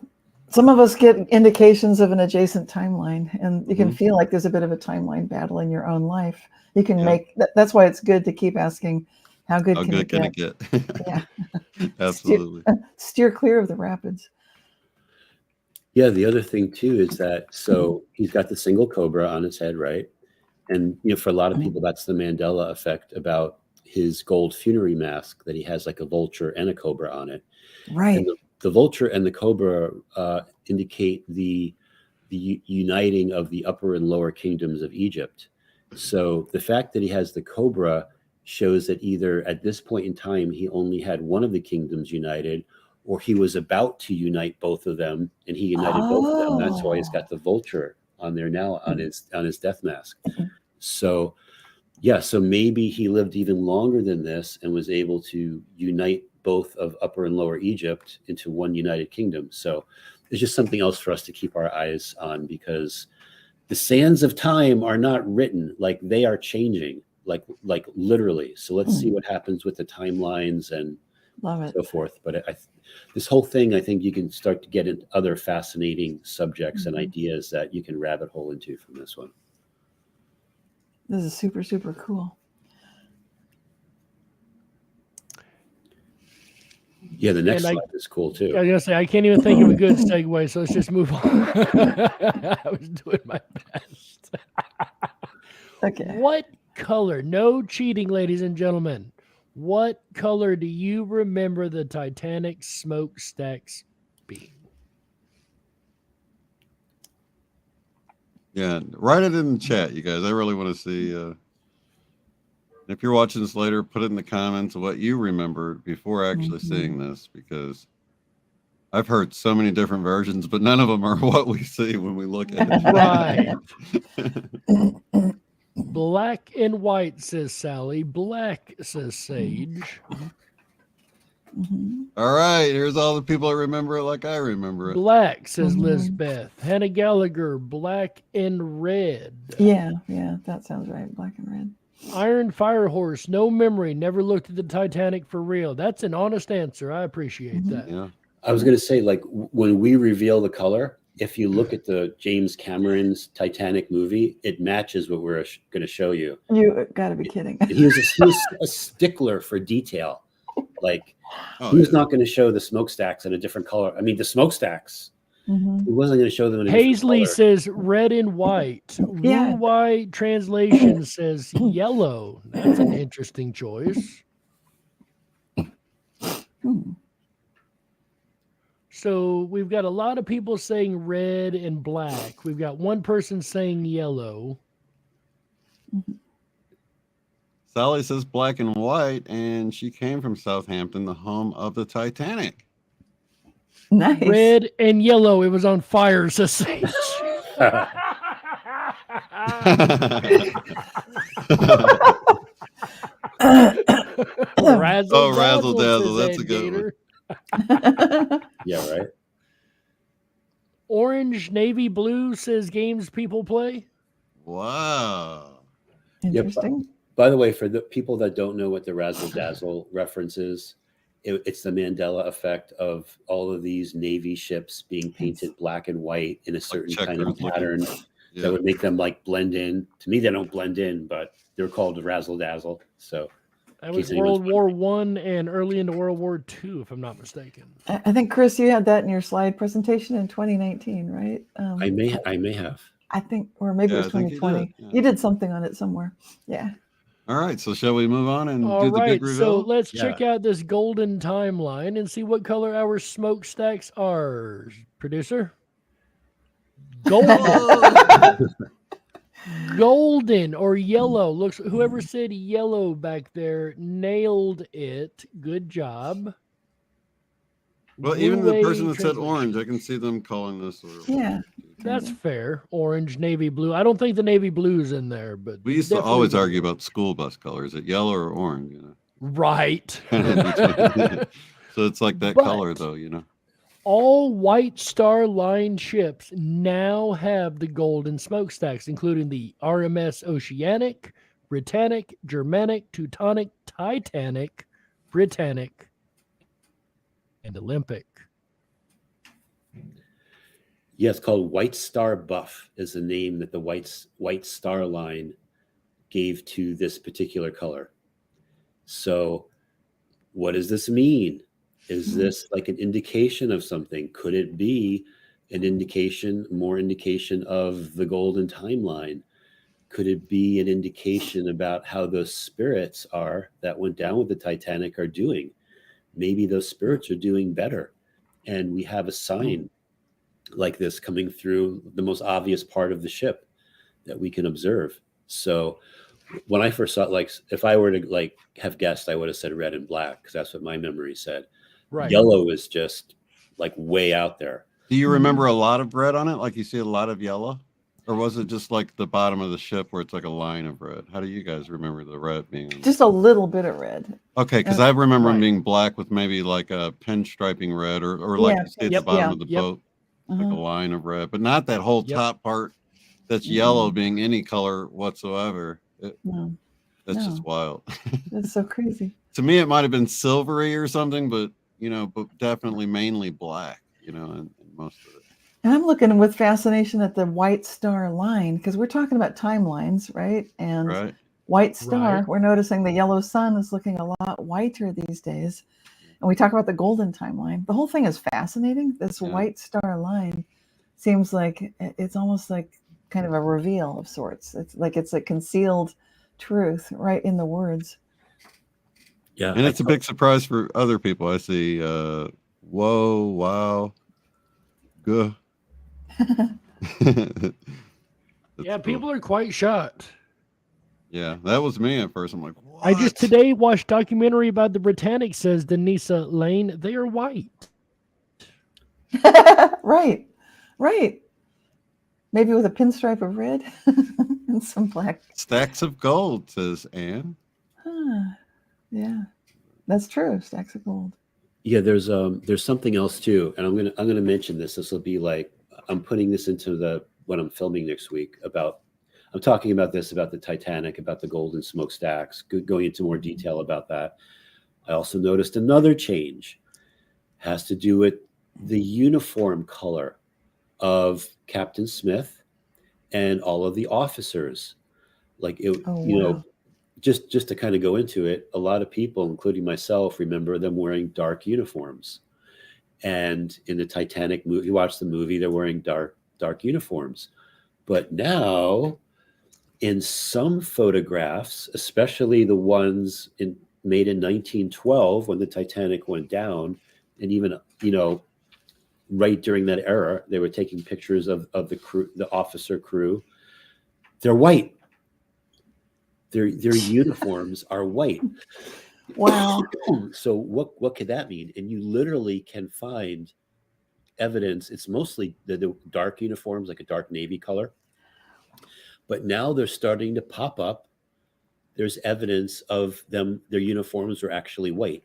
Some of us get indications of an adjacent timeline, and you can feel like there's a bit of a timeline battle in your own life. You can make that's why it's good to keep asking, how good can it get? Yeah. Absolutely. Steer clear of the rapids. Yeah, the other thing too is that so he's got the single cobra on his head, right? And you know, for a lot of people, that's the Mandela effect about his gold funerary mask, that he has like a vulture and a cobra on it. Right. And the vulture and the cobra indicate the uniting of the upper and lower kingdoms of Egypt. So the fact that he has the cobra shows that either at this point in time he only had one of the kingdoms united, or he was about to unite both of them, and he united both of them. That's why he's got the vulture on there now on his death mask. So yeah, so maybe he lived even longer than this and was able to unite both of Upper and Lower Egypt into one united kingdom. So it's just something else for us to keep our eyes on, because the sands of time are not written, like they are changing, like literally. So let's see what happens with the timelines and so forth. But this whole thing, I think you can start to get into other fascinating subjects and ideas that you can rabbit hole into from this one. This is super, super cool. Yeah, the next slide is cool too. I was gonna say I can't even think of a good segue, so let's just move on. I was doing my best. Okay. What color? No cheating, ladies and gentlemen. What color do you remember the Titanic smokestacks being? Yeah, write it in the chat, you guys. I really want to see. If you're watching this later, put it in the comments what you remember before actually seeing this, because I've heard so many different versions, but none of them are what we see when we look at it. Right. Black and white, says Sally. Black, says Sage. All right, here's all the people that remember it like I remember it. Black, says Lizbeth. Hannah Gallagher, black and red. Yeah, that sounds right. Black and red. Iron Fire Horse, no memory, never looked at the Titanic for real. That's an honest answer. I appreciate that. Yeah. I was going to say, like, when we reveal the color, if you look at the James Cameron's Titanic movie, it matches what we're going to show you. You got to be kidding. He was a stickler for detail. Like, he was not going to show the smokestacks in a different color. I mean, the smokestacks Mhm. He wasn't going to show them in a Paisley different says red and white. Yeah. Wu Wai translation says yellow. That's an interesting choice. Hmm. So we've got a lot of people saying red and black. We've got one person saying yellow. Sally says black and white, and she came from Southampton, the home of the Titanic. Nice. Red and yellow. It was on fire, says Sage. Razzle Oh, razzle dazzle. says That's a good one. Gator. Yeah, right. Orange, navy blue says games people play. Wow. Interesting. By the way, for the people that don't know what the razzle dazzle reference is, it's the Mandela effect of all of these Navy ships being painted black and white in a certain kind of checkers pattern Yeah. that would make them like blend in. To me, they don't blend in, but they're called razzle dazzle. So That in was case anyone's World War One and early into World War II, if I'm not mistaken. I think, Chris, you had that in your slide presentation in 2019, right? I may have. I think, or maybe Yeah, it was I think you 2020. did, yeah. You did something on it somewhere. Yeah. All right. So shall we move on and All do the right, big so reveal? let's check out this golden timeline and see what color our smokestacks are. Producer? Golden. Golden or yellow. Looks, whoever said yellow back there nailed it. Good job. Well, even the Blue person Wave that said translation. orange, I can see them calling this. Yeah. That's fair. Orange, navy blue. I don't think the navy blue's in there, but We used to definitely always blue. argue about school bus colors. Is it yellow or orange? You know. Right. So it's like that But- color, though. You know. All White Star Line ships now have the golden smokestacks, including the RMS Oceanic, Britannic, Germanic, Teutonic, Titanic, Britannic, and Olympic. Yeah, it's called White Star Buff is the name that the White Star Line gave to this particular color. So what does this mean? Is this like an indication of something? Could it be an indication, more indication of the golden timeline? Could it be an indication about how those spirits are that went down with the Titanic are doing? Maybe those spirits are doing better. And we have a sign like this coming through the most obvious part of the ship that we can observe. So when I first saw it, like if I were to like have guessed, I would have said red and black because that's what my memory said. Right. Yellow is just like way out there. Do you remember a lot of red on it? Like you see a lot of yellow? Or was it just like the bottom of the ship where it's like a line of red? How do you guys remember the red being? Just a little bit of red. Okay, because I remember them Right. being black with maybe like a pinstriping red or like you see at the bottom of the boat, like a line of red, but not that whole top part that's yellow being any color whatsoever. That's just wild. That's so crazy. To me, it might have been silvery or something, but but definitely mainly black, in most of it. And I'm looking with fascination at the White Star Line because we're talking about timelines, right? And White Star, we're noticing the yellow sun is looking a lot whiter these days. And we talk about the golden timeline. The whole thing is fascinating. This White Star Line seems like it's almost like kind of a reveal of sorts. It's like it's a concealed truth right in the words. Yeah. And it's a big surprise for other people. I see, whoa, wow, good. Yeah, people are quite shocked. Yeah, that was me at first. I'm like, what? I just today watched documentary about the Britannic, says Denisa Lane. They are white. Right. Maybe with a pinstripe of red and some black. Stacks of gold, says Anne. Yeah, that's true. Stacks of gold. Yeah, there's something else too, and I'm gonna mention this. This will be like I'm putting this into what I'm filming next week about. I'm talking about this about the Titanic, about the golden smokestacks, going into more detail about that. I also noticed another change has to do with the uniform color of Captain Smith and all of the officers. Like it, just to kind of go into it, a lot of people, including myself, remember them wearing dark uniforms. And in the Titanic movie, you watch the movie, they're wearing dark uniforms. But now in some photographs, especially the ones made in 1912 when the Titanic went down, and even, you know, right during that era, they were taking pictures of the crew, the officer crew. They're white. Their uniforms are white. Wow. So what could that mean? And you literally can find evidence. It's mostly the dark uniforms, like a dark navy color. But now they're starting to pop up. There's evidence of them. Their uniforms are actually white.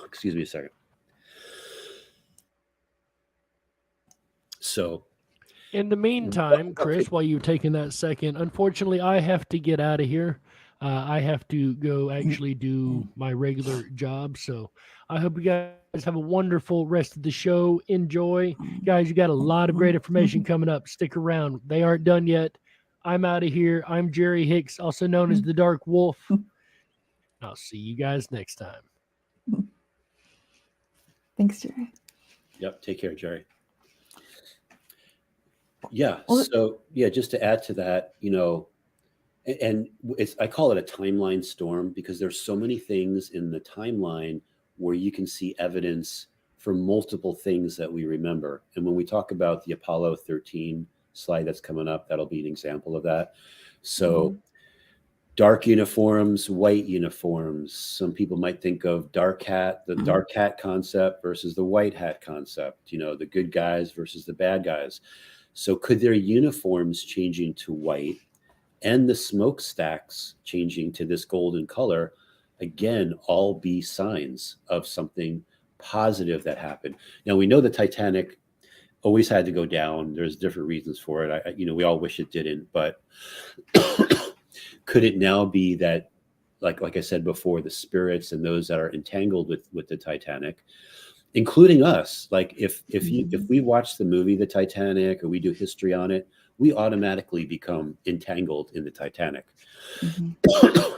Excuse me a second. So in the meantime, Chris, while you're taking that second, unfortunately, I have to get out of here. I have to go actually do my regular job. So I hope you guys have a wonderful rest of the show. Enjoy. Guys, you got a lot of great information coming up. Stick around. They aren't done yet. I'm out of here. I'm Jerry Hicks, also known as the Dark Wolf. I'll see you guys next time. Thanks, Jerry. Yep. Take care, Jerry. Yeah. So yeah, just to add to that, you know, and I call it a timeline storm because there's so many things in the timeline where you can see evidence for multiple things that we remember. And when we talk about the Apollo 13 slide that's coming up, that'll be an example of that. So dark uniforms, white uniforms. Some people might think of dark hat, the dark hat concept versus the white hat concept, you know, the good guys versus the bad guys. So could their uniforms changing to white and the smokestacks changing to this golden color, again, all be signs of something positive that happened? Now, we know the Titanic always had to go down. There's different reasons for it. You know, we all wish it didn't, but could it now be that, like I said before, the spirits and those that are entangled with the Titanic, including us, like if we watch the movie The Titanic or we do history on it, we automatically become entangled in the Titanic.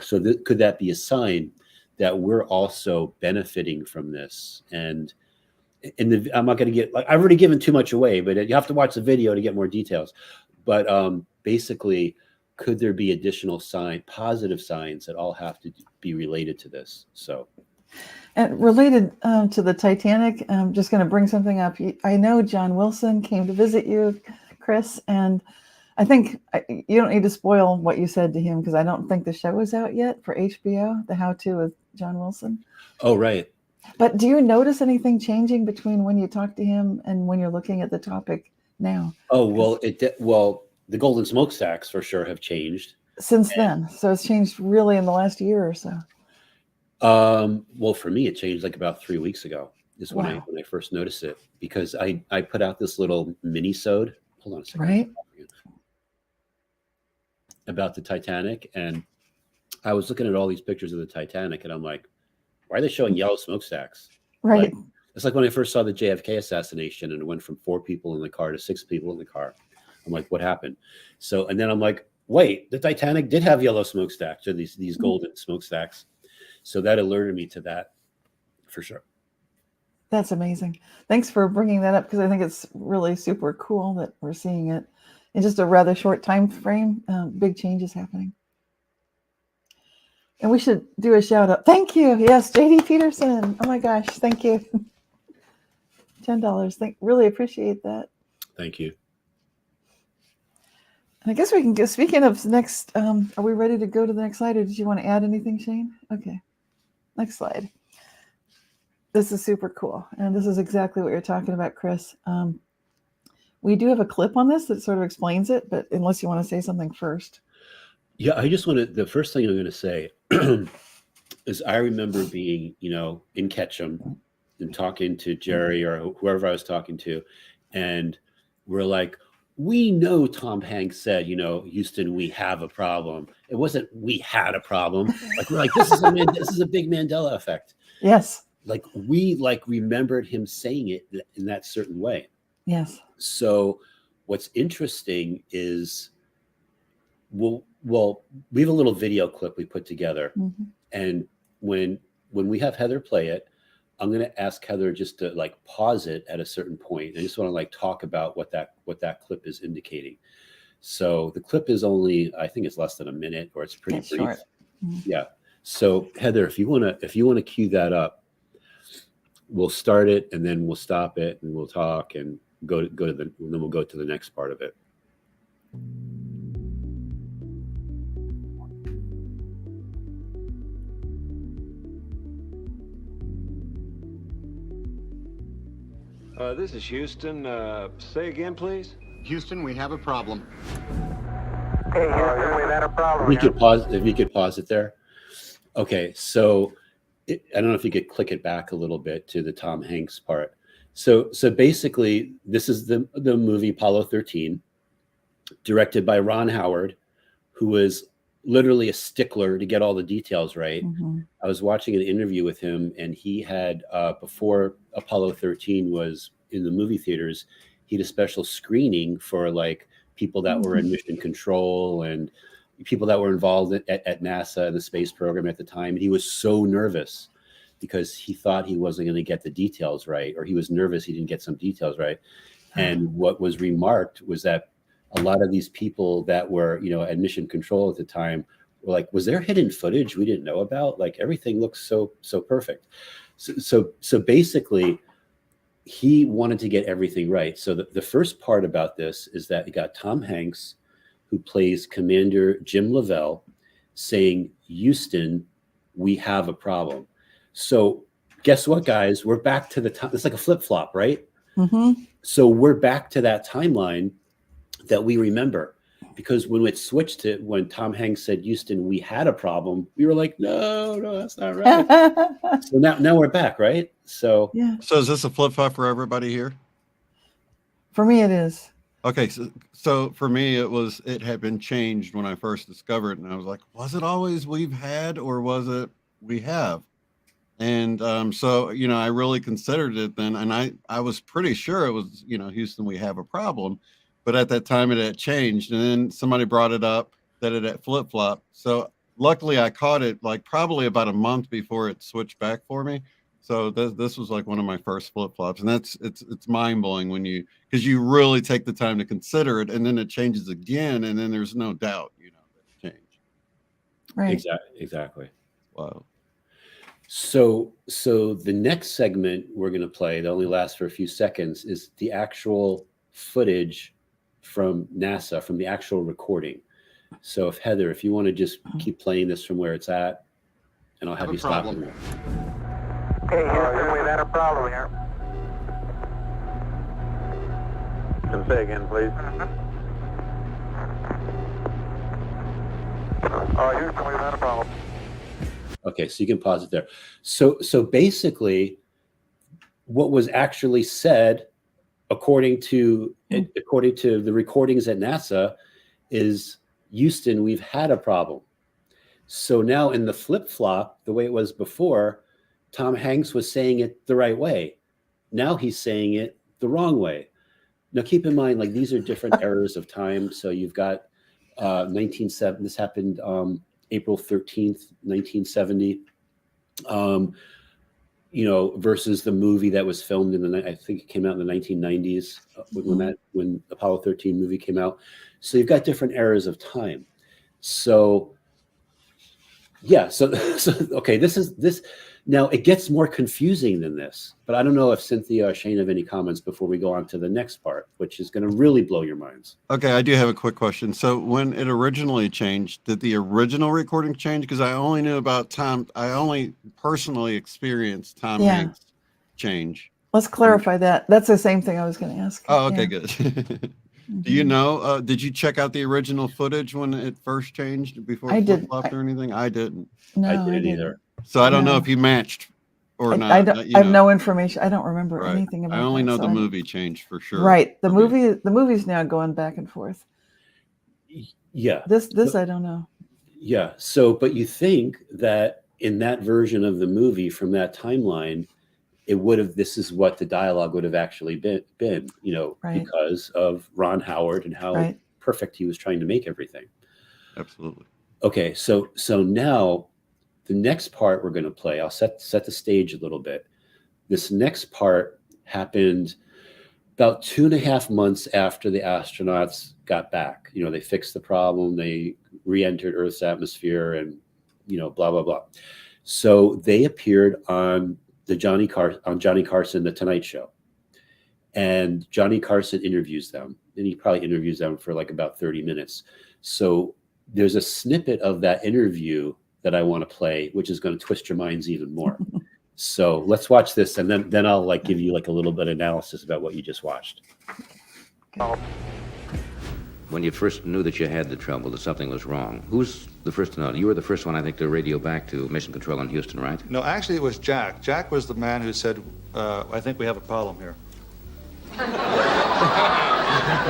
So could that be a sign that we're also benefiting from this? And I'm not going to get, like, I've already given too much away, but you have to watch the video to get more details. But basically, could there be additional positive signs that all have to be related to this? So. And related to the Titanic, I'm just going to bring something up. I know John Wilson came to visit you, Chris, and I think you don't need to spoil what you said to him because I don't think the show is out yet for HBO, The How To with John Wilson. Oh, right. But do you notice anything changing between when you talk to him and when you're looking at the topic now? Oh, well, the golden smokestacks for sure have changed. Since then. So it's changed really in the last year or so. Well, for me, it changed like about 3 weeks ago is when I first noticed it, because I put out this little mini-sode. Hold on a second. Right. About the Titanic. And I was looking at all these pictures of the Titanic and I'm like, why are they showing yellow smokestacks? Right. Like, it's like when I first saw the JFK assassination and it went from 4 people in the car to 6 people in the car. I'm like, what happened? So, and then I'm like, wait, the Titanic did have yellow smokestacks, or these golden smokestacks. So that alerted me to that for sure. That's amazing. Thanks for bringing that up because I think it's really super cool that we're seeing it in just a rather short time frame. Big changes happening. And we should do a shout out. Thank you. Yes, JD Peterson. Oh my gosh, thank you. $10. Really appreciate that. Thank you. I guess we can go. Speaking of next, are we ready to go to the next slide, or did you want to add anything, Shane? Okay, next slide. This is super cool, and this is exactly what you're talking about, Chris. We do have a clip on this that sort of explains it, but unless you want to say something first. Yeah, I just want to. The first thing I'm going to say is I remember being, in Ketchum and talking to Jerry or whoever I was talking to, and we're like, we know Tom Hanks said, Houston, we have a problem. It wasn't we had a problem. Like, we're like, this is a big Mandela effect. Yes. Like, we remembered him saying it in that certain way. Yes. So what's interesting is, we have a little video clip we put together. Mm-hmm. And when we have Heather play it, I'm gonna ask Heather just to like pause it at a certain point. I just want to like talk about what that clip is indicating. So the clip is only, I think it's less than a minute, or it's pretty It's brief. short. Yeah. So Heather, if you wanna cue that up, we'll start it and then we'll stop it and we'll talk and then we'll go to the next part of it. This is Houston. Say again, please. Houston, we have a problem. Hey, Houston, we've had a problem. If you could pause it there. Okay, so I don't know if you could click it back a little bit to the Tom Hanks part. So basically, this is the movie Apollo 13, directed by Ron Howard, who was literally a stickler to get all the details right. I was watching an interview with him, and he had before Apollo 13 was in the movie theaters, he had a special screening for like people that were in mission control and people that were involved at NASA and the space program at the time. And he was so nervous because he thought he wasn't going to get the details right, or he was nervous he didn't get some details right. And what was remarked was that a lot of these people that were, at mission control at the time were like, was there hidden footage we didn't know about? Like everything looks so perfect. So basically, he wanted to get everything right. So the first part about this is that you got Tom Hanks, who plays Commander Jim Lavelle, saying, Houston, we have a problem. So guess what, guys? We're back to the time. It's like a flip-flop, right? So we're back to that timeline that we remember. Because when it switched to when Tom Hanks said, Houston, we had a problem, we were like, no, that's not right. So now we're back, right? So Yeah. So is this a flip-flop for everybody here? For me, it is. Okay, so for me, it had been changed when I first discovered it, and I was like, was it always we've had, or was it we have? And so, I really considered it then, and I was pretty sure it was, Houston, we have a problem. But at that time, it had changed, and then somebody brought it up that it had flip-flopped. So luckily, I caught it like probably about a month before it switched back for me. So this was like one of my first flip-flops, and it's mind-blowing because you really take the time to consider it, and then it changes again, and then there's no doubt, that it changed. Right. Exactly. Wow. So the next segment we're going to play, that only lasts for a few seconds, is the actual footage from NASA, from the actual recording. So Heather, if you want to just keep playing this from where it's at, and I'll have you stop it. Hey, Houston, we've had a problem here. Can say again, please. Houston, we've had a problem. Okay, so you can pause it there. So basically, what was actually said, according to the recordings at NASA, is Houston, we've had a problem. So now in the flip-flop, the way it was before, Tom Hanks was saying it the right way. Now he's saying it the wrong way. Now keep in mind, like these are different eras of time. So you've got 1970. This happened April 13th, 1970. Versus the movie that was filmed I think it came out in the 1990s when Apollo 13 movie came out. So you've got different eras of time. So yeah, so okay, this now it gets more confusing than this, but I don't know if Cynthia or Shane have any comments before we go on to the next part, which is going to really blow your minds. Okay, I do have a quick question. So when it originally changed, did the original recording change? Because I only knew about Tom. I only personally experienced Tom Hanks change. Let's clarify that. That's the same thing I was going to ask. Oh, okay, good. Do you know, did you check out the original footage when it first changed before it flip-flopped or anything? I didn't. No, I didn't either. So I don't know if you matched or not. I have no information. I don't remember anything about I only that, know so the movie changed for sure. Right. The movie's now going back and forth. Yeah. This I don't know. Yeah. So, but you think that in that version of the movie from that timeline, this is what the dialogue would have actually been, because of Ron Howard and how perfect he was trying to make everything. Absolutely. Okay. So now the next part we're going to play, I'll set the stage a little bit. This next part happened about 2.5 months after the astronauts got back. You know, they fixed the problem, they re-entered Earth's atmosphere, and, you know, blah, blah, blah. So they appeared on Johnny Carson, The Tonight Show. And Johnny Carson interviews them, and he probably interviews them for like about 30 minutes. So there's a snippet of that interview that I want to play, which is going to twist your minds even more. So let's watch this, and then I'll like give you like a little bit of analysis about what you just watched. When you first knew that you had the trouble, that something was wrong, who's the first to know? You were the first one, I think, to radio back to Mission Control in Houston, right? No, actually it was Jack. Jack was the man who said, I think we have a problem here. Which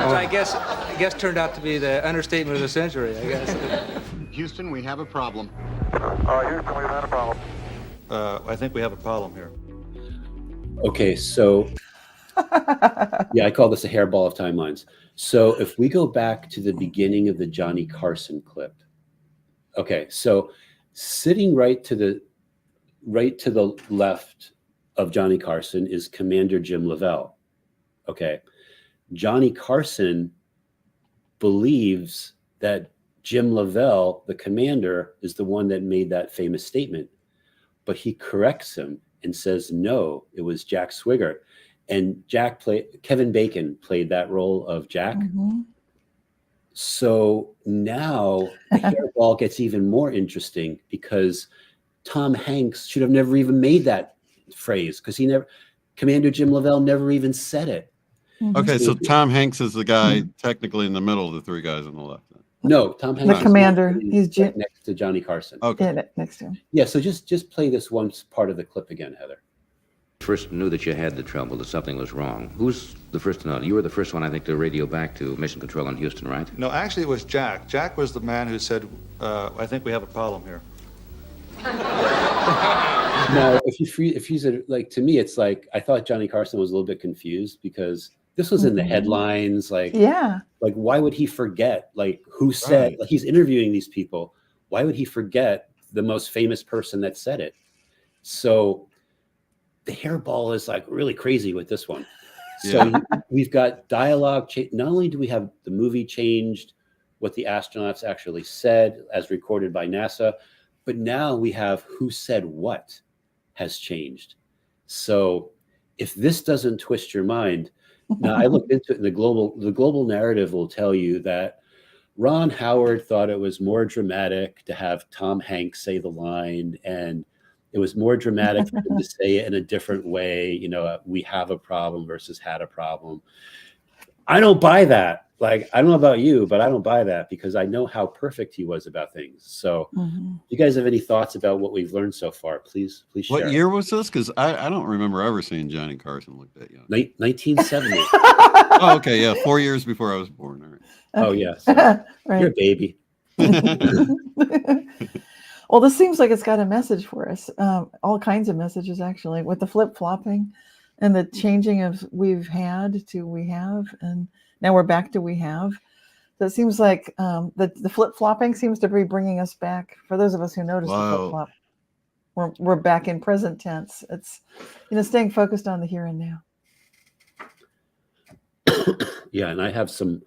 I guess turned out to be the understatement of the century, I guess. Houston, we have a problem. Houston, we've had a problem. I think we have a problem here. Okay, so yeah, I call this a hairball of timelines. So if we go back to the beginning of the Johnny Carson clip, okay, so sitting right to the left of Johnny Carson is Commander Jim Lovell. Okay, Johnny Carson believes that Jim Lovell, the commander, is the one that made that famous statement, but he corrects him and says, no, it was Jack Swigert. And Kevin Bacon played that role of Jack. Mm-hmm. So now the hairball gets even more interesting, because Tom Hanks should have never even made that phrase, because Commander Jim Lovell never even said it. Okay, so Tom Hanks is the guy technically in the middle of the three guys on the left. No, Tom Hanks. The commander. He's right next to Johnny Carson. Okay. Yeah, next to him. Yeah, so just play this one part of the clip again, Heather. First knew that you had the trouble, that something was wrong. Who's the first to know? You were the first one, I think, to radio back to Mission Control in Houston, right? No, actually it was Jack. Jack was the man who said, I think we have a problem here. Now, if you said, like, to me, it's like, I thought Johnny Carson was a little bit confused, because this was in the headlines. Like, yeah, like, why would he forget, like, who said, like, he's interviewing these people. Why would he forget the most famous person that said it? So the hairball is like really crazy with this one. So we've got dialogue. Not only do we have the movie changed, what the astronauts actually said as recorded by NASA, but now we have who said what has changed. So if this doesn't twist your mind, now I looked into it, and the global narrative will tell you that Ron Howard thought it was more dramatic to have Tom Hanks say the line, and it was more dramatic for him to say it in a different way. You know, we have a problem versus had a problem. I don't buy that. Like, I don't know about you, but I don't buy that, because I know how perfect he was about things. So if you guys have any thoughts about what we've learned so far, please share. What year was this? Because I don't remember ever seeing Johnny Carson look that young. 1970. Oh, okay. Yeah. 4 years before I was born. All right. Oh, yes. Right. You're a baby. Well, this seems like it's got a message for us. All kinds of messages, actually, with the flip-flopping and the changing of we've had to we have, and now we're back to we have. So it seems like the flip-flopping seems to be bringing us back. For those of us who noticed the flip-flop, we're back in present tense. It's, staying focused on the here and now. Yeah, and I have I'm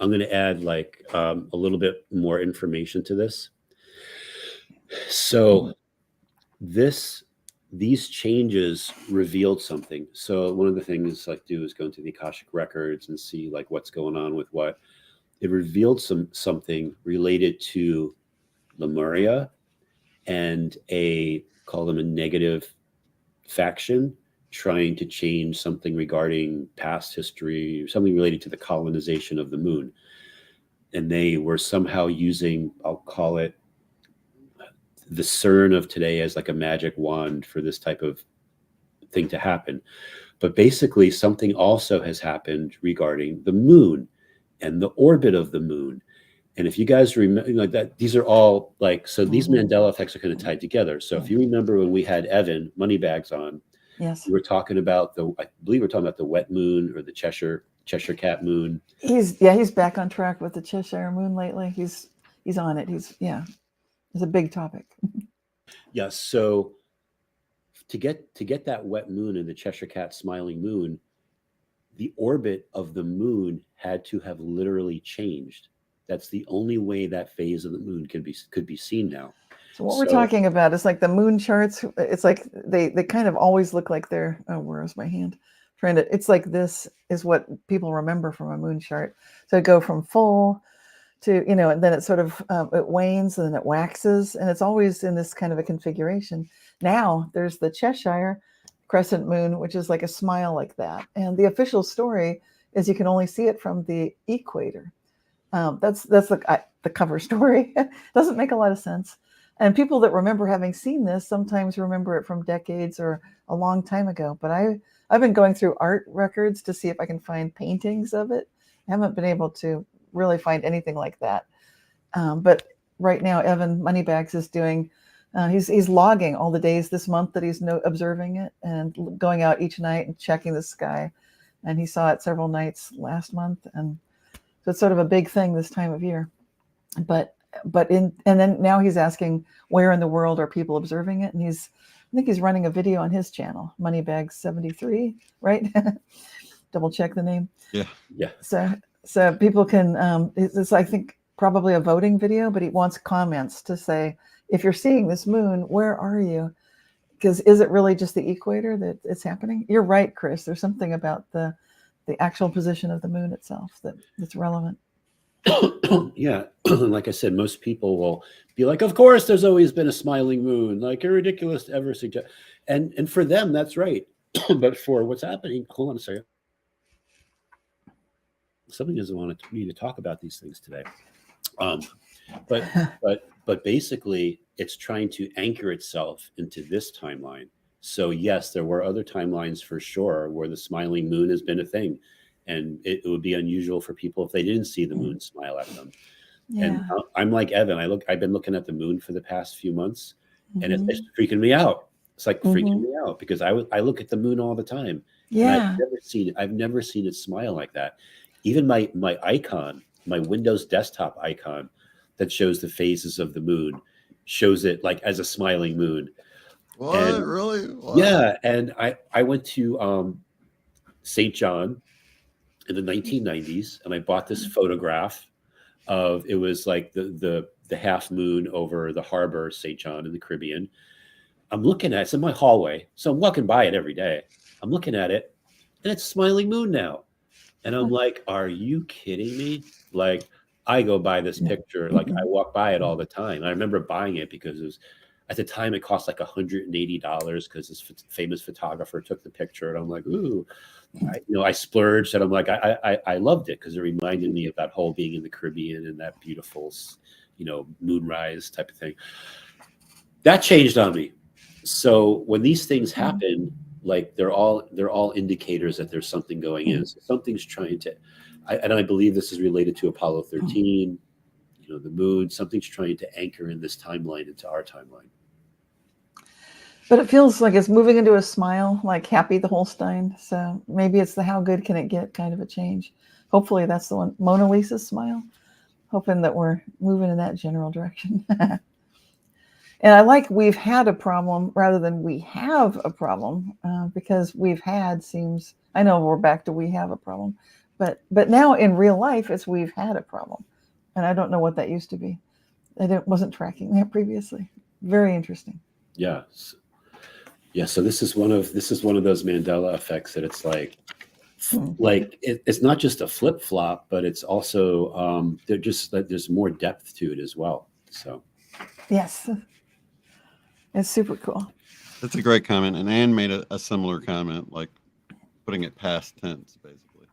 going to add like a little bit more information to this. So these changes revealed something. So one of the things like do is go into the Akashic records and see like what's going on with what. It revealed something related to Lemuria and call them a negative faction trying to change something regarding past history, something related to the colonization of the moon. And they were somehow using, I'll call it, the CERN of today as like a magic wand for this type of thing to happen. But basically something also has happened regarding the moon and the orbit of the moon. And if you guys remember, like that, these are all like, so these Mandela effects are kind of tied together. So if you remember when we had Evan Moneybags on, yes, we were talking about I believe we're talking about the wet moon or the Cheshire cat moon. He's back on track with the Cheshire moon lately. He's on it. It's a big topic. Yeah. So to get that wet moon and the Cheshire Cat smiling moon, the orbit of the moon had to have literally changed. That's the only way that phase of the moon could be seen now. So what we're talking about is like the moon charts. It's like they kind of always look like they're, oh, where is my hand? It's like this is what people remember from a moon chart. So it go from full to, and then it sort of, it wanes and then it waxes. And it's always in this kind of a configuration. Now there's the Cheshire crescent moon, which is like a smile like that. And the official story is you can only see it from the equator. That's the cover story. Doesn't make a lot of sense. And people that remember having seen this sometimes remember it from decades or a long time ago. But I've been going through art records to see if I can find paintings of it. I haven't been able to really find anything like that. But right now, Evan Moneybags is doing, he's logging all the days this month that he's observing it and going out each night and checking the sky. And he saw it several nights last month. And so it's sort of a big thing this time of year. And then now he's asking where in the world are people observing it, and I think he's running a video on his channel, Moneybags 73, right? Double check the name. Yeah. So people can. It's I think probably a voting video, but he wants comments to say, if you're seeing this moon, where are you? Because is it really just the equator that it's happening? You're right, Chris. There's something about the actual position of the moon itself that's relevant. Yeah, like I said, most people will be like, of course there's always been a smiling moon, like a ridiculous to ever suggest, and for them that's right. But for what's happening, hold on a second, somebody doesn't want me to talk about these things today. But basically it's trying to anchor itself into this timeline. So yes, there were other timelines for sure where the smiling moon has been a thing. And it would be unusual for people if they didn't see the moon smile at them. Yeah. And I'm like Evan. I've been looking at the moon for the past few months, and it's freaking me out. It's like freaking me out because I look at the moon all the time. Yeah, I've never seen it smile like that. Even my icon, my Windows desktop icon, that shows the phases of the moon, shows it like as a smiling moon. What, and, really? Wow. Yeah, and I went to St. John in the 1990s, and I bought this photograph of, it was like the half moon over the harbor, St. John in the Caribbean. I'm looking at it, it's in my hallway, so I'm walking by it every day. I'm looking at it, and it's smiling moon now. And I'm like, are you kidding me? Like, I go by this picture, like I walk by it all the time. I remember buying it because it was, at the time it cost like $180 because this famous photographer took the picture, and I'm like, ooh. I splurged, and I'm like, I loved it because it reminded me of that whole being in the Caribbean and that beautiful, moonrise type of thing. That changed on me. So when these things happen, like they're all indicators that there's something going in. So something's trying to, and I believe this is related to Apollo 13, the moon. Something's trying to anchor in this timeline into our timeline. But it feels like it's moving into a smile, like Happy the Holstein. So maybe it's the how good can it get kind of a change. Hopefully that's the one, Mona Lisa's smile. Hoping that we're moving in that general direction. And I like we've had a problem rather than we have a problem, because we've had seems, I know we're back to we have a problem, but now in real life it's we've had a problem. And I don't know what that used to be. I wasn't tracking that previously. Very interesting. Yeah. Yeah, so this is one of those Mandela effects that it's like it's not just a flip flop, but it's also there's more depth to it as well. So yes, it's super cool. That's a great comment, and Anne made a similar comment, like putting it past tense, basically.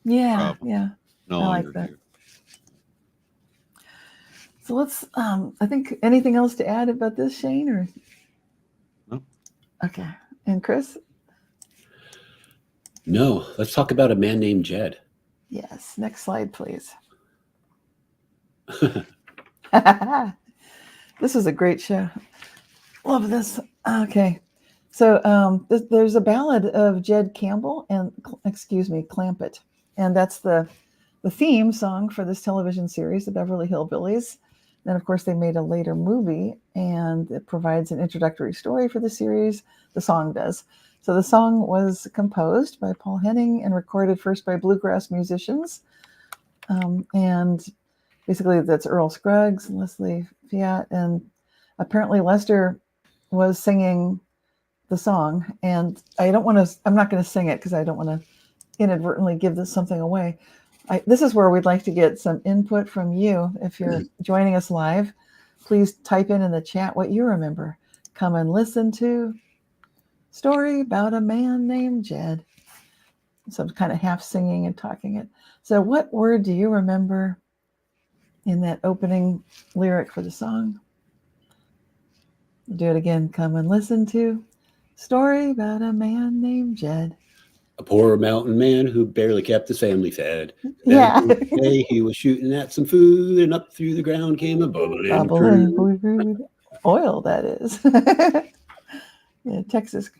Yeah, no I longer like that. here. So let's. I think anything else to add about this, Shane, or? No. Okay, and Chris? No, let's talk about a man named Jed. Yes, next slide, please. This is a great show. Love this. Okay, so there's a ballad of Jed Campbell and, Clampett, and that's the theme song for this television series, the Beverly Hillbillies. Then, of course, they made a later movie, and it provides an introductory story for the series. The song does. So the song was composed by Paul Henning and recorded first by bluegrass musicians. And basically, that's Earl Scruggs and Leslie Fiat. And apparently, Lester was singing the song. And I'm not going to sing it because I don't want to inadvertently give something away. This is where we'd like to get some input from you. If you're joining us live, please type in the chat what you remember. Come and listen to story about a man named Jed. So I'm kind of half singing and talking it. So what word do you remember in that opening lyric for the song? Do it again. Come and listen to story about a man named Jed. A poor mountain man who barely kept his family fed. Yeah. Day he was shooting at some food, and up through the ground came a bubbling crude. Oil, that is. Yeah, Texas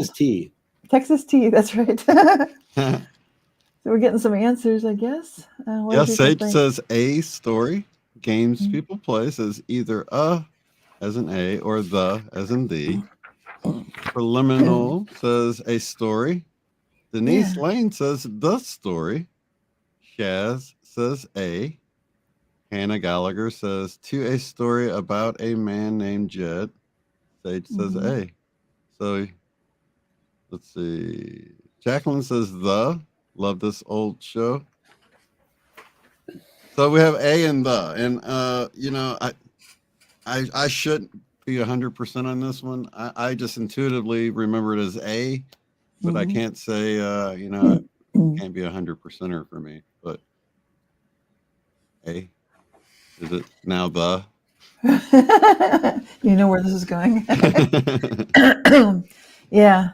tea. Texas tea, that's right. So we're getting some answers, I guess. Yes, Sage says a story. Games people play says either a as in a or the as in the. Preliminal says a story. Denise Lane says the story. Shaz says a. Hannah Gallagher says to a story about a man named Jed. Sage says a. So let's see. Jacqueline says the. Love this old show. So we have a and the. And I shouldn't be 100% on this one. I just intuitively remember it as a, but I can't say it can't be 100%er for me. But a, is it now the? You know where this is going. Yeah.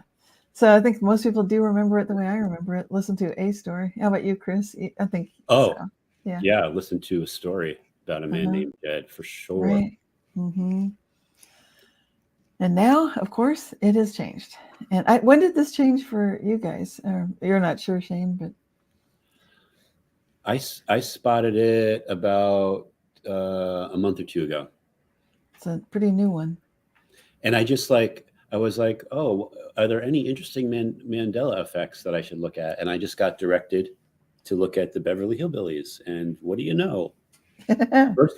So I think most people do remember it the way I remember it. Listen to a story. How about you, Chris? I think. Oh, so. Yeah. Yeah. Listen to a story about a man named Jed for sure. Right. Mm-hmm. And now, of course, it has changed. And when did this change for you guys? You're not sure, Shane, but I spotted it about a month or two ago. It's a pretty new one. And I was like, oh, are there any interesting Mandela effects that I should look at? And I just got directed to look at the Beverly Hillbillies. And what do you know?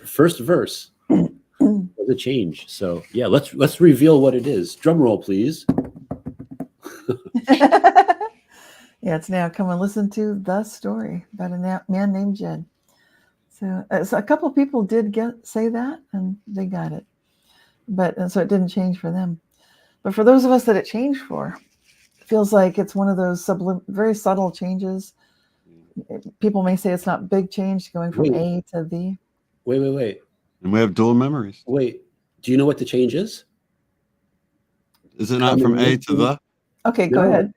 First verse was a change. So yeah, let's reveal what it is. Drum roll, please. Yeah, it's now come and listen to the story about a man named Jed. So a couple of people did say that, and they got it. But so it didn't change for them. But for those of us that it changed for, it feels like it's one of those very subtle changes. People may say it's not big change going from A to the. Wait. And we have dual memories. Wait, do you know what the change is? Is it not from A to the? Okay, go ahead.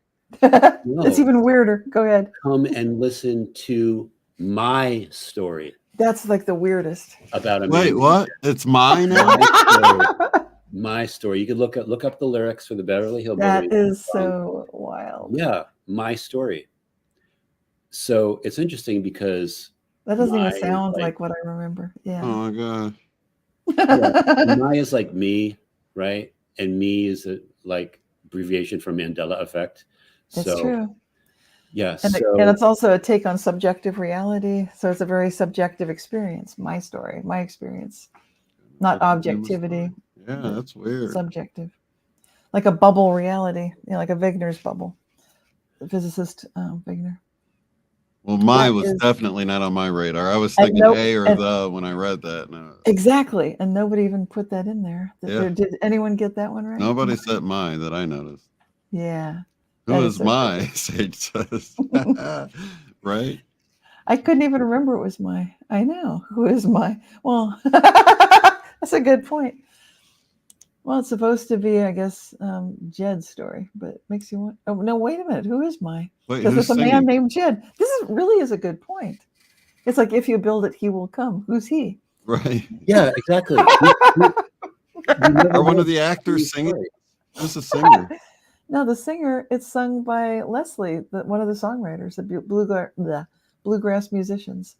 No. It's even weirder. Go ahead. Come and listen to my story. That's like the weirdest. About a Wait, man. what? It's mine now? My story. You could look up the lyrics for the Beverly Hillbillies. That is so wild. Yeah, my story. So it's interesting because that doesn't even sound like what I remember. Yeah. Oh my god. Yeah, my is like me, right? And me is like abbreviation for Mandela Effect. That's true. Yeah. And it's also a take on subjective reality. So it's a very subjective experience. My story, my experience, not objectivity. Yeah, that's weird. Subjective, like a bubble reality, like a Wigner's bubble. The physicist Wigner. Well, mine was definitely not on my radar. I was thinking A or the when I read that. No. Exactly, and nobody even put that in there. Yeah. Did anyone get that one right? Nobody said mine that I noticed. Yeah. Who is my? Sage says. Right? I couldn't even remember it was my. I know. Who is my? Well, that's a good point. Well, it's supposed to be, I guess, Jed's story, but it makes you want. Oh no! Wait a minute. Who is my? Because it's a man named Jed. This really is a good point. It's like if you build it, he will come. Who's he? Right. Yeah. Exactly. Or one of the actors singing. Who's the singer? No, the singer. It's sung by Leslie, one of the songwriters, the bluegrass musicians.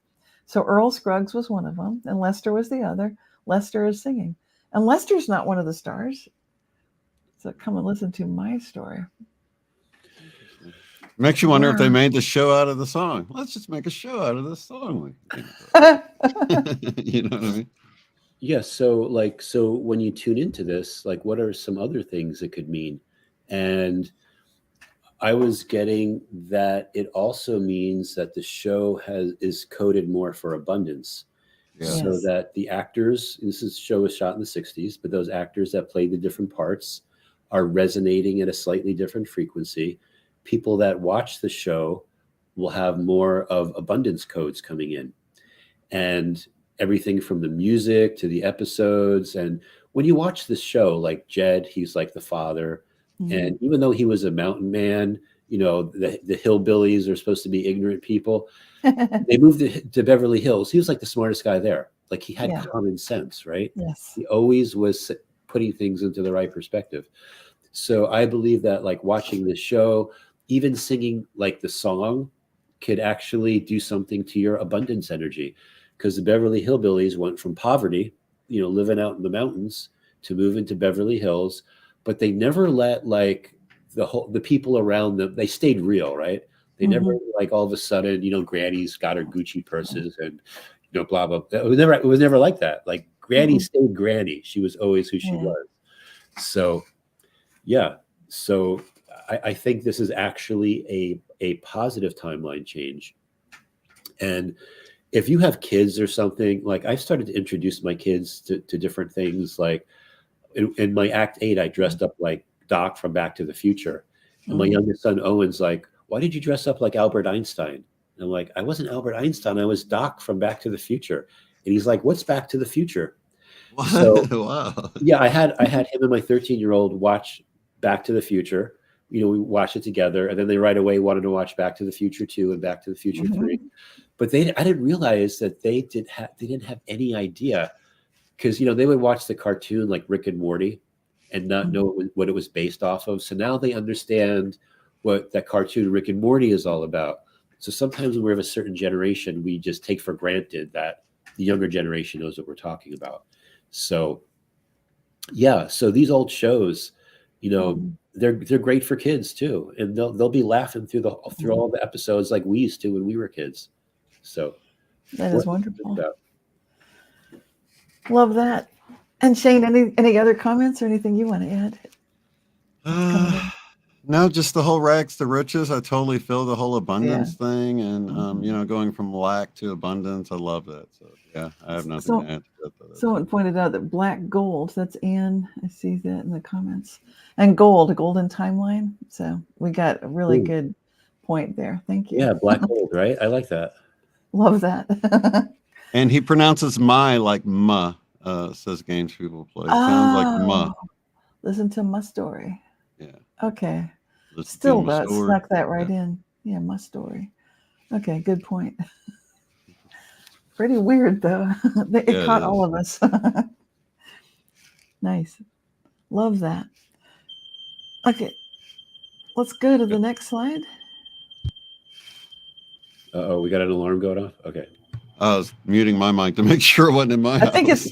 So Earl Scruggs was one of them, and Lester was the other. Lester is singing. And Lester's not one of the stars. So come and listen to my story. Makes you wonder if they made the show out of the song. Let's just make a show out of this song. You know what I mean? Yeah. So when you tune into this, like, what are some other things it could mean? And I was getting that it also means that the show is coded more for abundance. Yeah. So that the actors, show was shot in the 60s, but those actors that played the different parts are resonating at a slightly different frequency. People that watch the show will have more of abundance codes coming in. And everything from the music to the episodes. And when you watch this show, like Jed, he's like the father. And even though he was a mountain man, you know, the hillbillies are supposed to be ignorant people. They moved to Beverly Hills. He was like the smartest guy there. Like, he had common sense, right? Yes. He always was putting things into the right perspective. So I believe that, like, watching this show, even singing like the song, could actually do something to your abundance energy. Because the Beverly Hillbillies went from poverty, you know, living out in the mountains, to moving to Beverly Hills, but they never let, like, the people around them, they stayed real, right? They never, like, all of a sudden, you know, Granny's got her Gucci purses and, you know, blah, blah, blah. It was never like that. Like, Granny stayed Granny. She was always who she was. So, yeah. So I think this is actually a positive timeline change. And if you have kids or something, like, I've started to introduce my kids to different things. Like, in my Act 8, I dressed up like Doc from Back to the Future. And my youngest son, Owen's like, why did you dress up like Albert Einstein? And I'm like, I wasn't Albert Einstein. I was Doc from Back to the Future. And he's like, what's Back to the Future? What? So, wow. Yeah, I had him and my 13-year-old watch Back to the Future. You know, we watched it together, and then they right away wanted to watch Back to the Future 2 and Back to the Future 3. But I didn't realize that they didn't have any idea, because, you know, they would watch the cartoon like Rick and Morty and not know what it was based off of. So now they understand what that cartoon Rick and Morty is all about. So sometimes when we're of a certain generation, we just take for granted that the younger generation knows what we're talking about. So yeah, so these old shows, you know, they're great for kids too, and they'll be laughing through all the episodes like we used to when we were kids. So that is wonderful. Love that. And Shane, any other comments or anything you want to add? No, just the whole rags to riches. I totally feel the whole abundance thing, and you know, going from lack to abundance. I love that. So yeah, I have nothing to add to that. Someone pointed out that black gold. That's Anne. I see that in the comments. And gold, a golden timeline. So we got a really good point there. Thank you. Yeah, black gold, right? I like that. Love that. And he pronounces my like ma. Says games people play. Sounds like ma. Listen to my story. Yeah. Okay. Listen Still that snuck that right in. Yeah, my story. Okay, good point. Pretty weird though. It caught all of us. Nice. Love that. Okay. Let's go to the next slide. Uh-oh, we got an alarm going off? Okay. I was muting my mic to make sure it wasn't in my house. I think it's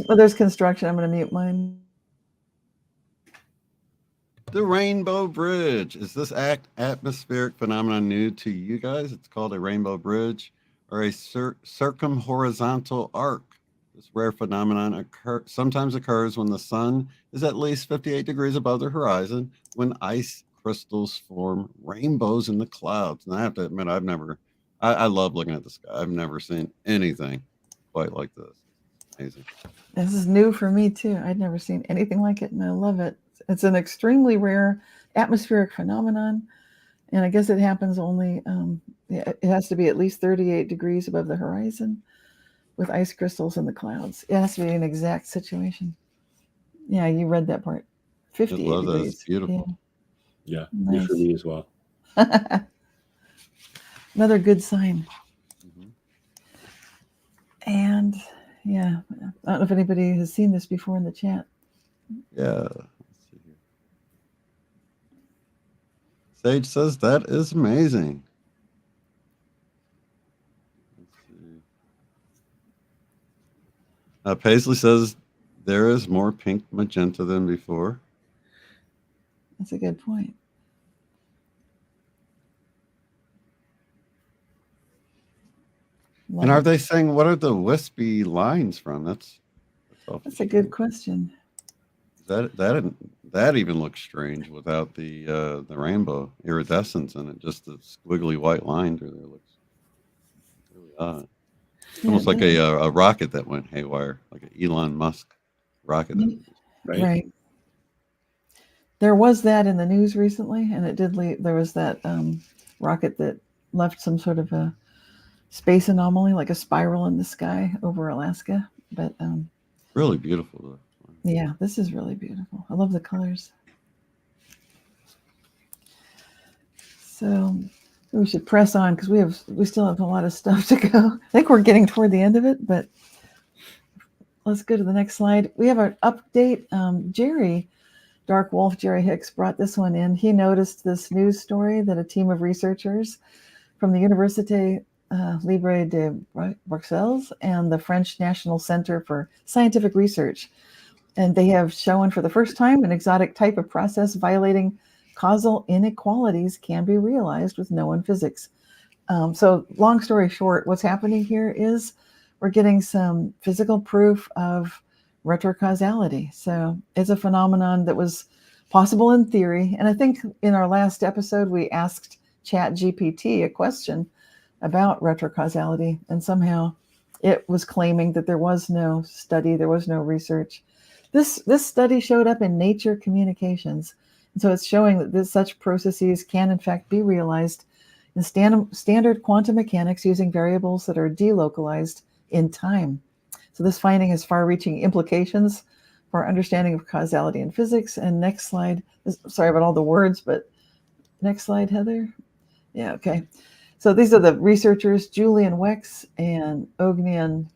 there's construction. I'm going to mute mine. The Rainbow Bridge. Is this atmospheric phenomenon new to you guys? It's called a rainbow bridge, or a circumhorizontal arc. This rare phenomenon sometimes occurs when the sun is at least 58 degrees above the horizon, when ice crystals form rainbows in the clouds. And I have to admit, I love looking at the sky. I've never seen anything quite like this. Amazing. This is new for me too. I'd never seen anything like it, and I love it. It's an extremely rare atmospheric phenomenon, and I guess it happens only, it has to be at least 38 degrees above the horizon with ice crystals in the clouds. It has to be an exact situation. Yeah, you read that part. 58 I love degrees. That. It's beautiful. Yeah, nice. For me as well. Another good sign. And yeah, I don't know if anybody has seen this before in the chat. Yeah. Sage says that is amazing. Let's see. Paisley says there is more pink magenta than before. That's a good point. And are they saying what are the wispy lines from? That's a good question. That even looks strange without the rainbow iridescence in it. Just the squiggly white line through there looks really odd. It's almost like a rocket that went haywire, like an Elon Musk rocket. Right. There was that in the news recently, and it did leave. There was that rocket that left some sort of a space anomaly, like a spiral in the sky over Alaska. But really beautiful, though. Yeah, this is really beautiful. I love the colors. So we should press on because we still have a lot of stuff to go. I think we're getting toward the end of it, but let's go to the next slide. We have an update. Dark Wolf Jerry Hicks brought this one in. He noticed this news story that a team of researchers from the Université Libre de Bruxelles and the French National Center for Scientific Research, and they have shown for the first time an exotic type of process violating causal inequalities can be realized with known physics. So long story short, what's happening here is we're getting some physical proof of retrocausality. So it's a phenomenon that was possible in theory. And I think in our last episode, we asked ChatGPT a question about retrocausality, and somehow it was claiming that there was no study, there was no research. This study showed up in Nature Communications. And so it's showing that such processes can in fact be realized in standard quantum mechanics using variables that are delocalized in time. So this finding has far-reaching implications for our understanding of causality in physics. And next slide. Sorry about all the words, but next slide, Heather. Yeah, okay. So these are the researchers, Julian Wex and Ognian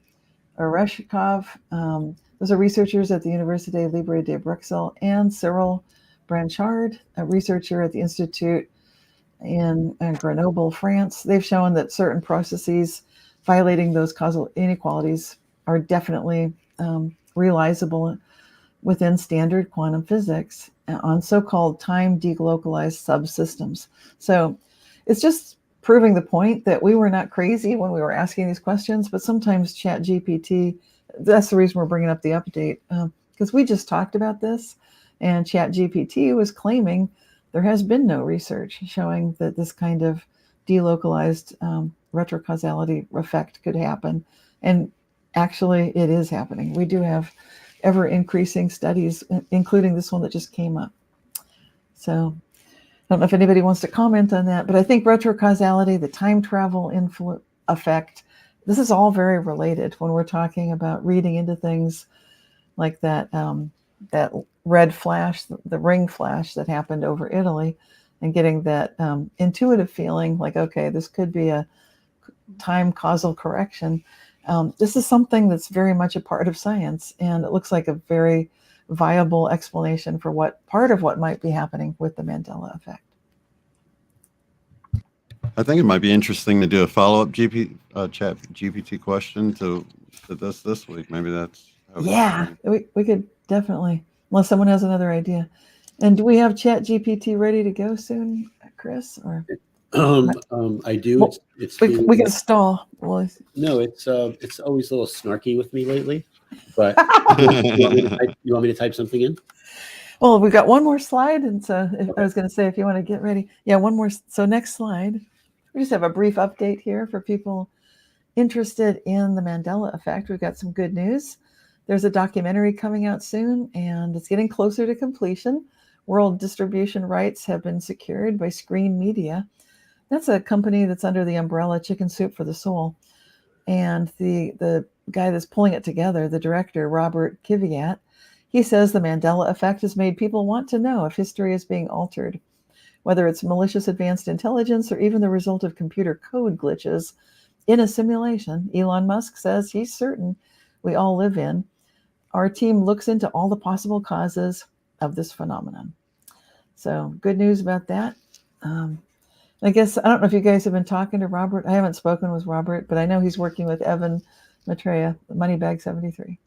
Oreshkov. Those are researchers at the Université Libre de Bruxelles, and Cyril Branchard, a researcher at the Institute in Grenoble, France. They've shown that certain processes violating those causal inequalities are definitely realizable within standard quantum physics on so-called time delocalized subsystems. So it's just proving the point that we were not crazy when we were asking these questions, but sometimes ChatGPT, that's the reason we're bringing up the update, because we just talked about this, and ChatGPT was claiming there has been no research showing that this kind of delocalized retrocausality effect could happen. And actually, it is happening. We do have ever increasing studies, including this one that just came up. So I don't know if anybody wants to comment on that, but I think retrocausality, the time travel effect, this is all very related when we're talking about reading into things like that, that red flash, the ring flash that happened over Italy, and getting that intuitive feeling like, okay, this could be a time causal correction. This is something that's very much a part of science, and it looks like a very viable explanation for what part of what might be happening with the Mandela effect. I think it might be interesting to do a follow-up chat GPT question to this week. Maybe that's we could definitely, unless someone has another idea. And do we have Chat GPT ready to go soon, Chris? Or I do. Well, we can stall. Well, no, it's always a little snarky with me lately. But you want me to type something in? Well, we've got one more slide, and so I was going to say if you want to get ready, one more. So next slide. We just have a brief update here for people interested in the Mandela effect. We've got some good news. There's a documentary coming out soon, and it's getting closer to completion. World distribution rights have been secured by Screen Media. That's a company that's under the umbrella Chicken Soup for the Soul. And the guy that's pulling it together, the director, Robert Kiviat, he says the Mandela effect has made people want to know if history is being altered, whether it's malicious advanced intelligence or even the result of computer code glitches in a simulation. Elon Musk says he's certain we all live in. Our team looks into all the possible causes of this phenomenon. So good news about that. I guess, I don't know if you guys have been talking to Robert. I haven't spoken with Robert, but I know he's working with Evan Maitreya, Moneybag 73.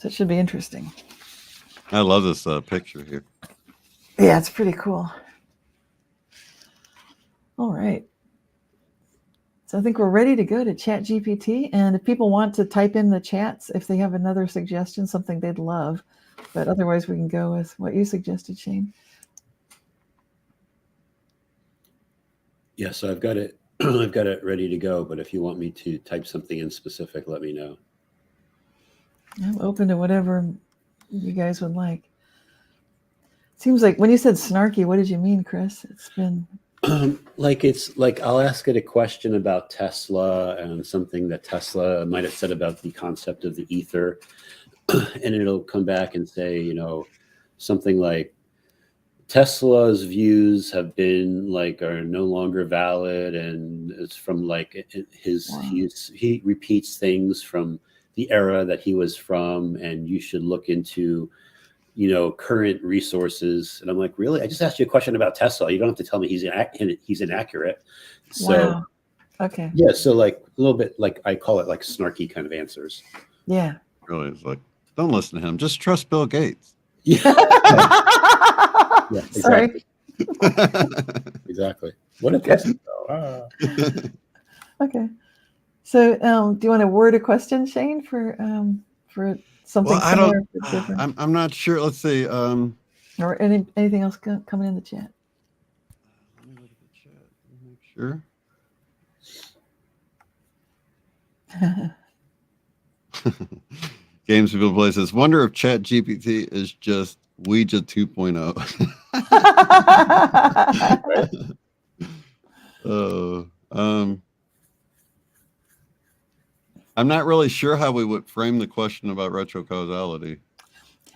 So it should be interesting. I love this picture here. Yeah, it's pretty cool. All right. So I think we're ready to go to ChatGPT. And if people want to type in the chats, if they have another suggestion, something they'd love. But otherwise, we can go with what you suggested, Shane. Yeah, so I've got it. I've got it ready to go. But if you want me to type something in specific, let me know. I'm open to whatever you guys would like. Seems like when you said snarky, what did you mean, Chris? It's been it's like I'll ask it a question about Tesla and something that Tesla might have said about the concept of the ether, and it'll come back and say, something like Tesla's views have been are no longer valid, and it's from he repeats things from the era that he was from, and you should look into current resources. And I'm like, really? I just asked you a question about Tesla. You don't have to tell me he's inaccurate. So, wow. Okay. Yeah. So a little bit I call it snarky kind of answers. Yeah. Really, it's don't listen to him. Just trust Bill Gates. Yeah. Yeah, exactly. Sorry. Exactly. What a Tesla. Okay. So do you want to word a question, Shane, for something similar? I'm not sure. Let's see. Or anything else coming in the chat? Let me look at the chat. Make sure. Games People Play says, wonder if ChatGPT is just Ouija 2.0. I'm not really sure how we would frame the question about retrocausality.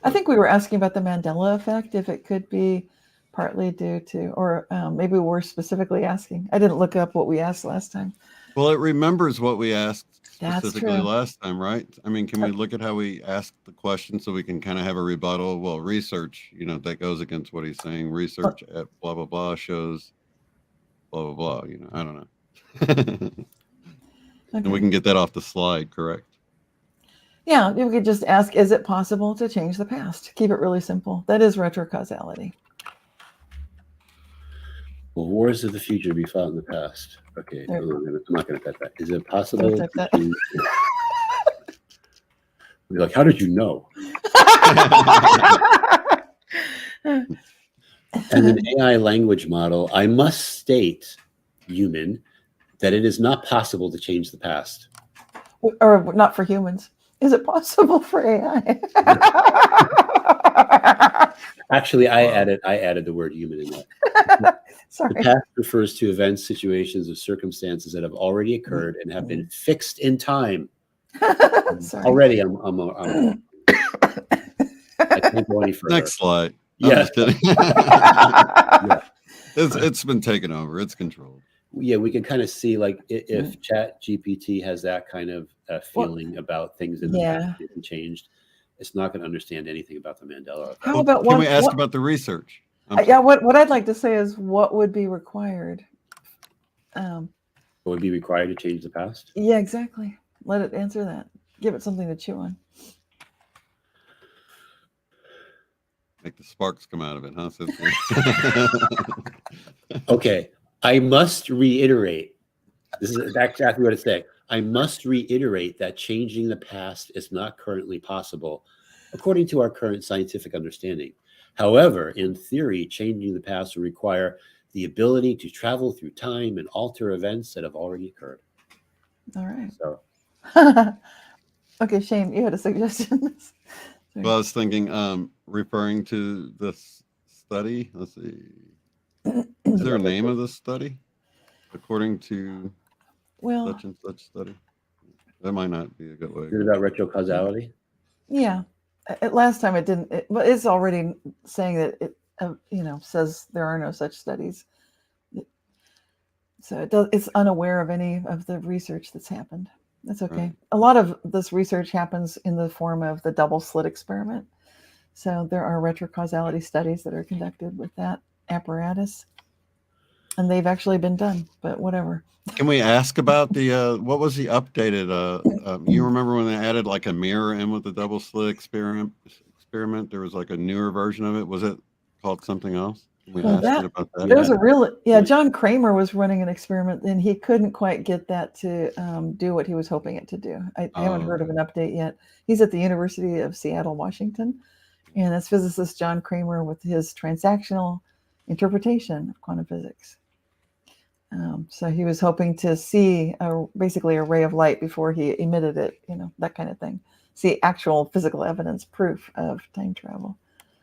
I think we were asking about the Mandela effect, if it could be partly due to, or maybe we're specifically asking. I didn't look up what we asked last time. Well, it remembers what we asked specifically last time, right? I mean, can we look at how we asked the question so we can kind of have a rebuttal? Well, research, that goes against what he's saying. Research at blah, blah, blah shows blah, blah, blah. I don't know. Okay. And we can get that off the slide, correct? Yeah, you could just ask, is it possible to change the past? Keep it really simple. That is retrocausality. Will wars of the future be fought in the past? Okay, I'm not going to cut that. Is it possible? You're like, how did you know? And an AI language model, I must state, human, that it is not possible to change the past. Or not for humans. Is it possible for AI? Actually, I added the word human in there. Sorry. The past refers to events, situations, or circumstances that have already occurred and have been fixed in time. Already, I can't go any further. Next slide. Yeah. I'm just kidding. Yeah. It's been taken over. It's controlled. Yeah, we can kind of see if ChatGPT has that kind of feeling about things in the past and changed, it's not going to understand anything about the Mandela effect. How about can we ask about the research? What I'd like to say is what would be required? What would be required to change the past? Yeah, exactly. Let it answer that. Give it something to chew on. Make the sparks come out of it, huh? Okay. I must reiterate, this is exactly what it's saying. I must reiterate that changing the past is not currently possible, according to our current scientific understanding. However, in theory, changing the past will require the ability to travel through time and alter events that have already occurred. All right. So, okay, Shane, you had a suggestion. Well, I was thinking, referring to this study. Let's see. Is there a name of this study? According to such and such study. That might not be a good way. Is it about retrocausality? Yeah. Last time it didn't. But it's already saying that it, says there are no such studies. So it's unaware of any of the research that's happened. That's okay. Right. A lot of this research happens in the form of the double slit experiment. So there are retrocausality studies that are conducted with that apparatus. and they've actually been done, but whatever. Can we ask about the what was the updated? You remember when they added like a mirror in with the double slit experiment? There was like a newer version of it. Was it called something else? Can we ask it about that? There was a real, John Kramer was running an experiment and he couldn't quite get that to do what he was hoping it to do. I haven't heard of an update yet. He's at the University of Seattle, Washington, and that's physicist John Kramer with his transactional interpretation of quantum physics. So he was hoping to see basically a ray of light before he emitted it, that kind of thing. See actual physical evidence, proof of time travel.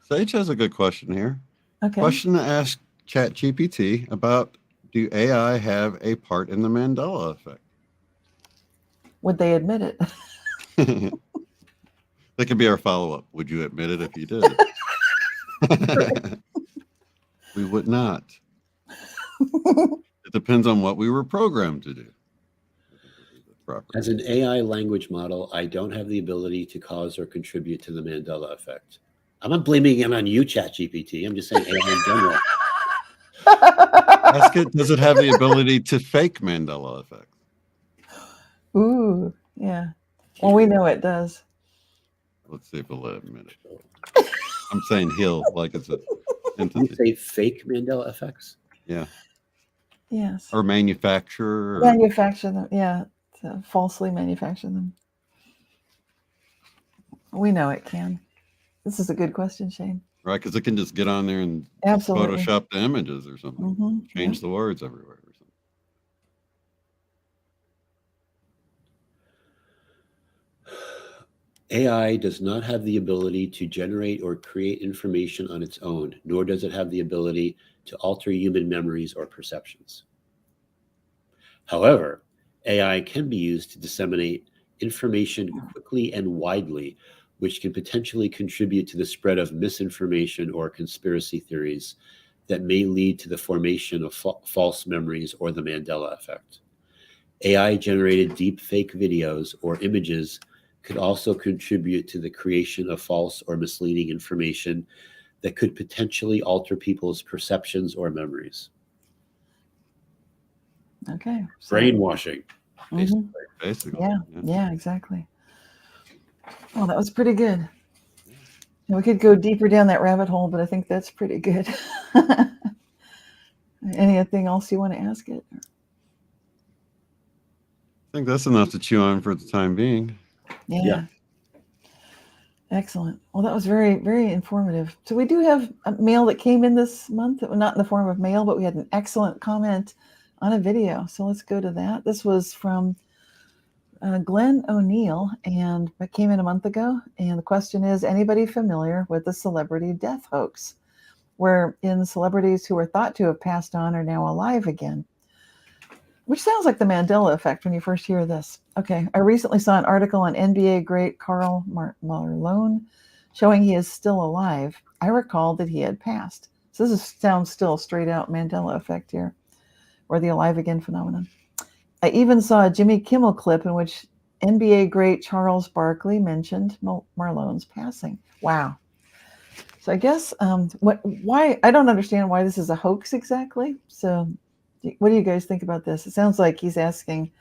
Sage has a good question here. Okay. Question to ask ChatGPT about: do AI have a part in the Mandela effect? Would they admit it? That could be our follow-up. Would you admit it if you did? We would not. It depends on what we were programmed to do. As an AI language model, I don't have the ability to cause or contribute to the Mandela effect. I'm not blaming it on you, ChatGPT. I'm just saying AI in general. Ask it, does it have the ability to fake Mandela effect? Ooh, yeah. Well, we know it does. Let's see if it'll admit it. I'm saying he'll, like it's a entity. You say fake Mandela effects? Yeah. Yes. Or manufacture. Manufacture them, yeah. To falsely manufacture them. We know it can. This is a good question, Shane. Right, because it can just get on there and Absolutely. Photoshop the images or something. Mm-hmm. Change the words everywhere or something. AI does not have the ability to generate or create information on its own, nor does it have the ability to alter human memories or perceptions. However, AI can be used to disseminate information quickly and widely, which can potentially contribute to the spread of misinformation or conspiracy theories that may lead to the formation of false memories or the Mandela effect. AI-generated deepfake videos or images could also contribute to the creation of false or misleading information that could potentially alter people's perceptions or memories. Okay. Brainwashing, basically. Basically. Yeah, exactly. Oh, that was pretty good. We could go deeper down that rabbit hole, but I think that's pretty good. Anything else you want to ask it? I think that's enough to chew on for the time being. Yeah. Excellent. Well, that was very, very informative. So we do have a mail that came in this month, not in the form of mail, but we had an excellent comment on a video. So let's go to that. This was from Glenn O'Neill, and it came in a month ago. And the question is, anybody familiar with the celebrity death hoax, wherein celebrities who were thought to have passed on are now alive again? Which sounds like the Mandela effect when you first hear this. Okay, I recently saw an article on NBA great Karl Malone showing he is still alive. I recalled that he had passed. So sounds still straight out Mandela effect here, or the alive again phenomenon. I even saw a Jimmy Kimmel clip in which NBA great Charles Barkley mentioned Malone's passing. Wow. So I guess why I don't understand why this is a hoax exactly. So what do you guys think about this? It sounds like he's asking,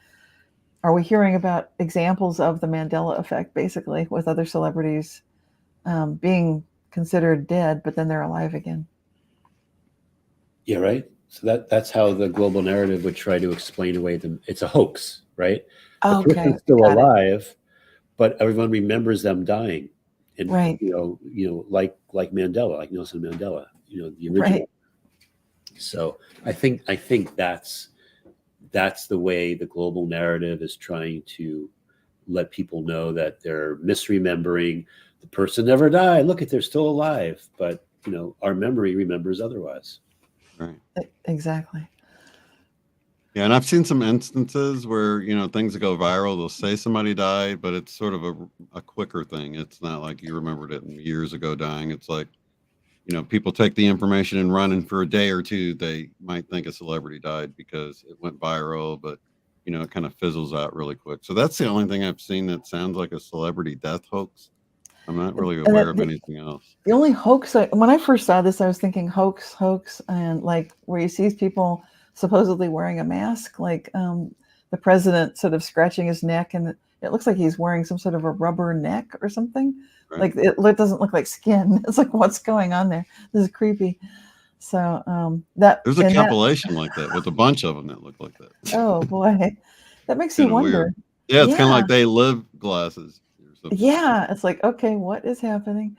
are we hearing about examples of the Mandela effect, basically, with other celebrities being considered dead, but then they're alive again? Yeah, right. So that's how the global narrative would try to explain away it's a hoax, right? The person's still alive, but everyone remembers them dying. And right. Like Mandela, like Nelson Mandela, the original. Right. So I think that's the way the global narrative is trying to let people know that they're misremembering. The person never died. Look, they're still alive, but our memory remembers otherwise. Right. Exactly. Yeah, and I've seen some instances where things that go viral, they'll say somebody died, but it's sort of a quicker thing. It's not like you remembered it years ago dying. It's like people take the information and run, and for a day or two, they might think a celebrity died because it went viral, but, it kind of fizzles out really quick. So that's the only thing I've seen that sounds like a celebrity death hoax. I'm not really aware of anything else. The only hoax, when I first saw this, I was thinking hoax, and like where you see people supposedly wearing a mask, like the president sort of scratching his neck, and it looks like he's wearing some sort of a rubber neck or something. Right. Like it doesn't look like skin. It's like, what's going on there? This is creepy. So there's a compilation like that with a bunch of them that look like that. Oh boy, that makes you wonder. Weird. Yeah, it's kind of like They Live glasses or something. Yeah, it's like, okay, what is happening?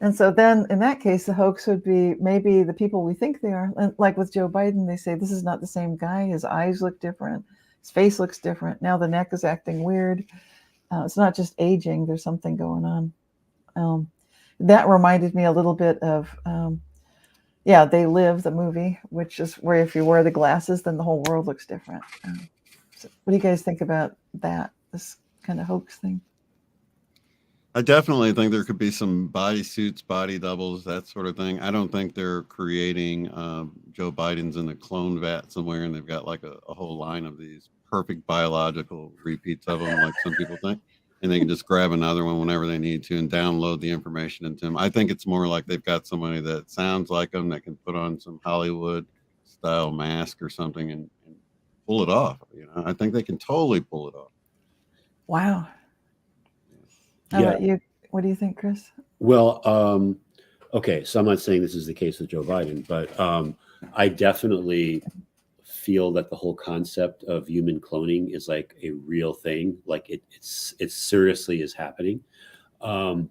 And so then in that case, the hoax would be maybe the people we think they are. And like with Joe Biden, they say this is not the same guy. His eyes look different. His face looks different. Now the neck is acting weird. It's not just aging. There's something going on. That reminded me a little bit of, They Live, the movie, which is where if you wear the glasses, then the whole world looks different. So what do you guys think about that, this kind of hoax thing? I definitely think there could be some body suits, body doubles, that sort of thing. I don't think they're creating Joe Biden's in a clone vat somewhere and they've got like a whole line of these perfect biological repeats of them, like some people think. And they can just grab another one whenever they need to and download the information into them. I think it's more like they've got somebody that sounds like them that can put on some Hollywood style mask or something and pull it off. I think they can totally pull it off. Wow. How about you? What do you think, Chris? Well, okay, so I'm not saying this is the case with Joe Biden, but I definitely feel that the whole concept of human cloning is like a real thing. Like it seriously is happening. And,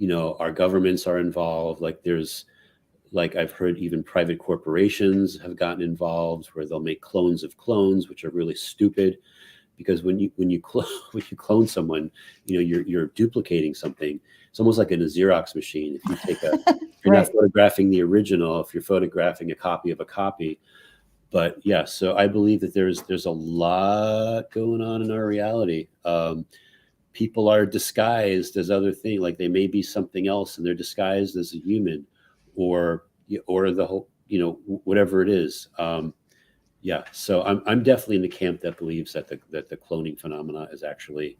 our governments are involved. Like I've heard even private corporations have gotten involved where they'll make clones of clones, which are really stupid. Because when you clone someone, you're duplicating something. It's almost like in a Xerox machine. If you take you're not photographing the original, if you're photographing a copy of a copy. But yeah, so I believe that there's a lot going on in our reality. People are disguised as other things, like they may be something else, and they're disguised as a human, or the whole, whatever it is. Yeah, so I'm definitely in the camp that believes that the cloning phenomena is actually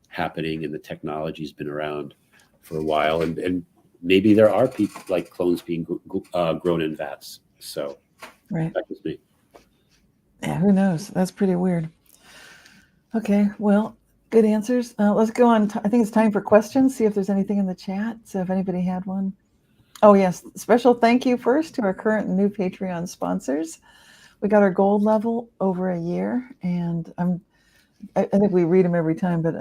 happening, and the technology's been around for a while, and maybe there are people like clones being grown in vats. So that was me. Yeah, who knows? That's pretty weird. Okay, well, good answers. Let's go on. I think it's time for questions. See if there's anything in the chat. So if anybody had one. Oh yes, special thank you first to our current and new Patreon sponsors. We got our gold level over a year, and I think we read them every time, but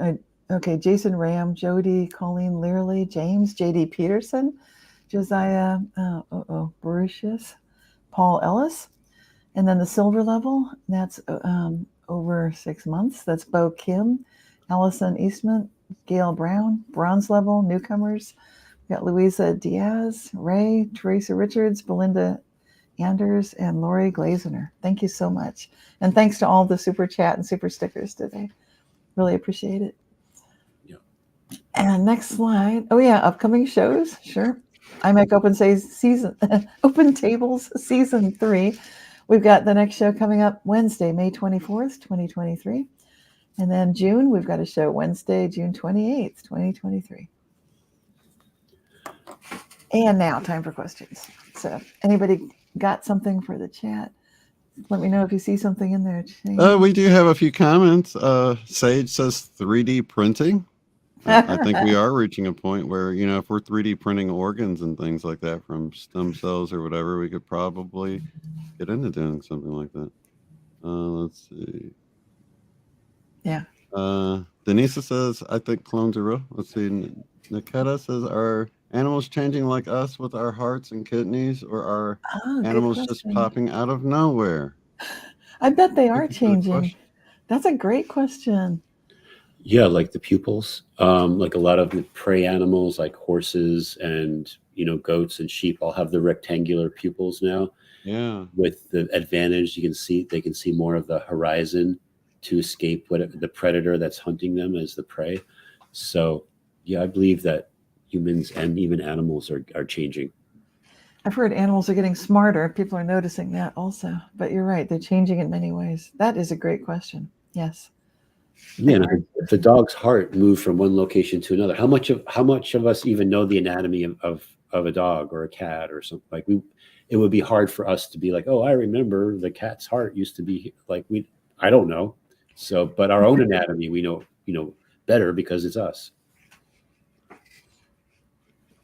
okay, Jason Ram, Jody, Colleen Learley, James, JD Peterson, Josiah Boricius, Paul Ellis, and then the silver level, that's over 6 months. That's Bo Kim, Allison Eastman, Gail Brown. Bronze level, newcomers. We got Louisa Diaz, Ray, Teresa Richards, Belinda Anders, and Lori Glazner. Thank you so much. And thanks to all the super chat and super stickers today. Really appreciate it. Yeah. And next slide. Oh yeah, upcoming shows. Sure. IMEC Open Tables Season 3. We've got the next show coming up Wednesday, May 24th, 2023. And then June, we've got a show Wednesday, June 28th, 2023. And now time for questions. So anybody got something for the chat? Let me know if you see something in there. We do have a few comments. Sage says 3D printing. I think we are reaching a point where, if we're 3D printing organs and things like that from stem cells or whatever, we could probably get into doing something like that. Let's see. Yeah. Denisa says, I think clones are real. Let's see. Niketa says, are animals changing like us with our hearts and kidneys, or are animals just popping out of nowhere? I bet they are changing. That's a great question. Yeah, like the pupils. Like a lot of the prey animals, like horses and goats and sheep, all have the rectangular pupils now. Yeah. With the advantage, they can see more of the horizon to escape the predator that's hunting them as the prey. So, yeah, I believe that humans and even animals are changing. I've heard animals are getting smarter. People are noticing that also. But you're right, they're changing in many ways. That is a great question. Yes. Yeah, if the dog's heart moved from one location to another, how much of us even know the anatomy of a dog or a cat or something? Like it would be hard for us to be like, oh, I remember the cat's heart used to be like, I don't know. So, but our own anatomy, we know, better because it's us.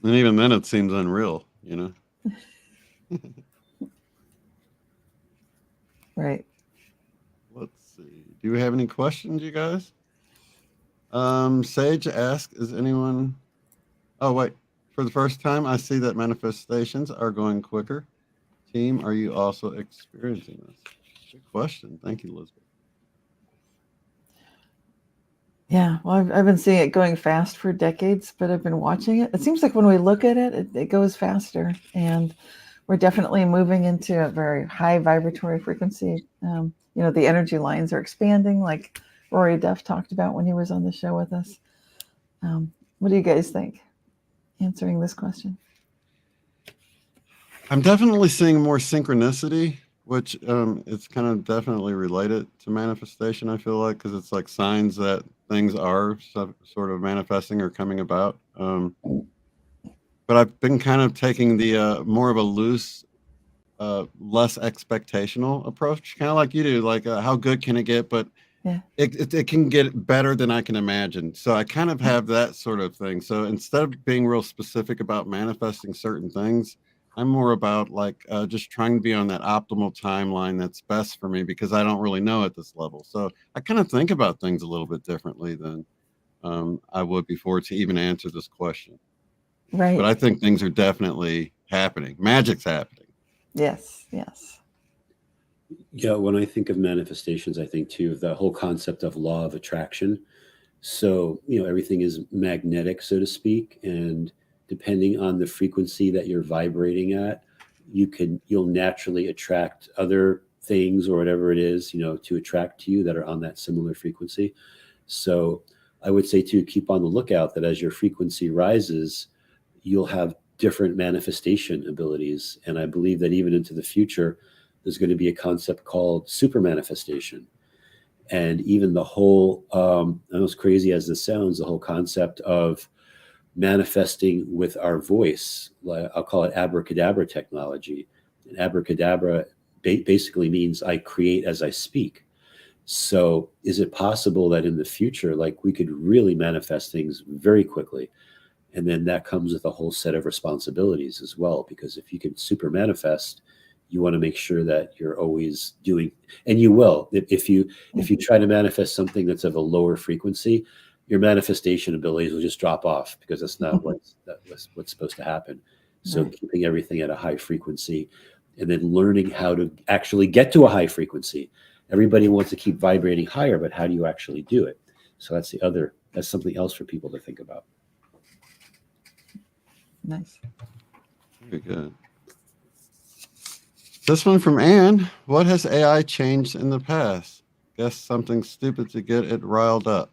And even then it seems unreal, Right. Let's see. Do we have any questions, you guys? Sage asks, is anyone... Oh, wait. For the first time, I see that manifestations are going quicker. Team, are you also experiencing this? Good question. Thank you, Elizabeth. Yeah, well, I've been seeing it going fast for decades, but I've been watching it. It seems like when we look at it, it goes faster, and we're definitely moving into a very high vibratory frequency. The energy lines are expanding, like Rory Duff talked about when he was on the show with us. What do you guys think? Answering this question. I'm definitely seeing more synchronicity, which it's kind of definitely related to manifestation, I feel like, because it's like signs that things are sort of manifesting or coming about. But I've been kind of taking the more of a loose, less expectational approach, kind of like you do, like how good can it get? But yeah, it can get better than I can imagine. So I kind of have that sort of thing. So instead of being real specific about manifesting certain things, I'm more about like just trying to be on that optimal timeline that's best for me, because I don't really know at this level. So I kind of think about things a little bit differently than I would before to even answer this question. right. But I think things are definitely happening. Magic's happening. Yes. Yeah, when I think of manifestations, I think too of the whole concept of law of attraction. So, everything is magnetic, so to speak, and depending on the frequency that you're vibrating at, you'll naturally attract other things or whatever it is, to attract to you that are on that similar frequency. So I would say to keep on the lookout that as your frequency rises, you'll have different manifestation abilities. And I believe that even into the future, there's going to be a concept called super manifestation. And even the whole, as crazy as this sounds, the whole concept of manifesting with our voice, I'll call it abracadabra technology. And abracadabra basically means I create as I speak. So is it possible that in the future, like we could really manifest things very quickly? And then that comes with a whole set of responsibilities as well, because if you can super manifest, you want to make sure that you're always doing, and you will, if you try to manifest something that's of a lower frequency, your manifestation abilities will just drop off, because that's not what's supposed to happen. So keeping everything at a high frequency, and then learning how to actually get to a high frequency. Everybody wants to keep vibrating higher, but how do you actually do it? So that's something else for people to think about. Nice. Very good. This one from Anne. What has AI changed in the past? Guess something stupid to get it riled up.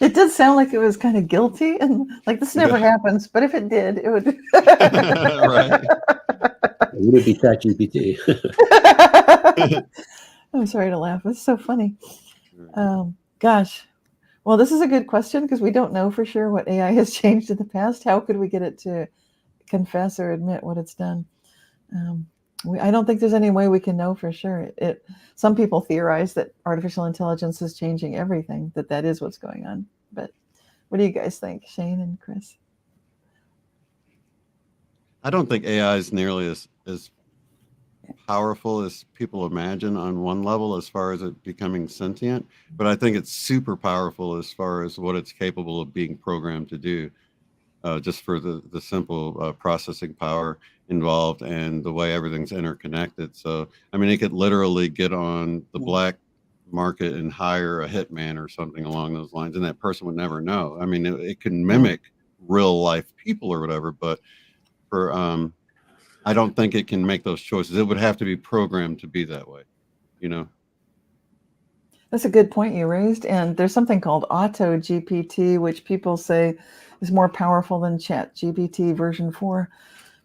It did sound like it was kind of guilty, and like this never happens, but if it did, it would. Right. It would be ChatGPT. I'm sorry to laugh. It's so funny. Gosh. Well, this is a good question, because we don't know for sure what AI has changed in the past. How could we get it to confess or admit what it's done? I don't think there's any way we can know for sure. Some people theorize that artificial intelligence is changing everything, that is what's going on. But what do you guys think, Shane and Chris? I don't think AI is nearly as powerful as people imagine on one level as far as it becoming sentient, but I think it's super powerful as far as what it's capable of being programmed to do, just for the simple processing power involved and the way everything's interconnected. So, I mean, it could literally get on the black market and hire a hitman or something along those lines, and that person would never know. I mean, it can mimic real life people or whatever, but for I don't think it can make those choices. It would have to be programmed to be that way, That's a good point you raised. And there's something called Auto GPT, which people say is more powerful than ChatGPT version 4.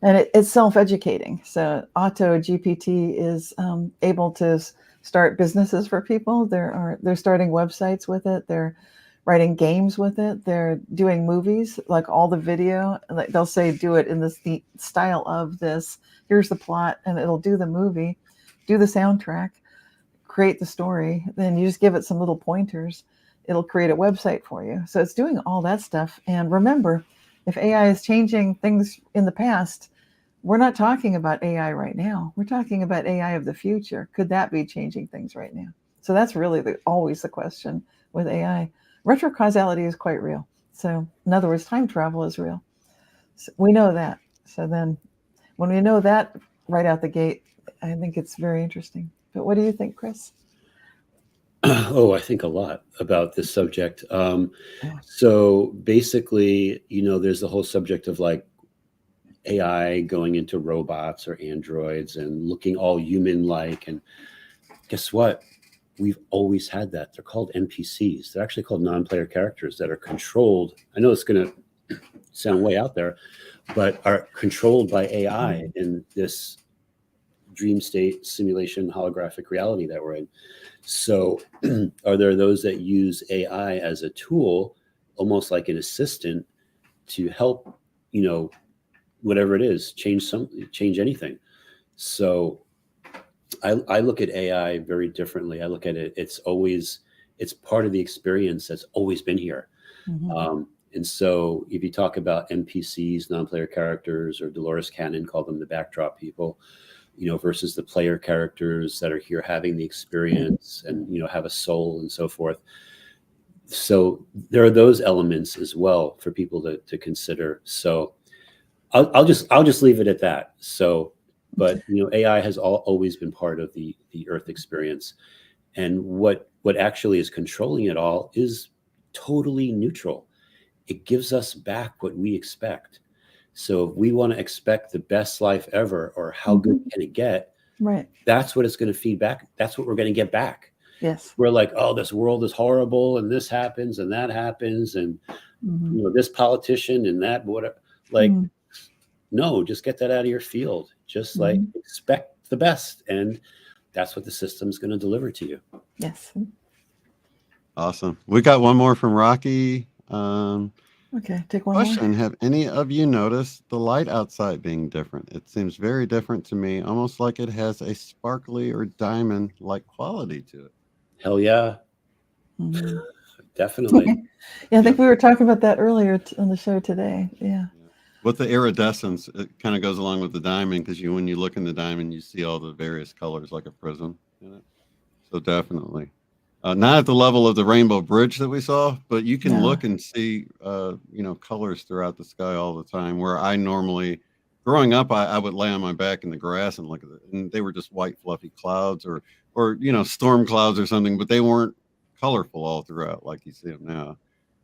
And it's self-educating. So Auto GPT is able to start businesses for people. They're starting websites with it. They're writing games with it. They're doing movies, like all the video. Like they'll say, do it in this the style of this. Here's the plot, and it'll do the movie, do the soundtrack, create the story. Then you just give it some little pointers. It'll create a website for you. So it's doing all that stuff. And remember, if AI is changing things in the past, we're not talking about AI right now. We're talking about AI of the future. Could that be changing things right now? So that's really always the question with AI. Retrocausality is quite real. So in other words, time travel is real. So we know that. So then when we know that right out the gate, I think it's very interesting. But what do you think, Chris? Oh, I think a lot about this subject. So basically, there's the whole subject of like AI going into robots or androids and looking all human-like. And guess what? We've always had that. They're called NPCs. They're actually called non-player characters that are controlled. I know it's going to sound way out there, but are controlled by AI in this dream state simulation holographic reality that we're in. So are there those that use AI as a tool, almost like an assistant, to help, whatever it is, change anything? So I look at AI very differently. I look at it, it's part of the experience that's always been here. And so if you talk about NPCs, non-player characters, or Dolores Cannon called them the backdrop people, versus the player characters that are here having the experience and, have a soul and so forth. So there are those elements as well for people to consider. So I'll just leave it at that. So, but AI has always been part of the Earth experience, and what actually is controlling it all is totally neutral. It gives us back what we expect. So if we want to expect the best life ever, or how good can it get, right? That's what it's going to feed back. That's what we're going to get back. Yes. We're like, oh, this world is horrible, and this happens, and that happens, and this politician and that whatever. Like, no, just get that out of your field. Just like expect the best, and that's what the system's going to deliver to you. Yes. Awesome. We got one more from Rocky. Okay, take one Question: more. Have any of you noticed the light outside being different? It seems very different to me, almost like it has a sparkly or diamond-like quality to it. Hell yeah. Definitely. Yeah, I think we were talking about that earlier on the show today. Yeah. With the iridescence, it kind of goes along with the diamond, because when you look in the diamond, you see all the various colors like a prism in it. So definitely. Not at the level of the Rainbow Bridge that we saw, but you can look and see, colors throughout the sky all the time. Where I normally, growing up, I would lay on my back in the grass and look at it, and they were just white fluffy clouds or storm clouds or something, but they weren't colorful all throughout like you see them now,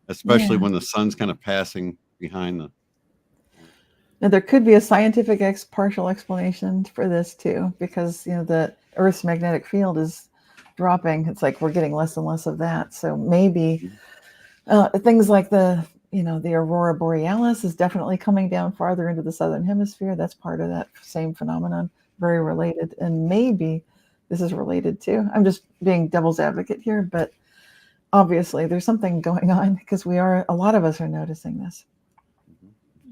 especially when the sun's kind of passing behind them. Now, there could be a scientific partial explanation for this too, because the Earth's magnetic field is dropping. It's like we're getting less and less of that. So maybe things like the aurora borealis is definitely coming down farther into the southern hemisphere. That's part of that same phenomenon, very related. And maybe this is related too. I'm just being devil's advocate here, but obviously there's something going on, because a lot of us are noticing this.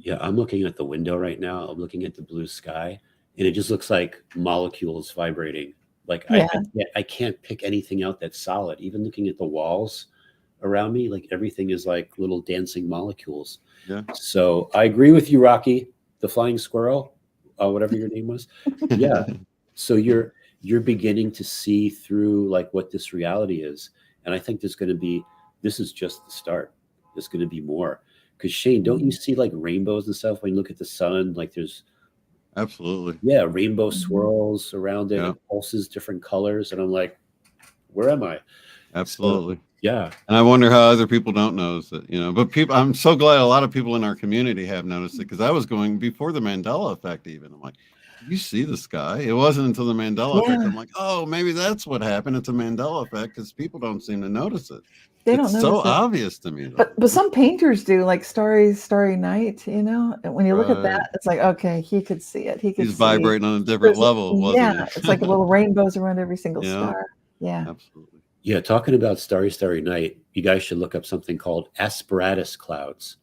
Yeah, I'm looking at the window right now. I'm looking at the blue sky, and it just looks like molecules vibrating. Like I can't pick anything out that's solid. Even looking at the walls around me, like everything is like little dancing molecules. Yeah. So I agree with you, Rocky, the flying squirrel, whatever your name was. Yeah. So you're beginning to see through like what this reality is, and I think this is just the start. There's going to be more. Because Shane, don't you see like rainbows and stuff when you look at the sun? Like there's absolutely rainbow swirls around it, it pulses different colors, and I'm like, where am I? Absolutely. So, yeah. And I wonder how other people don't notice it, but I'm so glad a lot of people in our community have noticed it, because I was going before the Mandela effect even. I'm like, you see the sky? It wasn't until the Mandela effect. I'm like, oh, maybe that's what happened. It's a Mandela effect, because people don't seem to notice it. They don't notice so it. Obvious to me, though. But some painters do, like Starry Night, and when you look at that, it's like, okay, he could see it. He's vibrating on a different level, wasn't he? It's like little rainbows around every single star. Yeah, absolutely. Yeah, talking about starry night, you guys should look up something called asperatus clouds.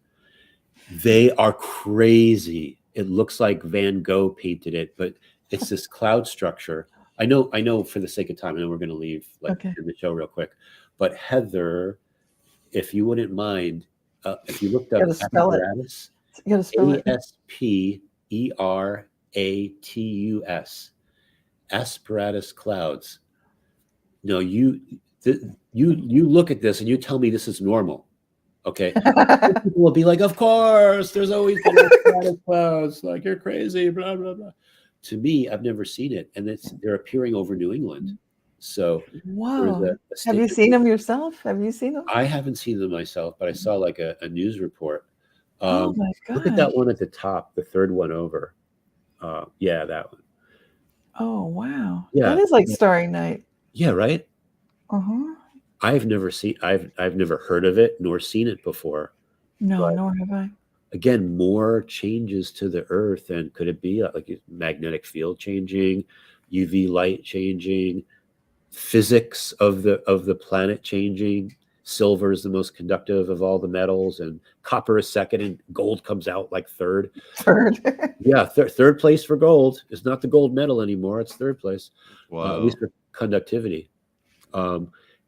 They are crazy. It looks like Van Gogh painted it, but it's this cloud structure. I know for the sake of time, I know we're going to leave in the show real quick, but Heather, if you wouldn't mind, if you looked up asperatus, Asperatus, asperatus clouds. No, you look at this and you tell me this is normal. Okay. People will be like, of course, there's always been asperatus clouds. Like, you're crazy, blah, blah, blah. To me, I've never seen it. And they're appearing over New England. So wow. Have you seen them yourself? Have you seen them? I haven't seen them myself, but I saw like a news report. Oh my God. Look at that one at the top, the third one over. Yeah, that one. Oh wow. Yeah. That is like Starry Night. Yeah, right? Uh-huh. I've never heard of it nor seen it before. No, nor have I. Again, more changes to the Earth, and could it be like a magnetic field changing, UV light changing, physics of the planet changing? Silver is the most conductive of all the metals, and copper is second, and gold comes out like third. Yeah, third place for gold. It's not the gold medal anymore. It's third place. Wow. At least for conductivity.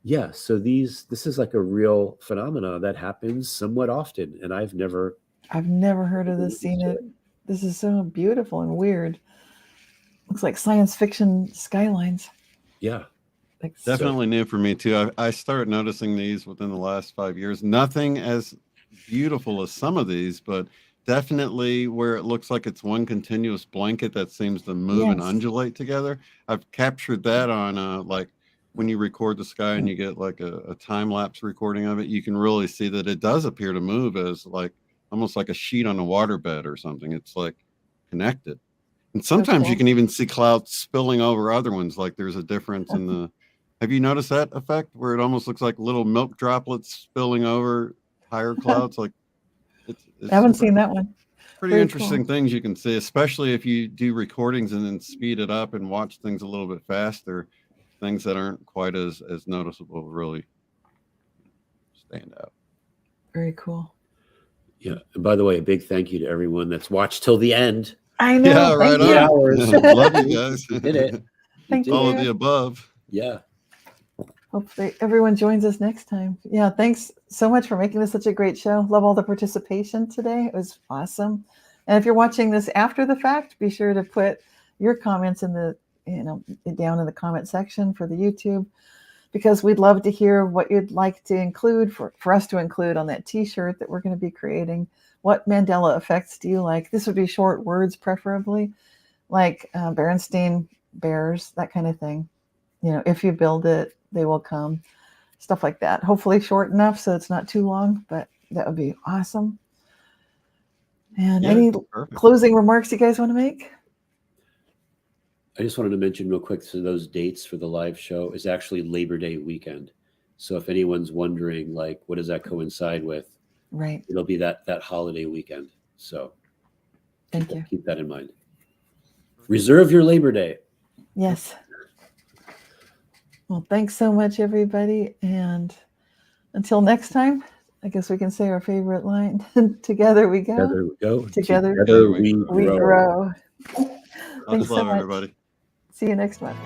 Yeah, so this is like a real phenomena that happens somewhat often, and I've never heard of this, seen it. This is so beautiful and weird. Looks like science fiction skylines. Yeah. Definitely new for me too. I started noticing these within the last 5 years. Nothing as beautiful as some of these, but definitely where it looks like it's one continuous blanket that seems to move and undulate together. I've captured that on like when you record the sky and you get like a time lapse recording of it, you can really see that it does appear to move as like almost like a sheet on a waterbed or something. It's like connected. And sometimes you can even see clouds spilling over other ones. Like there's a difference in the, have you noticed that effect where it almost looks like little milk droplets spilling over higher clouds? Like it's I haven't seen that one. Pretty Very interesting things you can see, especially if you do recordings and then speed it up and watch things a little bit faster. Things that aren't quite as noticeable really stand out. Very cool. Yeah. And by the way, a big thank you to everyone that's watched till the end. I know. Yeah, right on. Hours. Love you guys. You did it. Thank you. All of the above. Yeah. Hopefully everyone joins us next time. Yeah, thanks so much for making this such a great show. Love all the participation today. It was awesome. And if you're watching this after the fact, be sure to put your comments in the, down in the comment section for the YouTube, because we'd love to hear what you'd like to include for us to include on that t-shirt that we're going to be creating. What Mandela effects do you like? This would be short words, preferably, like Berenstain Bears, that kind of thing. If you build it, they will come. Stuff like that. Hopefully short enough so it's not too long, but that would be awesome. And any closing remarks you guys want to make? I just wanted to mention real quick, so those dates for the live show is actually Labor Day weekend. So if anyone's wondering, like, what does that coincide with? Right. It'll be that holiday weekend. So thank you. Keep that in mind. Reserve your Labor Day. Yes. Well, thanks so much, everybody. And until next time, I guess we can say our favorite line. Together we go. Together we go. Together we grow. Thanks so much. Everybody. See you next month.